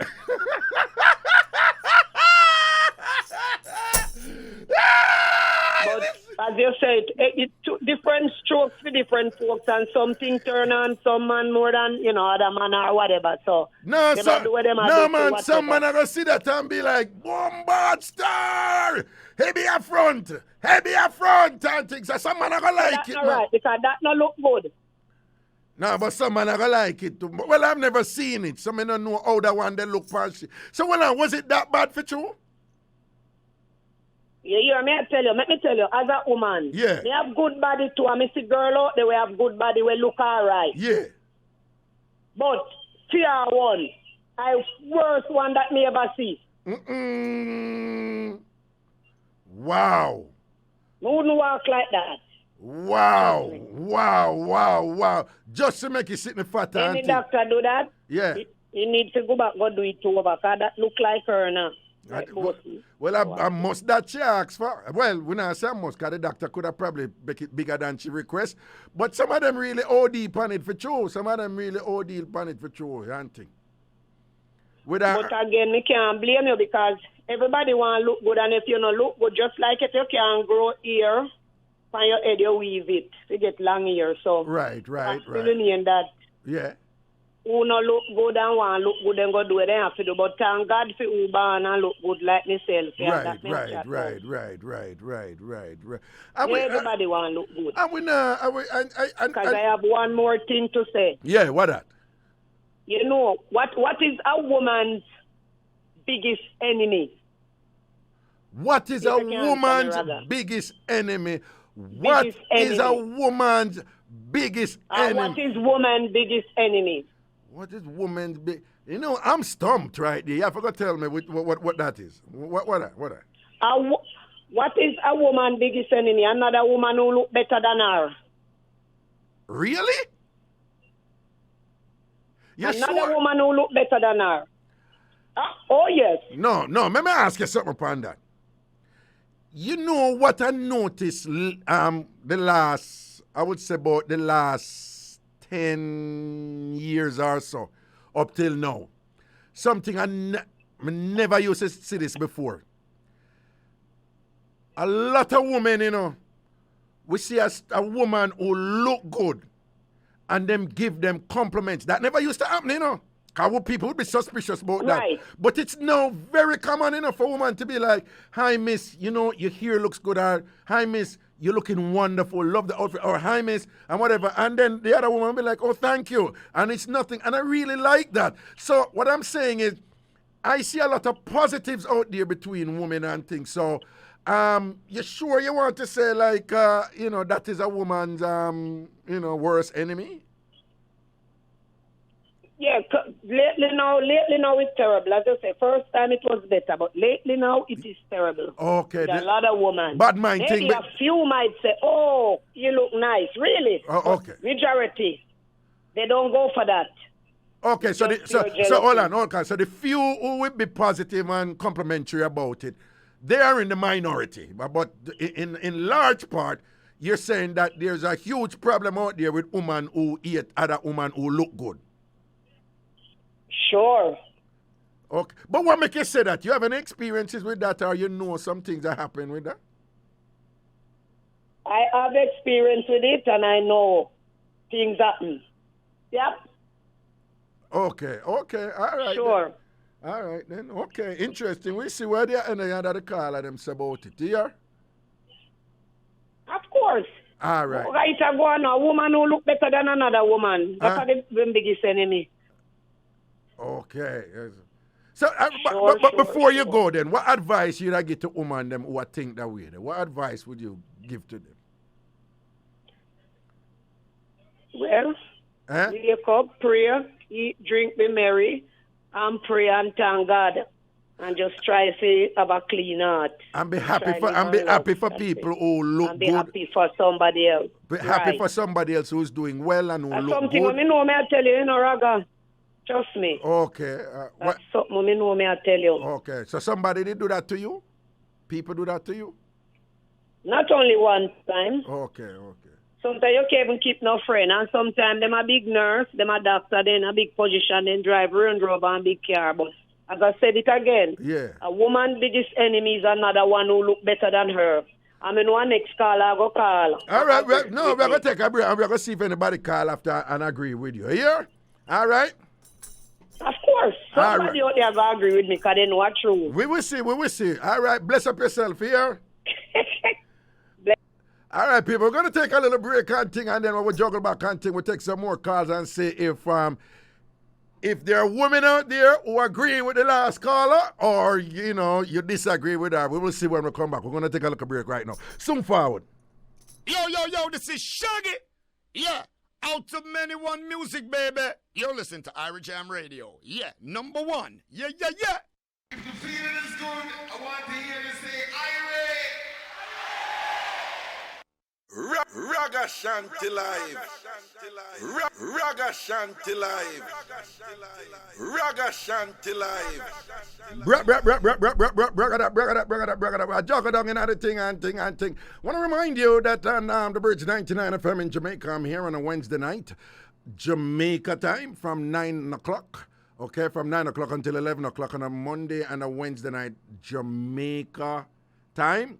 But as you said, it's different strokes for different folks, and something turn on some man more than other man or whatever. So man, some man are gonna see that and be like, bombard star, heavy up front, and things. So some man are gonna like it. That's not right, because that not look good. No, but some man are gonna like it too. Well, I've never seen it, so I don't know how that one they look for. So was it that bad for you? Yeah, let me tell you, as a woman, they have good body too. I see girl out there, we have good body, we look alright. Yeah. But fear one, worst one that me ever see. Wow. I wouldn't walk like that. Wow. Just to make you sit in the fat. Any doctor do that? Yeah. You need to go back, go do it too, because that look like her now. I must that she asked for. Well, when I say must, because the doctor could have probably make it bigger than she requests. But some of them really OD pan it for true. Some of them really OD pan it for true, auntie. But again, me can't blame you because everybody want to look good, and if you don't look good, just like if you can grow ear on your head, you weave it to get long ear. So right. Still mean that. Yeah. Who no look good and want look good and go do it, they have to do. But thank God for who born and look good like myself. Right. Everybody want to look good. Because I have one more thing to say. Yeah, what that? You know, what is a woman's biggest enemy? What is a woman's biggest enemy? What is a woman's biggest enemy? What is woman's biggest enemy? What is woman's big? You know, I'm stumped right there. I forgot to tell me what that is. What that? What is a woman biggest enemy? Another woman who look better than her. Really? You Another sure? woman who look better than her. Oh, yes. No, let me ask you something upon that. You know what I noticed the last, I would say about the last 10 years or so, up till now. Something I never used to see this before. A lot of women, you know, we see a woman who look good and them give them compliments. That never used to happen, you know. Because people would be suspicious about that. But it's now very common, you know, for a woman to be like, hi, miss, you know, your hair looks good. Or, hi, miss, you're looking wonderful. Love the outfit. Or, hi, miss, and whatever. And then the other woman will be like, oh, thank you. And it's nothing. And I really like that. So what I'm saying is, I see a lot of positives out there between women and things. So, you sure you want to say, like, you know, that is a woman's, you know, worst enemy? Yeah, lately now it's terrible. As I say, first time it was better, but lately now it is terrible. Okay. There's a lot of women. Bad mind Maybe thing. a few might say, oh, you look nice. Really? Oh, okay. But majority, they don't go for that. Okay, so hold on. Okay, so the few who will be positive and complimentary about it, they are in the minority. But in large part, you're saying that there's a huge problem out there with women who eat other women who look good. Sure. Okay, but what make you say that? You have any experiences with that, or you know some things that happen with that? I have experience with it, and I know things happen. Yep. Okay, all right. Sure. Then. All right, then. Okay, interesting. We see where they are and the call of them say about it. Yeah? Of course. All right. Right, I go on a woman who look better than another woman. That's the biggest enemy. Okay. So, but before you go then, what advice should I give to women them who think that way? What advice would you give to them? Well, wake up, pray, eat, drink, be merry, and pray and thank God. And just try to have a clean heart. And be happy for people who look and be good. happy for somebody else. Be happy for somebody else who's doing well and who That's look something good. me know me I tell you, Raga. Trust me. Okay. That's something me know me I tell you. Okay. So somebody did do that to you? People do that to you? Not only one time. Okay. Sometimes you can't even keep no friend. And sometimes them a big nurse, them a doctor, then a big position, then drive Range Rover and big car. But as I said it again, a woman's biggest enemy is another one who look better than her. I mean, one next call I go call. All right. We're going to take a break and we're going to see if anybody call after and agree with you. Here? All right? Of course. Somebody out there will agree with me because they know what's true. We will see. All right. Bless up yourself here. All right, people. We're going to take a little break and thing, and then when we juggle back and thing, we'll take some more calls and see if there are women out there who agree with the last caller or, you know, you disagree with her. We will see when we come back. We're going to take a little break right now. Soon forward. Yo, this is Shaggy. Yeah. Out to many one music, baby. You're listening to IrieJam Radio. Yeah, number one. Yeah. If the feeling is good, I want to hear you say Ragashanti live. Ragashanti live. Ragashanti live. Juggle down in other thing and thing. Want to remind you that on the Bridge 99 FM in Jamaica, I'm here on a Wednesday night, Jamaica time from 9 o'clock. Okay, from 9 o'clock until 11 o'clock on a Monday and a Wednesday night, Jamaica time.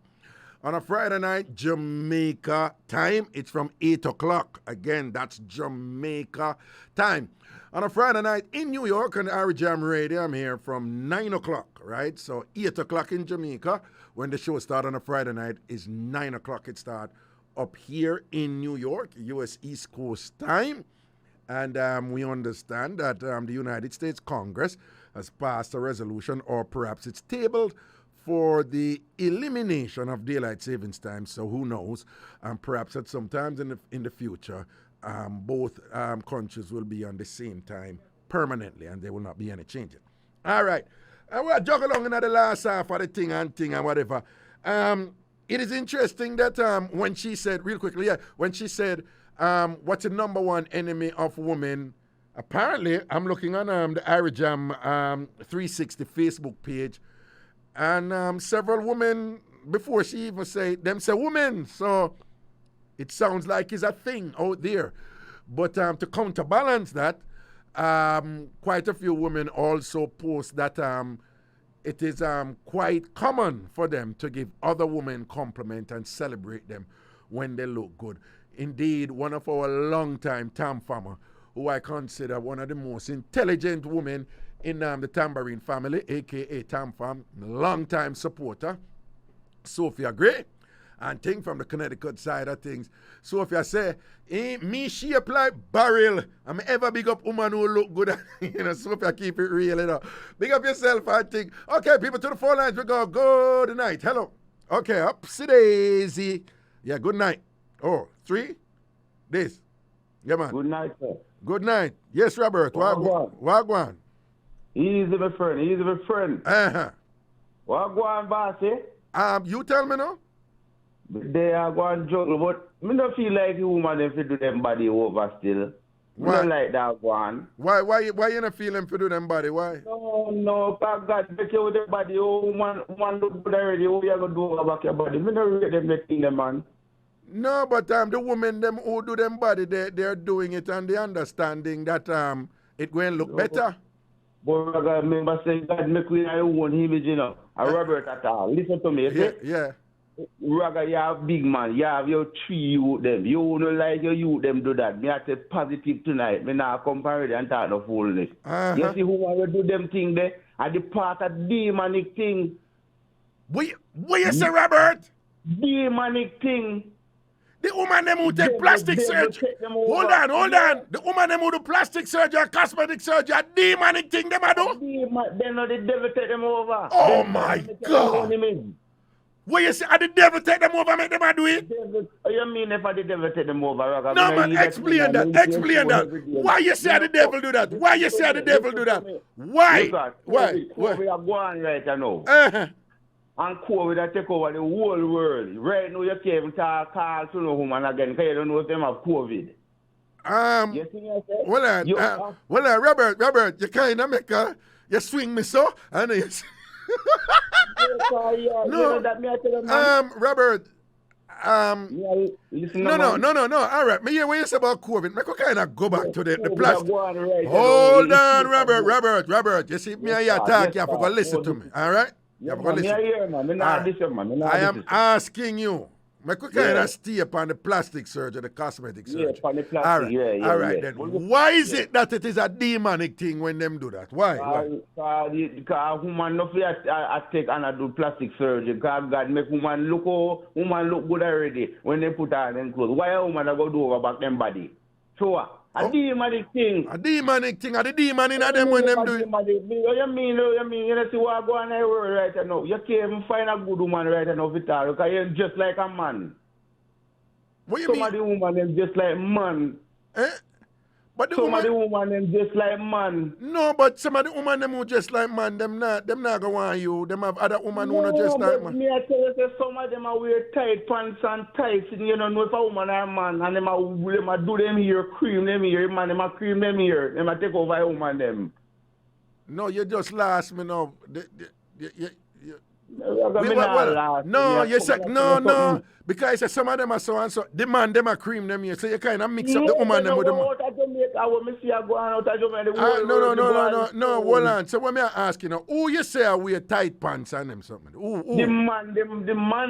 On a Friday night, Jamaica time, it's from 8 o'clock. Again, that's Jamaica time. On a Friday night in New York on IrieJam Radio, I'm here from 9 o'clock, right? So 8 o'clock in Jamaica. When the show starts on a Friday night, is 9 o'clock it starts up here in New York, U.S. East Coast time. And we understand that the United States Congress has passed a resolution, or perhaps it's tabled, for the elimination of daylight savings time. So who knows? Perhaps at some times in the future, both countries will be on the same time permanently, and there will not be any changes. All right. We'll jog along in the last half of the thing and whatever. It is interesting that when she said, real quickly, when she said, what's the number one enemy of women? Apparently, I'm looking on the IrieJam 360 Facebook page, and several women, before she even say women. So it sounds like it's a thing out there. But to counterbalance that, quite a few women also post that it is quite common for them to give other women compliment and celebrate them when they look good. Indeed, one of our longtime TamFam, who I consider one of the most intelligent women in the Tambourine family, a.k.a. TamFam, longtime supporter, Sophia Gray, and thing from the Connecticut side of things. Sophia say, me shape like barrel. I'm ever big up woman who look good. Sophia, keep it real, Big up yourself, I think. Okay, people, to the phone lines, we go. Good night. Hello. Okay, upsy daisy. Yeah, good night. Oh, 3? This. Yeah, man. Good night, sir. Good night. Yes, Robert. Wagwan. Easy, my friend. Uh-huh. Wagwan, bossy. You tell me now. They are going to juggle, but I don't feel like the woman if you do them body over still. I don't like that one. Why you not feeling for do them body? Why? No, God, make you with the body. Oh, woman look good already. Oh, you going to do about your body. I don't rate them the thing, man. No, but the women them who do them body, they're doing it and they understanding that it going to look better. But I remember saying God make we our own image, Robert at all. Listen to me, okay? Yeah. Raga, you have big man, you have your 3 youth them. You don't like your youth them do that. Me have to positive tonight. Me now compare it and talk the fullness. You see who want to do them thing there? And the part of demonic thing. What you say, Robert? Demonic thing. The woman them who take plastic surgery. Hold on. The woman them who do plastic surgery, cosmetic surgery, demonic thing them a do? They know the devil take them over. Oh my God. What you say? The devil take them over, make them a do it? You mean if the devil take them over? Raga? No, man, explain that. Why you say the devil do that? Why you say the devil do that? Why? Why? We are going right now. And COVID will take over the whole world. Right now, you can't even call to no woman again because you don't know if them have COVID. You see what I say? Well, Robert, you kind of make you swing me so, and you no, Robert. No. All right, me hear what you say about COVID. Me could kind of go back to the plastic. Hold on, Robert. You see me here talk, you have to go listen to me. All right. I am asking you. I could kind of stay upon the plastic surgery, the cosmetic surgery. Yeah, upon the plastic, all right, then. Why is it that it is a demonic thing when them do that? Why? Because woman no fear take and do plastic surgery. Because God make woman look good already when they put on them clothes. Why a woman go do over back them body? So a demonic thing. A demonic thing. Are the demon in them when them do it? You mean, you see what going on in the world right now. You can't even find a good woman right now, Vital, because you're just like a man. What you mean? Some of the woman them just like man. But some of the woman them just like man. No, but some of the woman them who just like man, them not go want you. Them have other woman who not just like man. Me I tell you, some of them are wear tight pants and tights, and you don't know if a woman or a man, and them a do them here, cream them here, man, them a cream them here, them a take over a woman them. No, you just lost me now. No, you said no. Because some of them are so and so. The man them are cream them here, so you kind of mix up the woman them with the man. No. Hold on. So when me ask you now, who you say are wear tight pants and them something? Who? The man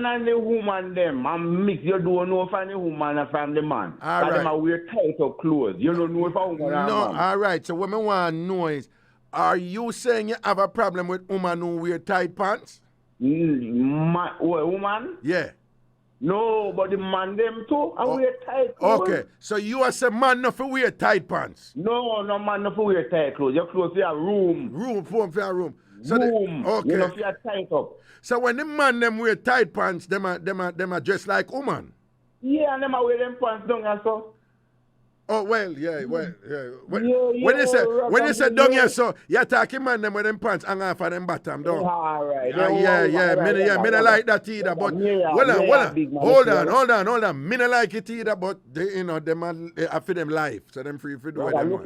and the woman them and mix. You don't know from the woman and from the man. All right. Them are wear tight up clothes. You don't know if a woman or a man. No, all right. So what me want to know is, are you saying you have a problem with woman who wear tight pants? Woman? Yeah. No, but the man them too, and wear tight clothes. Okay, so you as a man not for wear tight pants? No, man not for wear tight clothes. Your clothes for your room. For your room. So okay. You know, for your tight up. So when the man them wear tight pants, them are dressed like woman? Yeah, and them are wear them pants down and so. Oh well, yeah. When Yeah, you say down here, so you're talking man them with them pants hang off of them bottom down. All right. Me no like that either. But hold on. Me no like it either. But they, them are for them life, so them free to do what them want.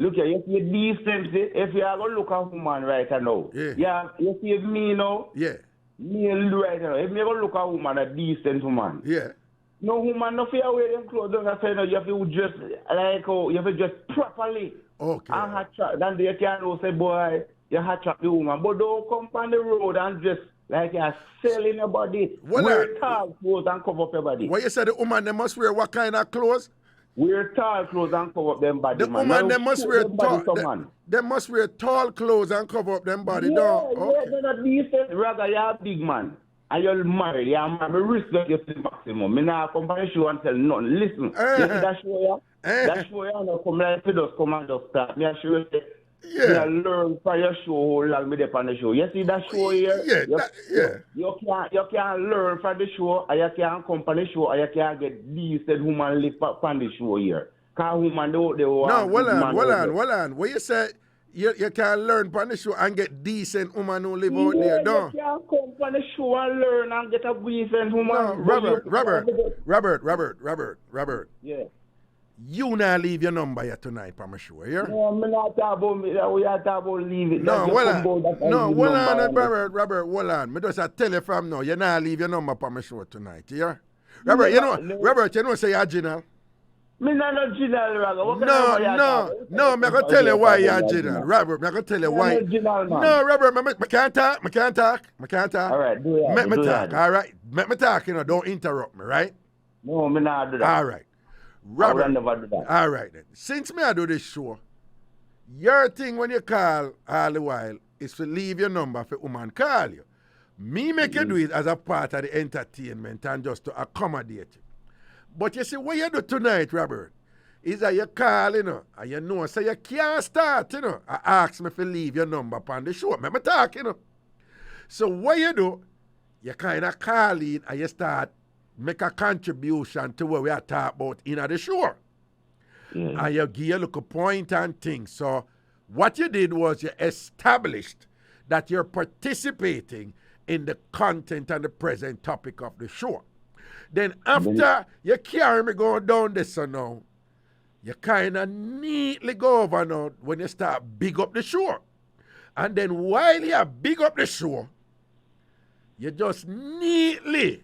Look, if you're decent, if you are gonna look at woman right now, you see me now. Yeah. Me right now. If you gonna look at woman, a decent woman. Yeah. No woman, no fear wear them clothes. Don't say no. You have to dress like you have to dress properly. Okay. And hot trap. Then they can say, boy, you hot trap the woman, but don't come on the road and dress like you're selling your body. Wear tall clothes and cover up your body. What you say the woman they must wear what kind of clothes? Wear tall clothes and cover up them body. The woman they must wear tall. They must wear tall clothes and cover up them body. They're not decent. Rather, you're a big man. And you're married, you're married. I respect you to the maximum. I now come on the show and tell nothing. Listen, you see that show, that show, you know, come like to come and just start. Me assure you, you learn from your show how long me dey on the show. You see that show here? You can learn from the show, and you can come on the show, and you can get decent woman live on the show here. Because woman, they hold on. What you say? You can learn from the show and get decent woman who live out there, don't you? You can come from the show and learn and get a decent woman. No, Robert. Yeah. You not leave your number here tonight from the show, yeah? No, I'm not talking about we are talking about leave it. No, Robert, hold on. Me just tell you from now, you not leave your number from the show tonight, yeah? Robert, you know say you're general. Me not general, Robert. No, I'm going to tell you why you're general. Robert, I'm going to tell you why. No, Robert, I can't talk. All right, do that. Let me talk, all right? Let me talk, don't interrupt me, right? No, me not do that. All right. Robert, I will never do that. All right, then. Since me I do this show, your thing when you call all the while is to leave your number for woman call you. Me make you do it as a part of the entertainment and just to accommodate you. But you see, what you do tonight, Robert, is that you call, and you know, so you can't start, I ask me to leave your number upon the show. Let me talk, So what you do, you kind of call in and you start make a contribution to what we are talking about in the show. And you give a little point and things. So what you did was you established that you're participating in the content and the present topic of the show. Then after you carry me going down this now, you kind of neatly go over now when you start big up the show. And then while you big up the show, you just neatly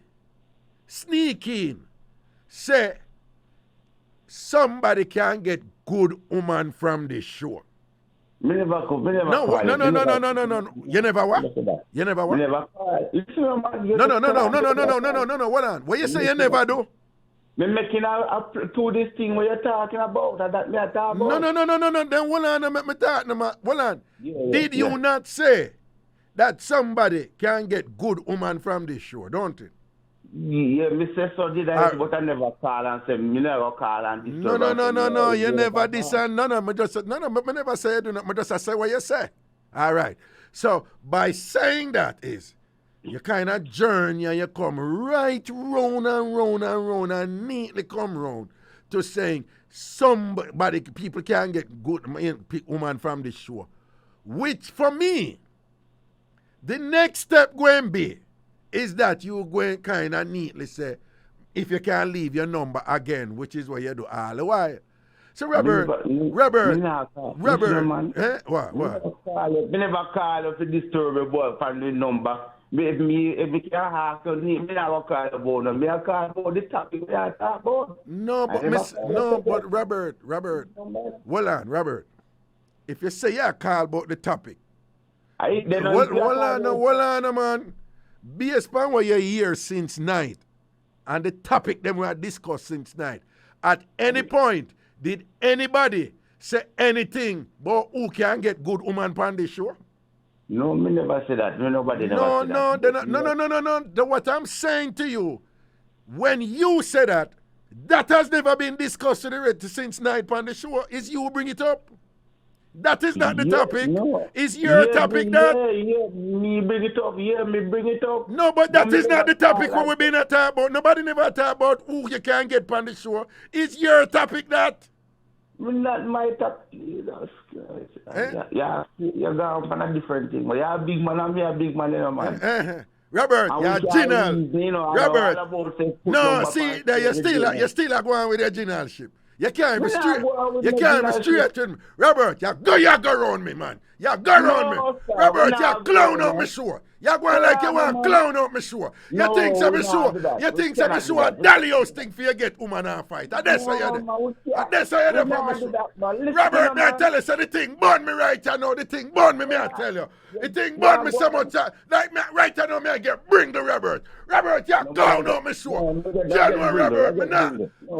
sneak in, say somebody can get good woman from this show. No. You never what? No. Hold on. What you say you never do? Me making to this thing what you're talking about. That me talk about. No. Then hold on, make me talk. Hold on. Did you not say that somebody can get good woman from this show, don't it? Yeah, me say so did I, but I never call and say me never call and disturb. No. You never discern. No. Me never say do not. Me just say what you say. All right. So by saying that is, you kind of journey and you come right round and neatly come round to saying people can get good woman from this show. Which for me, the next step going to be is that you going kind of neatly say, if you can leave your number again, which is what you do all the while. So Robert, what? Me never call you to disturb your boy from the number. If me can have to me never call about them. Me call about the topic we are talking about. But Robert, hold on, Robert. If you say you call about the topic, hold on, man. Based upon what you hear since night and the topic them we have discussed since night, at any point, did anybody say anything about who can get good woman on this show? No, me never say that. Nobody never say that. No. What I'm saying to you, when you say that has never been discussed since night on the show. Is you bring it up? That is not the topic. No. It's your topic, that. Me bring it up. Yeah, me bring it up. No, but that is not the topic when we've been talking about. Nobody never talk about who you can get on the show. It's your topic, that. Not my topic. Yeah, you're going for a different thing. But you're a big man and me a big man, you know, man. Robert, you're general. Robert. No, see, that you're still going with your generalship. You can't be straight. You can't be straight with me. Robert, you go around me, man. You go around me. Robert, you clown out me show. You going like you want clown out me show. You think some show. You think some show a dolly house thing for you get woman and fight. That's why you're there. That's why you're there for me show. Robert, I tell you, so the thing burn me right now. The thing burn me, I tell you. The thing burn me so much. Like me right now, me I get bring the Robert. Robert, you clown out me show. Genuine Robert, me not.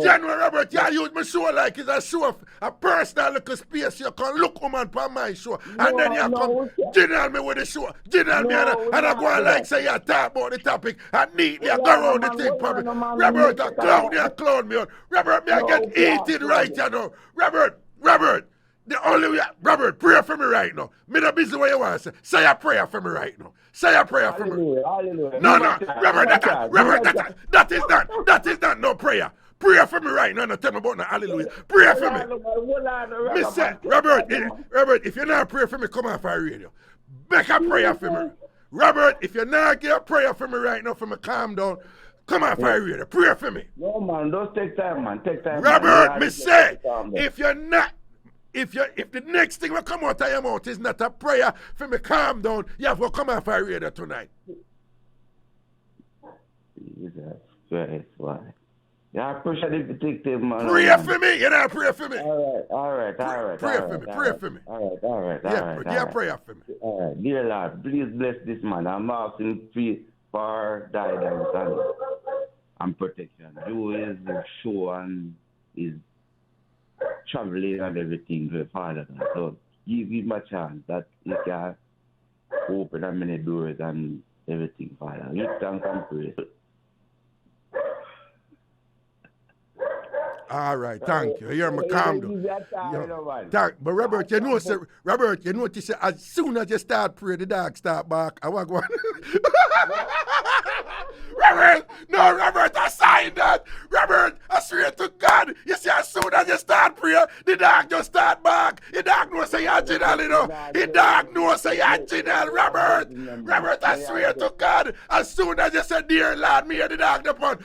Genuine Robert, you use me show like it's a show of a personal little space. You can look woman for my show. And then you come general me with the show. General me and I go on like say you talk about the topic and neatly I go around the thing for me. Robert, a clown me. Robert, me I get eaten right you know. Robert, the only way, Robert, pray for me right now. Me not busy what you want to say. Say a prayer for me right now. Say a prayer for me. No, Robert, that is not no prayer. Pray for me right now. No, tell me about no hallelujah. Pray for me. Me say, Robert, if you're not pray for me, come off our radio. Make a prayer for me. Robert, if you're not get a prayer for me right now, for me calm down, come off our radio. Pray for me. No, man, don't take time, man. Take time. Robert, me say, if you're not, if the next thing will come out of your mouth is not a prayer for me calm down, you have to come off our radio tonight. Jesus Christ, why? Yeah, pressure the detective, man. Pray for me. You know, pray for me. All right. Pray for me. All right. Yeah, pray for me. All right. Dear Lord, please bless this man. I'm asking for guidance and protection. Do his show and his traveling and everything to the Father. So give him a chance that he can open as many doors and everything, Father. Lift and come pray. All right, thank you. You're my calm down. But Robert, you know, sir, Robert, you notice as soon as you start praying, the dog start bark. I walk one. Robert, I signed that. Robert, I swear to God, you see, as soon as you start praying, the dog just start bark. The dog knows say you're general, you know. The dog knows say you're general, Robert. Robert, I swear to God, as soon as you say, dear Lord, me and the dog, the pun.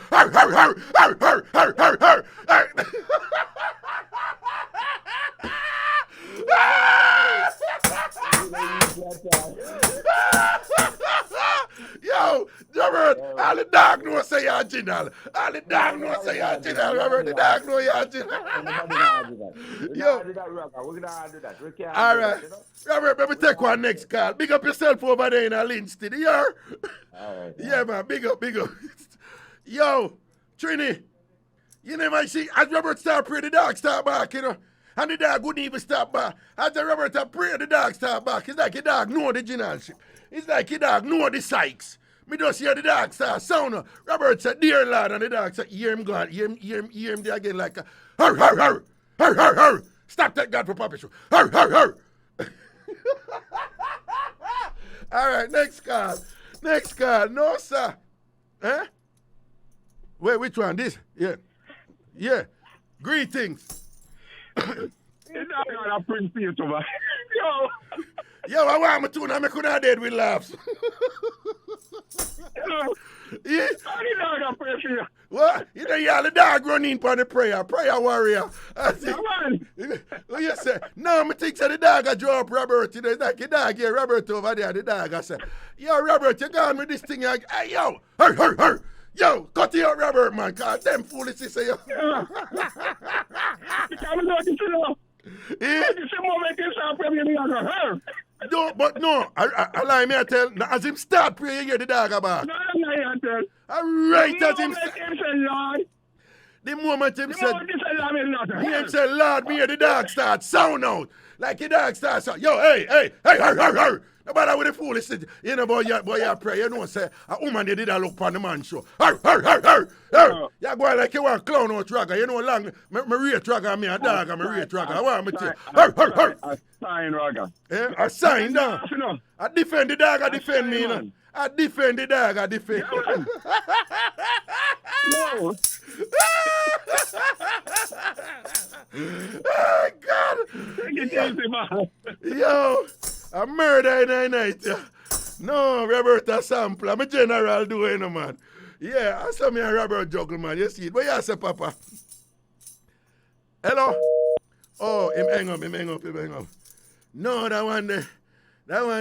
Yo, Robert, all the dog know say you're general. All the dog know say you're general, Robert. The dog know you're general. Yo. All right. Robert, let me take one next call. Big up yourself over there in a Kingston, you hear? Yeah, man, big up. Yo, Trini, you never see, as Robert start praying, the dog start back, you know. And the dog wouldn't even stop back. As the Robert pray, the dog start back. It's like the dog know the generalship. It's like the dog know the Sykes. Me just hear the dog start sound. Robert said, dear Lord, and the dog said, hear him God, hear him there again like a, har. Stop that God for Papa Show. Har. All right, next call. No, sir. Eh? Wait, which one? This? Yeah. Greetings. Yo, I want me to now. I couldn't dead with laughs. Yeah. What? You know, you all the dog running for the prayer warrior. What you say? No, I think the dog I drop Robert. You know, it's like the dog here, Robert over there. The dog I say, yo, Robert, you gone with this thing. Hey, yo, her. Yo, cut it out, Robert, man. God, them foolish say yo. No, but no, I lie me I tell. As him start praying, you hear the dog about. No, I tell. All right, as him Lord. The moment him said, Lord, me hear the dog start sound out. Like the dog starts sound. Yo, hey, her. Nobody with the foolish, boy, you pray. You know, say, a woman, they did a look on the man show. Her. You That boy like you want clown out Ragga. You know long, me rate Ragga and me a dog and me rate Ragga. I want me to A sign, Ragga. Eh? A sign, no. I defend the dog, I defend me, you know. I defend the dog, I defend. No. Oh, God. Take it easy, man. Yo, a murder in the night. No, Roberta Sample. I'm a general doing, man. Yeah, I saw me a Robert juggle, man. You see it. What you say, Papa? Hello? Oh, him hang up. No, that one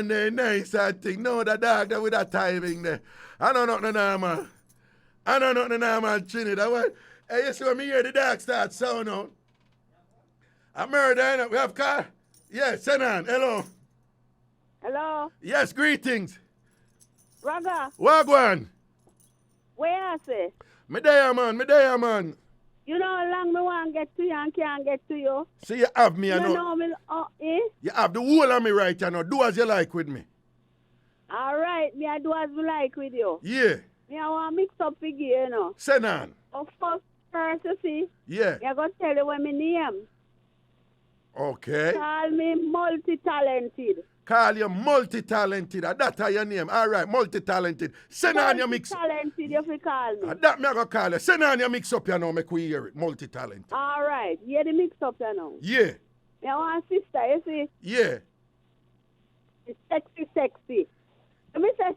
there, nice, I think. No, the dog that with that timing there. I don't know nothing, man. Trinity. That one. Hey, you see when me hear the dog start sound out? A murder, innit? We have car? Yes, Senan. Hello. Hello? Yes, greetings. Ragga, Wagwan. where I say? Me there, man. You know how long me want to get to you and can't get to you? See, you have me, I You know. know me, eh? You have the whole of me right, you know. Do as you like with me. All right, me I do as me like with you. Yeah. Me I want mix up figure, you know. Senan. Of course, first you see, Yeah. me I go tell you what my name. Okay. Call me multi-talented. Call you multi-talented. That's your name. All right, multi-talented. Send on your mix. Multi-talented, you fi call me. That me I go call you. Send on your mix up, you know, make we hear it. Multi-talented. All right, hear the mix up, you know. Yeah. Me I want sister, you see. Yeah. It's sexy. When me say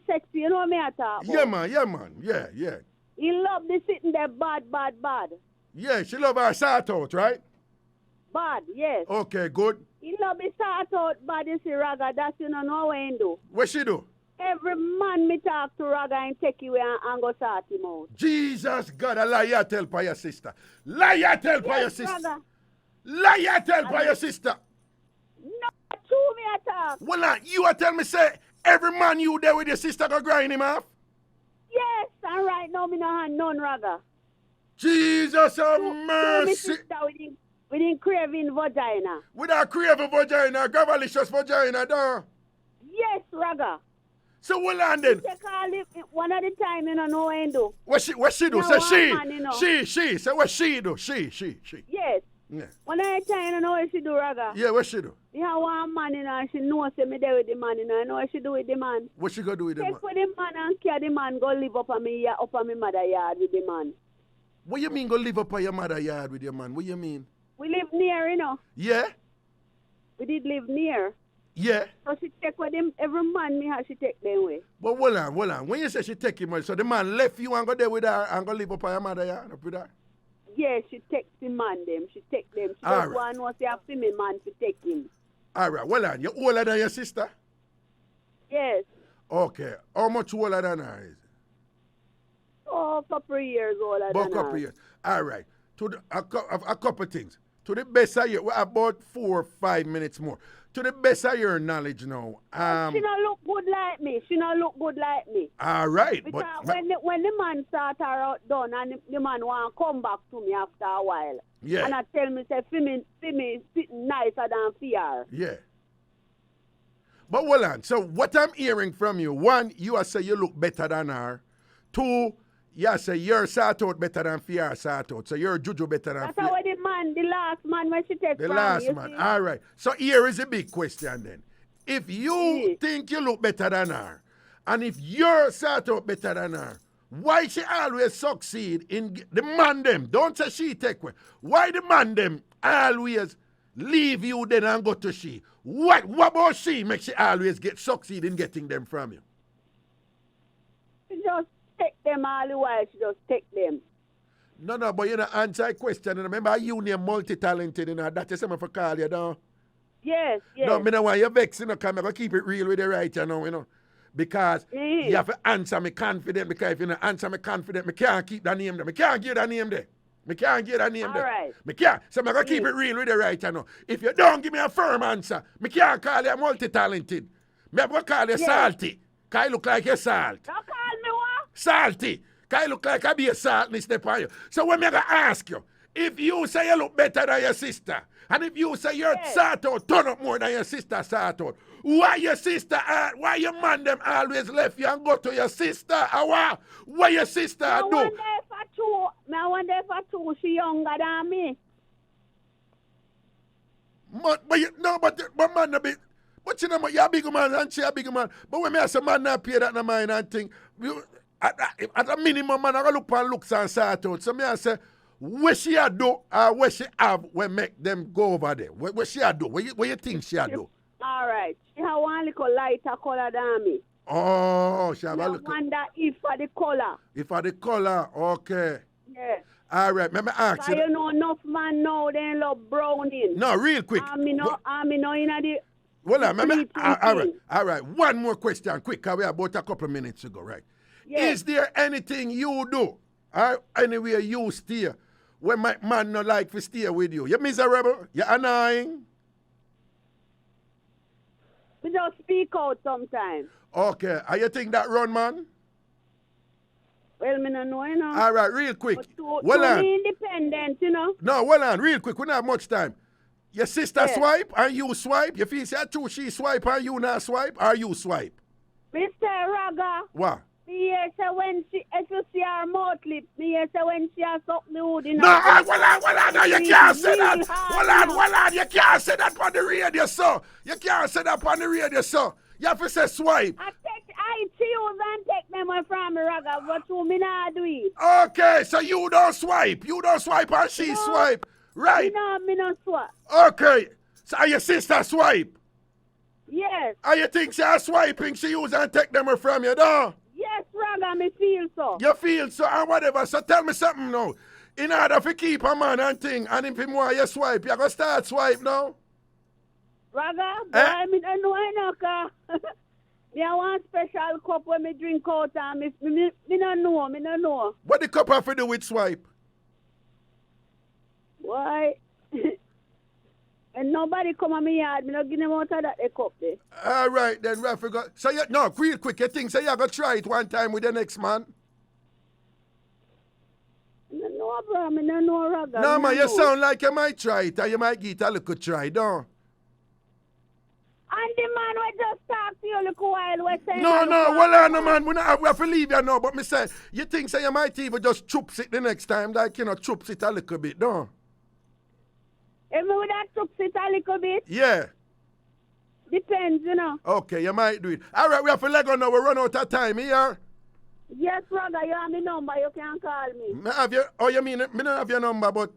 sexy, you know what me I talk about? Yeah, man. Yeah. He love the sitting there bad. Yeah, she love her sort out, right? Bad, yes. Okay, good. He love the start out bad, you see, Ragga. That's you know what he do. What she do? Every man me talk to Ragga and take you and go sort him out. Jesus God, a lie you tell by your sister. Lie you tell by your sister. Ragga. Lie you tell by your sister. No, true me a talk. Well, you a tell me say every man you there with your sister go grind him off? Yes, and right now me no hand none, Ragga. Jesus have mercy. Sister within craving vagina. Without craving vagina, gravelicious vagina, though. Yes, Ragga. So what on then? They call it one at a time, you know what he do. What she do? You Say know she. one man, you know. She. Say what she do? She. Yes. Yeah. One at a time, you know what she do, Ragga. Yeah, what she do? You have one man, you know, and she knows me there with the man, you know what she do with the man. What she go do with the man? Take for the man and carry the man, go live up on me mother yard with the man. What you mean go live up on your mother yard with your man? What you mean? We live near, you know. Yeah? We did live near. Yeah. So she take with him, every man me how she take them way. But hold on. When you say she take him, so the man left you and go there with her and go live up on your mother yard up with her? Yeah, she take the man them. She take them. She All just want to say a female man to take him. All right, hold on. You're older than your sister? Yes. Okay. How much older than her is? Oh, a couple of years older About than a couple her. years. All right. A couple of things. To the best of your, about 4 or 5 minutes more. To the best of your knowledge now. She don't look good like me. All right. Because But when the man start her out done and the man want to come back to me after a while. Yeah. And I tell me, say, me sitting nicer than fear. yeah. But hold on. So what I'm hearing from you, one, you are say you look better than her. Two, you say you're sort out better than fear sort out. So you're juju better than That's fear. how the last man when she take The from last me, you man. see? All right. So here is a big question then. If you think you look better than her, and if you're sort out better than her, why she always succeed in the man them? Don't say she take away. Why the man them always leave you then and go to she? What about she makes she always succeed in getting them from you? She just take them all the while. She just take them. No, but you know, answer a question. And remember, you name multi-talented, you know, that is something for call you down. Yes. No, me no want you vex, you know, because I'm going to keep it real with you right, you know. Because you have to answer me confident, because if you don't answer me confident, I can't keep that name there. I can't give that name there. I can't give that name All there. right. I can't. So I'm going to keep it real with you right, you know. If you don't give me a firm answer, I can't call you multi-talented. I'm going to call you salty, because you look like you're salt. Don't call me what? Salty. Because you look like I be a salt and step on you. So when I'm going to ask you, if you say you look better than your sister, and if you say you're sort out, turn up more than your sister sort out, why your man them always left you and go to your sister? Or why your sister do? One day for true, woman there for two, she younger than me. But man, a bit. But you know, you're a big man and she a big man. But when me as a man not pay that no mind and thing, at a minimum, man, I gotta look and looks and sort out. So me I say, what she a do or what she have when make them go over there? What she a do? What you think she a do? All right. She have one little lighter color than me. Oh, she have a little. I wonder if for the color. If for the color, okay. Yeah. All right, let me ask you. You know enough man now they love browning. No, real quick. I mean, no in the. Well, all right. One more question, quick, because we have about a couple of minutes to go, right? Yes. Is there anything you do, or anywhere you steer, when my man not like to stay with you? You're miserable? You're annoying? We just speak out sometimes. Okay. Are you think that run, man? Well, me no know, you know. All right, real quick. Well on. Independent, you know. No, well on, real quick. We don't have much time. Your sister swipe and you swipe. You feel say true she swipe and you not swipe, or you swipe? Mr. Raga. What? Me hear say when she, if you see her mouth lip, me hear say when she has suck the wood in her. No, well on, you can't say that. Well on, you can't say that on the radio, sir. You can't say that on the radio, sir. You have to say swipe. I choose and take them away from me, Raga, but you me not do it. Okay, so you don't swipe. You don't swipe and she swipe. Right. Me no swipe. Okay. So are your sister swipe? Yes. And you think she swiping, she use and take them from you, though? Yes, Raga, me feel so. You feel so and whatever. So tell me something now. In order to keep a man and thing, and if him want you swipe, you gonna start swipe now? Raga, boy, me don't know enough. Me I want special cup when me drink out and me don't know. What the cup have to do with swipe? Why? And nobody come on me yard, me not give them out of that cup there. All right, then we forgot. So you, no, real quick, you think so you gonna try it one time with the next man? No, bro, me no know, Raga. No, man, you sound like you might try it, or you might get a little try, don't? And the man will just talk to you a little while. No, well, no, man, we have to leave you now, but me say, you think so you might even just chups it the next time, like, you know, chups it a little bit, don't? If we would have chups it a little bit? Yeah. Depends, you know. Okay, you might do it. All right, we have to let go now, we run out of time, here. Yes, Raga, you have my number, you can call me. Have you, oh, you mean, me don't have your number, but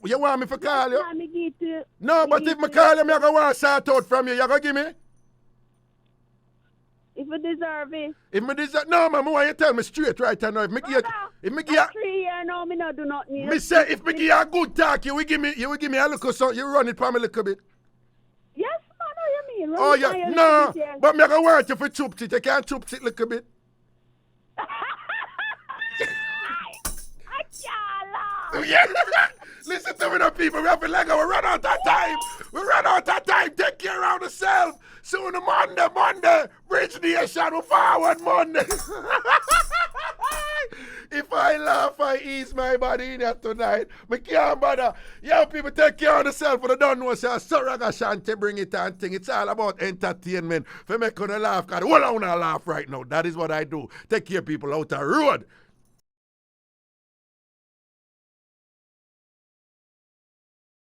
you want me to call you? Me give to you. No, but if me call you, I'm going to want to sort out from you. You going to give me? If you deserve it. If me deserve, no, man, I want you to tell me straight right now. If me give you, 3 years now, me not do nothing. Me say, if me give you a good talk, you will give me a little something, you run it for me a little bit. Yes, man, what you mean? Oh, yeah, no, but me going to want you for chups it. You can't chups it a little bit. Yeah. Listen to me now, people. We have to let go. We run out of time. Take care of yourself. Soon Monday. Bridge Nation. We forward Monday. If I laugh, I ease my body in here tonight. Me can't bother. Yo, people, take care of yourself. For the don't know, say, so Ragashanti bring it and thing. It's all about entertainment. For make you laugh. Because all I want to laugh right now. That is what I do. Take care, people, out the road.